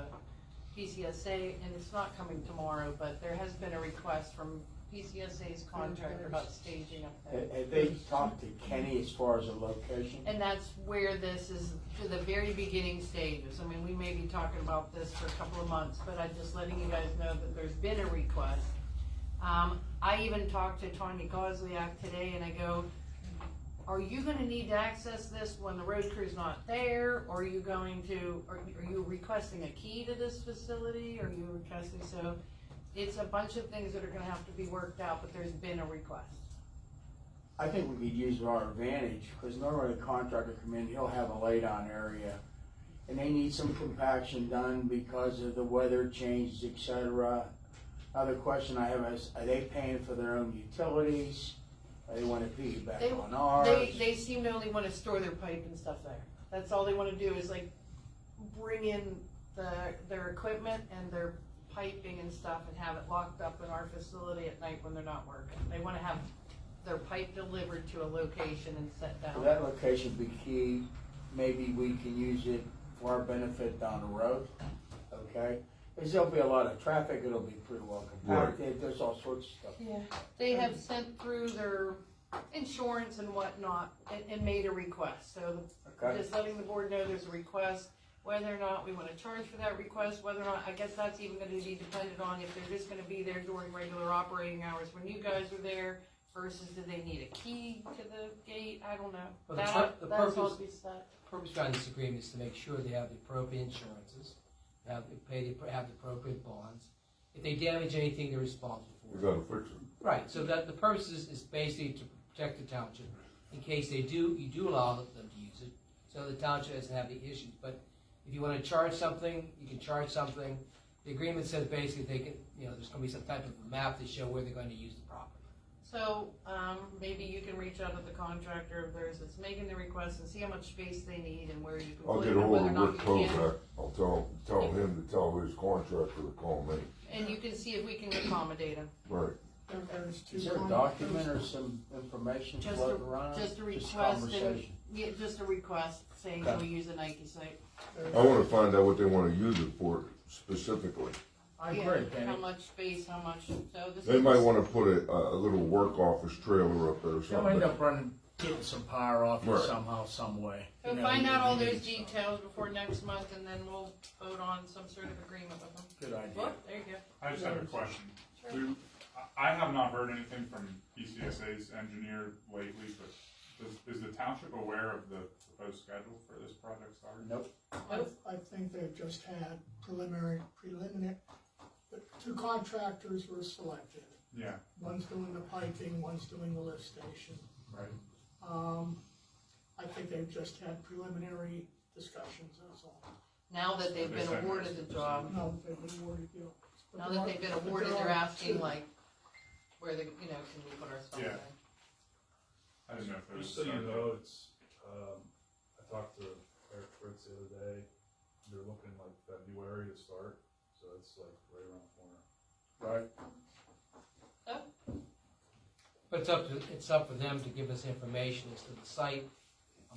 [SPEAKER 1] PCSA, and it's not coming tomorrow, but there has been a request from PCSA's contractor about staging up there.
[SPEAKER 14] Have they talked to Kenny as far as a location?
[SPEAKER 1] And that's where this is to the very beginning stages. I mean, we may be talking about this for a couple of months, but I'm just letting you guys know that there's been a request. I even talked to Tanya Gosliak today and I go, are you gonna need to access this when the road crew's not there? Or are you going to, are you requesting a key to this facility? Are you requesting, so it's a bunch of things that are gonna have to be worked out, but there's been a request.
[SPEAKER 14] I think we could use our advantage, because normally the contractor come in, he'll have a laydown area, and they need some compaction done because of the weather changes, etc. Other question I have is, are they paying for their own utilities? Or they want to piggyback on ours?
[SPEAKER 1] They seem to only wanna store their pipe and stuff there. That's all they wanna do is like bring in their equipment and their piping and stuff and have it locked up in our facility at night when they're not working. They wanna have their pipe delivered to a location and set
[SPEAKER 14] For
[SPEAKER 1] down.
[SPEAKER 14] that location be key, maybe we can use it for our benefit down the road, okay? Because there'll be a lot of traffic, it'll be pretty well compacted, there's all sorts of stuff.
[SPEAKER 1] Yeah. They have sent through their insurance and whatnot and made a request, so
[SPEAKER 14] Okay.
[SPEAKER 1] just letting the board know there's a request. Whether or not we wanna charge for that request, whether or not, I guess that's even gonna be dependent on if they're just gonna be there during regular operating hours when you guys are there, versus do they need a key to the gate, I don't know.
[SPEAKER 2] Well,
[SPEAKER 1] That's all
[SPEAKER 2] purpose,
[SPEAKER 1] to be said.
[SPEAKER 2] purpose behind this agreement is to make sure they have the appropriate insurances, have the appropriate bonds. If they damage anything, they're responsible for it.
[SPEAKER 5] You gotta fix it.
[SPEAKER 2] Right, so that the purpose is basically to protect the township in case you do allow them to use it, so the township doesn't have the issues. But if you want to charge something, you can charge something. The agreement says basically they can, there's going to be some type of map to show where they're going to use the property.
[SPEAKER 1] So, maybe you can reach out to the contractor of theirs that's making the request and see how much space they need and where you can
[SPEAKER 5] I'll
[SPEAKER 1] put
[SPEAKER 5] get
[SPEAKER 1] it, and
[SPEAKER 5] ahold
[SPEAKER 1] whether or
[SPEAKER 5] of
[SPEAKER 1] not
[SPEAKER 5] Rick
[SPEAKER 1] you can.
[SPEAKER 5] Kozak. I'll tell him to tell his contractor to call me.
[SPEAKER 1] And you can see if we can accommodate them.
[SPEAKER 5] Right.
[SPEAKER 17] There's two
[SPEAKER 14] Is there a document or some information
[SPEAKER 1] Just
[SPEAKER 14] floating around?
[SPEAKER 1] Just a request,
[SPEAKER 14] conversation.
[SPEAKER 1] yeah, just a request saying
[SPEAKER 14] Okay.
[SPEAKER 1] we'll use a Nike site.
[SPEAKER 5] I wanna find out what they wanna use it for specifically.
[SPEAKER 14] I
[SPEAKER 1] Yeah,
[SPEAKER 14] agree, Penny.
[SPEAKER 1] how much space, how much, so this
[SPEAKER 5] They
[SPEAKER 1] is.
[SPEAKER 5] might wanna put a little work office trailer up there or
[SPEAKER 14] They'll end
[SPEAKER 5] something.
[SPEAKER 14] up getting some power off it
[SPEAKER 5] Right.
[SPEAKER 14] somehow, some way.
[SPEAKER 1] So find out all those details before next month and then we'll vote on some sort of agreement with them.
[SPEAKER 14] Good idea.
[SPEAKER 1] Well, there you go.
[SPEAKER 6] I just have a question.
[SPEAKER 1] Sure.
[SPEAKER 6] I have not heard anything from PCSA's engineer lately, but is the township aware of the proposed schedule for this project starting?
[SPEAKER 14] Nope.
[SPEAKER 17] I think they've just had preliminary, the two contractors were selected.
[SPEAKER 6] Yeah.
[SPEAKER 17] One's doing the piping, one's doing the lift station.
[SPEAKER 6] Right.
[SPEAKER 17] I think they've just had preliminary discussions, that's all.
[SPEAKER 1] Now that they've been awarded the job,
[SPEAKER 17] No, they've been awarded, you know. but
[SPEAKER 1] now
[SPEAKER 17] there
[SPEAKER 1] that
[SPEAKER 17] are-
[SPEAKER 1] they've been
[SPEAKER 17] but there
[SPEAKER 1] awarded, they're
[SPEAKER 17] are
[SPEAKER 1] asking
[SPEAKER 17] two.
[SPEAKER 1] like, where the, can we put our stuff in?
[SPEAKER 6] Yeah. I didn't know if there was.
[SPEAKER 21] Just so you know, it's, I talked to Eric Fritz the other day, they're looking like February to start, so it's like right around the corner.
[SPEAKER 14] Right.
[SPEAKER 2] But it's up for them to give us information as to the site,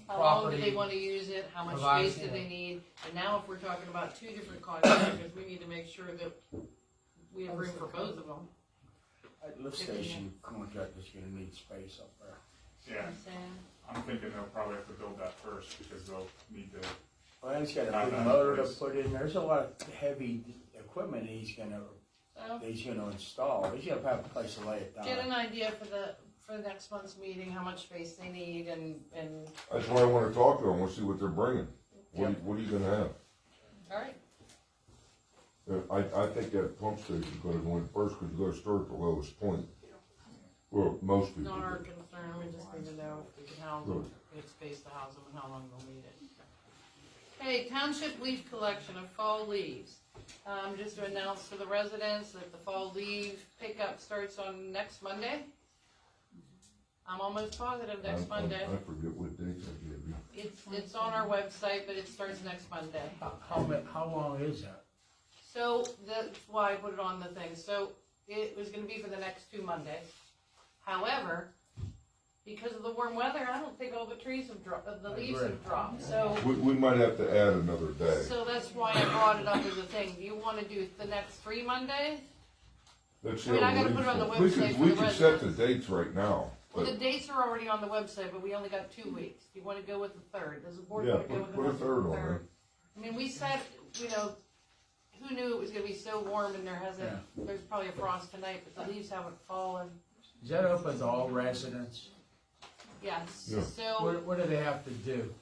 [SPEAKER 1] How long do
[SPEAKER 2] property.
[SPEAKER 1] they wanna use it, how much
[SPEAKER 2] provide,
[SPEAKER 1] space do
[SPEAKER 2] you know.
[SPEAKER 1] they need? And now if we're talking about two different contractors, we need to make sure that we have room for both of them.
[SPEAKER 14] That lift station contractor's gonna need space up there.
[SPEAKER 6] Yeah. I'm thinking they'll probably have to build that first because they'll need to.
[SPEAKER 14] Well, he's got a
[SPEAKER 6] have
[SPEAKER 14] big
[SPEAKER 6] that in
[SPEAKER 14] motor to
[SPEAKER 6] place.
[SPEAKER 14] put in, there's a lot of heavy equipment he's gonna install. He's gonna have a place to lay it down.
[SPEAKER 1] Get an idea for next month's meeting, how much space they need and,
[SPEAKER 5] That's why I wanna talk to them, we'll see what they're bringing. What are you gonna have?
[SPEAKER 1] alright.
[SPEAKER 5] I think that pump station's gonna go in first, cause you gotta start at the lowest point. Well, most people
[SPEAKER 1] Not our
[SPEAKER 5] do.
[SPEAKER 1] concern, we just need to know if we can house them, we have space to house them and how long they'll need it. Okay, township leaf collection of fall leaves. Just to announce to the residents that the fall leaf pickup starts on next Monday. I'm almost positive next Monday.
[SPEAKER 5] I forget what dates I gave you.
[SPEAKER 1] It's on our website, but it starts next Monday.
[SPEAKER 14] How long is that?
[SPEAKER 1] So that's why I put it on the thing. So it was gonna be for the next 2 Mondays. However, because of the warm weather, I don't think all the trees have dropped, the leaves have dropped, so.
[SPEAKER 5] We might have to add another day.
[SPEAKER 1] So that's why I brought it up as a thing. Do you wanna do the next 3 Mondays?
[SPEAKER 5] Let's see
[SPEAKER 1] I mean,
[SPEAKER 5] how
[SPEAKER 1] I gotta
[SPEAKER 5] the
[SPEAKER 1] put it on the
[SPEAKER 5] leaves go.
[SPEAKER 1] website for
[SPEAKER 5] We
[SPEAKER 1] the
[SPEAKER 5] could set the
[SPEAKER 1] residents.
[SPEAKER 5] dates right now,
[SPEAKER 1] Well,
[SPEAKER 5] but,
[SPEAKER 1] the dates are already on the website, but we only got 2 weeks. Do you wanna go with the 3rd? Does the board
[SPEAKER 5] yeah,
[SPEAKER 1] wanna go with the
[SPEAKER 5] put a third on there.
[SPEAKER 1] I mean, we said, who knew it was gonna be so warm and there's probably a frost tonight, but the leaves haven't fallen.
[SPEAKER 14] Is that open to all residents?
[SPEAKER 1] Yes,
[SPEAKER 5] Yeah.
[SPEAKER 1] so,
[SPEAKER 14] What do they have to do?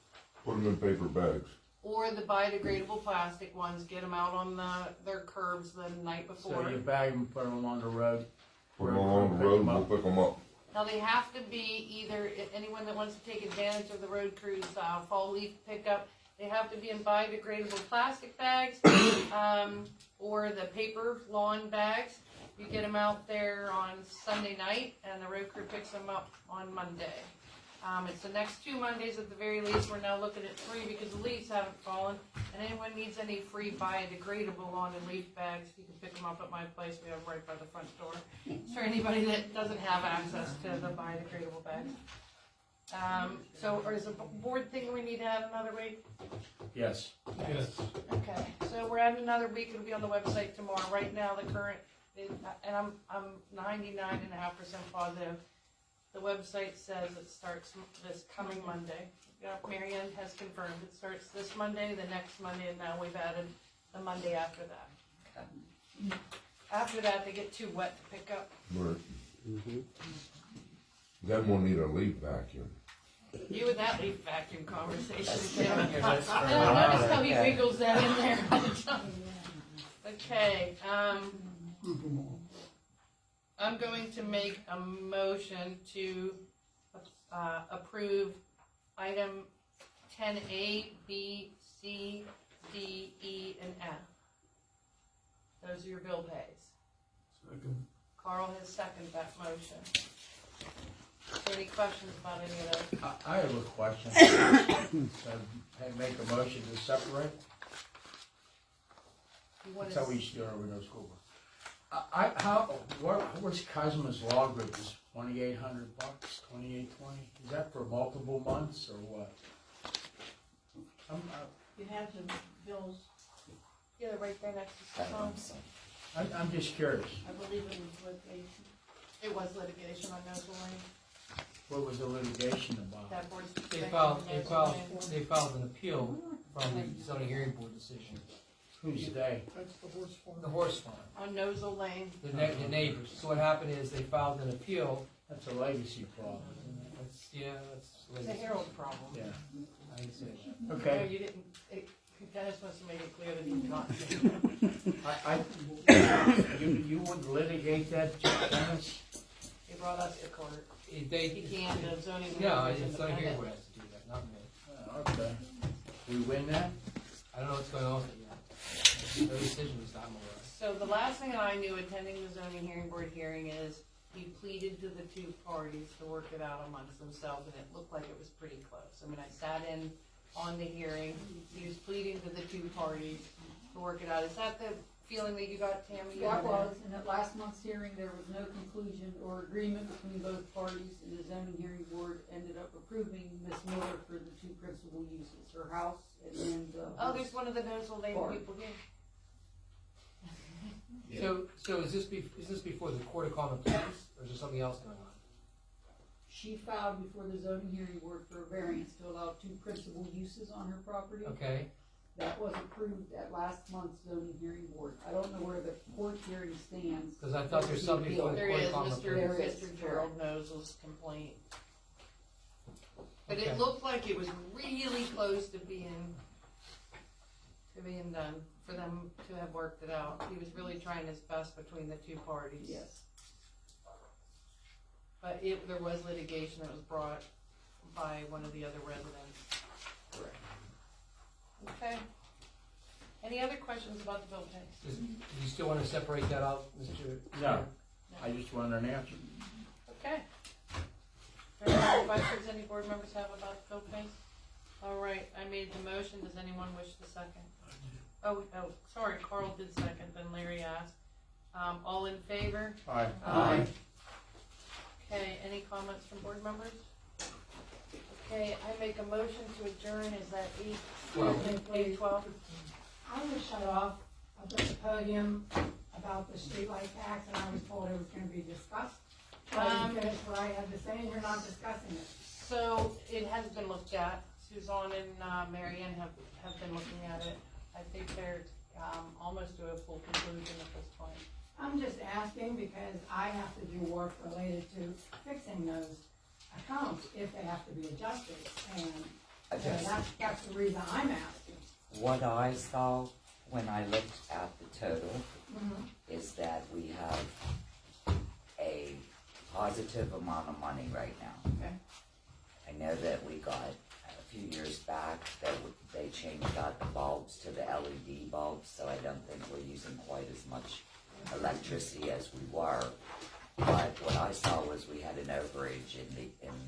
[SPEAKER 5] Put them in paper bags.
[SPEAKER 1] or the biodegradable plastic ones, get them out on their curbs the night
[SPEAKER 14] So
[SPEAKER 1] before.
[SPEAKER 14] you bag them, put them along the road?
[SPEAKER 5] Put them along the road and we'll pick them up.
[SPEAKER 1] Now, they have to be either, anyone that wants to take advantage of the road crews, fall leaf pickup, they have to be in biodegradable plastic bags, or the paper lawn bags. You get them out there on Sunday night, and the road crew picks them up on Monday. It's the next 2 Mondays at the very least. We're now looking at 3 because the leaves haven't fallen. And anyone needs any free biodegradable lawn and leaf bags, you can pick them up at my place. We have them right by the front door. It's for anybody that doesn't have access to the biodegradable bags. Or is the board thinking we need to add another week?
[SPEAKER 14] Yes.
[SPEAKER 18] Yes.
[SPEAKER 1] Okay, so we're adding another week. It'll be on the website tomorrow. Right now, the current, and I'm 99.5% positive. The website says it starts this coming Monday. Mary Ann has confirmed it starts this Monday, the next Monday, and now we've added the Monday after that. After that, they get too wet to pick up.
[SPEAKER 5] Right. Then we'll need a leaf vacuum.
[SPEAKER 1] You and that leaf vacuum conversation.
[SPEAKER 20] That's
[SPEAKER 1] Notice
[SPEAKER 20] for
[SPEAKER 1] how he
[SPEAKER 20] okay.
[SPEAKER 1] wiggles that in there. Okay, I'm going to make a motion to approve item 10A, B, C, D, E, and F. Those are your bill pays.
[SPEAKER 7] Second.
[SPEAKER 1] Carl has seconded that motion. Is there any questions about any of those?
[SPEAKER 14] I have a question. So, I make a motion to separate. That's how we used to do it over those school board. What's Cosmo's law group is $2,800, $2,820? Is that for multiple months or what?
[SPEAKER 15] You have the bills,
[SPEAKER 1] Yeah, they're right there next to the phone.
[SPEAKER 14] I'm just curious.
[SPEAKER 15] I believe it was litigation.
[SPEAKER 1] It was litigation on Noble Lane.
[SPEAKER 14] What was the litigation about?
[SPEAKER 1] That board's.
[SPEAKER 2] They filed an appeal from the zoning hearing board decision.
[SPEAKER 14] Who's they?
[SPEAKER 17] That's the horse farm.
[SPEAKER 2] The horse farm.
[SPEAKER 1] On Nozel Lane.
[SPEAKER 2] The neighbors. So what happened is they filed an appeal.
[SPEAKER 14] That's a legacy problem.
[SPEAKER 1] It's a Herald problem.
[SPEAKER 14] Yeah.
[SPEAKER 2] I didn't say that.
[SPEAKER 1] No,
[SPEAKER 14] Okay.
[SPEAKER 1] you didn't, Dennis wants to make it clear that he's not.
[SPEAKER 14] You would litigate that, Dennis?
[SPEAKER 1] He brought us to court. He
[SPEAKER 2] They,
[SPEAKER 1] can't, the zoning.
[SPEAKER 2] no,
[SPEAKER 1] board is
[SPEAKER 2] it's zoning hearing
[SPEAKER 1] independent.
[SPEAKER 2] board has to do that, not me.
[SPEAKER 14] Okay. We win that?
[SPEAKER 2] I don't know what's going on with it yet. No decision is not more.
[SPEAKER 1] So the last thing that I knew attending the zoning hearing board hearing is he pleaded to the two parties to work it out amongst themselves, and it looked like it was pretty close. I mean, I sat in on the hearing, he was pleading to the two parties to work it out. Is that the feeling that you got, Tammy?
[SPEAKER 15] That was, and at last month's hearing, there was no conclusion or agreement between both parties, and the zoning hearing board ended up approving Miss Miller for the two principal uses, her house and then the.
[SPEAKER 1] Oh, there's one of the Nozel Lane people here.
[SPEAKER 2] So is this before the court of common pleas, or is there something else going on?
[SPEAKER 15] She filed before the zoning hearing board for a variance to allow two principal uses on her property.
[SPEAKER 2] Okay.
[SPEAKER 15] That was approved at last month's zoning hearing board. I don't know where the court hearing stands.
[SPEAKER 2] Because I thought there's something before the
[SPEAKER 1] There
[SPEAKER 2] court
[SPEAKER 1] is
[SPEAKER 2] of common pleas.
[SPEAKER 1] Mr. Gerald Nosel's complaint. But
[SPEAKER 2] Okay.
[SPEAKER 1] it looked like it was really close to being done, for them to have worked it out. He was really trying his best between the two parties.
[SPEAKER 15] Yes.
[SPEAKER 1] But there was litigation that was brought by one of the other residents.
[SPEAKER 15] Correct.
[SPEAKER 1] Okay. Any other questions about the bill pays?
[SPEAKER 2] Do you still want to separate that out, Mr.?
[SPEAKER 14] No. I just want an answer.
[SPEAKER 1] Okay. Are there any questions any board members have about the bill pays? All right, I made the motion. Does anyone wish to second? Oh, sorry, Carl did second, then Larry asked. All in favor?
[SPEAKER 14] Aye.
[SPEAKER 1] Aye. Okay, any comments from board members? Okay, I make a motion to adjourn. Is that 8:12?
[SPEAKER 9] I was shut off up at the podium about the streetlight tax, and I was told it was gonna be discussed. I didn't finish what I had to say, and you're not discussing it.
[SPEAKER 1] So it has been looked at. Suzanne and Mary Ann have been looking at it. I think they're almost to a full conclusion at this point.
[SPEAKER 9] I'm just asking because I have to do work related to fixing those accounts if they have to be adjusted, and that's the reason I'm asking.
[SPEAKER 20] What I saw when I looked at the total is that we have a positive amount of money right now.
[SPEAKER 1] Okay.
[SPEAKER 20] I know that we got a few years back that they changed out the bulbs to the LED bulbs, so I don't think we're using quite as much electricity as we were. but what I saw was we had an overage in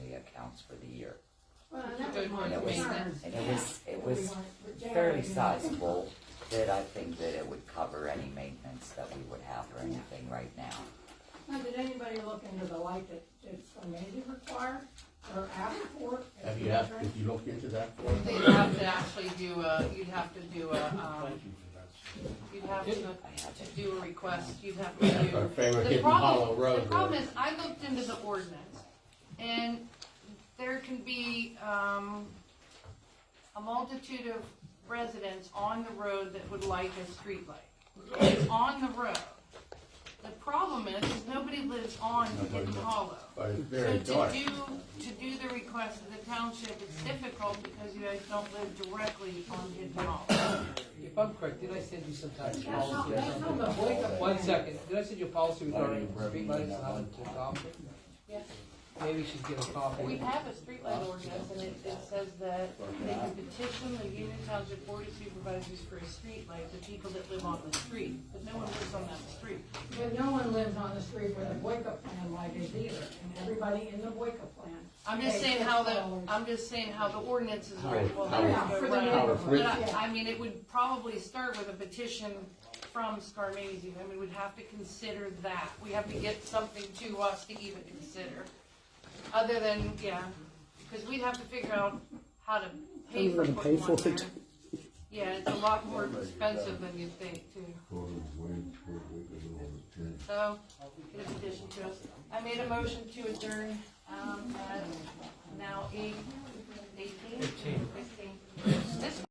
[SPEAKER 20] the accounts for the year.
[SPEAKER 9] Well, that was my
[SPEAKER 20] And it was,
[SPEAKER 9] concern.
[SPEAKER 20] and it was fairly sizable, that I think that it would cover any maintenance that we would have or anything right now.
[SPEAKER 9] Now, did anybody look into the light that Scarnati required, or Avaport?
[SPEAKER 19] Have you asked, if you looked into that for
[SPEAKER 1] You'd
[SPEAKER 19] us?
[SPEAKER 1] have to actually do you'd have to do a request, you'd have to
[SPEAKER 19] That's
[SPEAKER 1] do.
[SPEAKER 19] our favorite
[SPEAKER 1] The
[SPEAKER 19] Hidden
[SPEAKER 1] problem-
[SPEAKER 19] Hollow Road.
[SPEAKER 1] The problem is, I looked into the ordinance, and there can be, a multitude of residents on the road that would like a street light. It's on the road. The problem is nobody lives on Hidden Hollow.
[SPEAKER 19] But it's very
[SPEAKER 1] So
[SPEAKER 19] dark.
[SPEAKER 1] to do the request of the township, it's difficult because you guys don't live directly on Hidden Hollow.
[SPEAKER 2] If I'm correct, did I send you some type of policy or
[SPEAKER 9] That's not the
[SPEAKER 2] something?
[SPEAKER 9] wake-up.
[SPEAKER 2] 1 second, did I send you a policy regarding street lights and how to adopt it?
[SPEAKER 1] Yes.
[SPEAKER 2] Maybe you should get a copy.
[SPEAKER 1] We have a streetlight ordinance, and it says that they can petition the Union Township Board of Supervisors for a streetlight, the people that live on the street, but no one lives on that street.
[SPEAKER 9] But no one lives on the street where the wake-up plan light is either, and everybody in the wake-up plan.
[SPEAKER 1] I'm just saying how the ordinance is written. Well,
[SPEAKER 19] how
[SPEAKER 1] they're
[SPEAKER 9] it's
[SPEAKER 1] right.
[SPEAKER 9] written.
[SPEAKER 1] But I mean, it would probably start with a petition from Scarnati. I mean, we'd have to consider that. We have to get something to us to even consider. Other than, because we'd have to figure out how to pay for putting one there. Yeah, it's a lot more expensive than you'd think too. So, get a petition to us. I made a motion to adjourn, at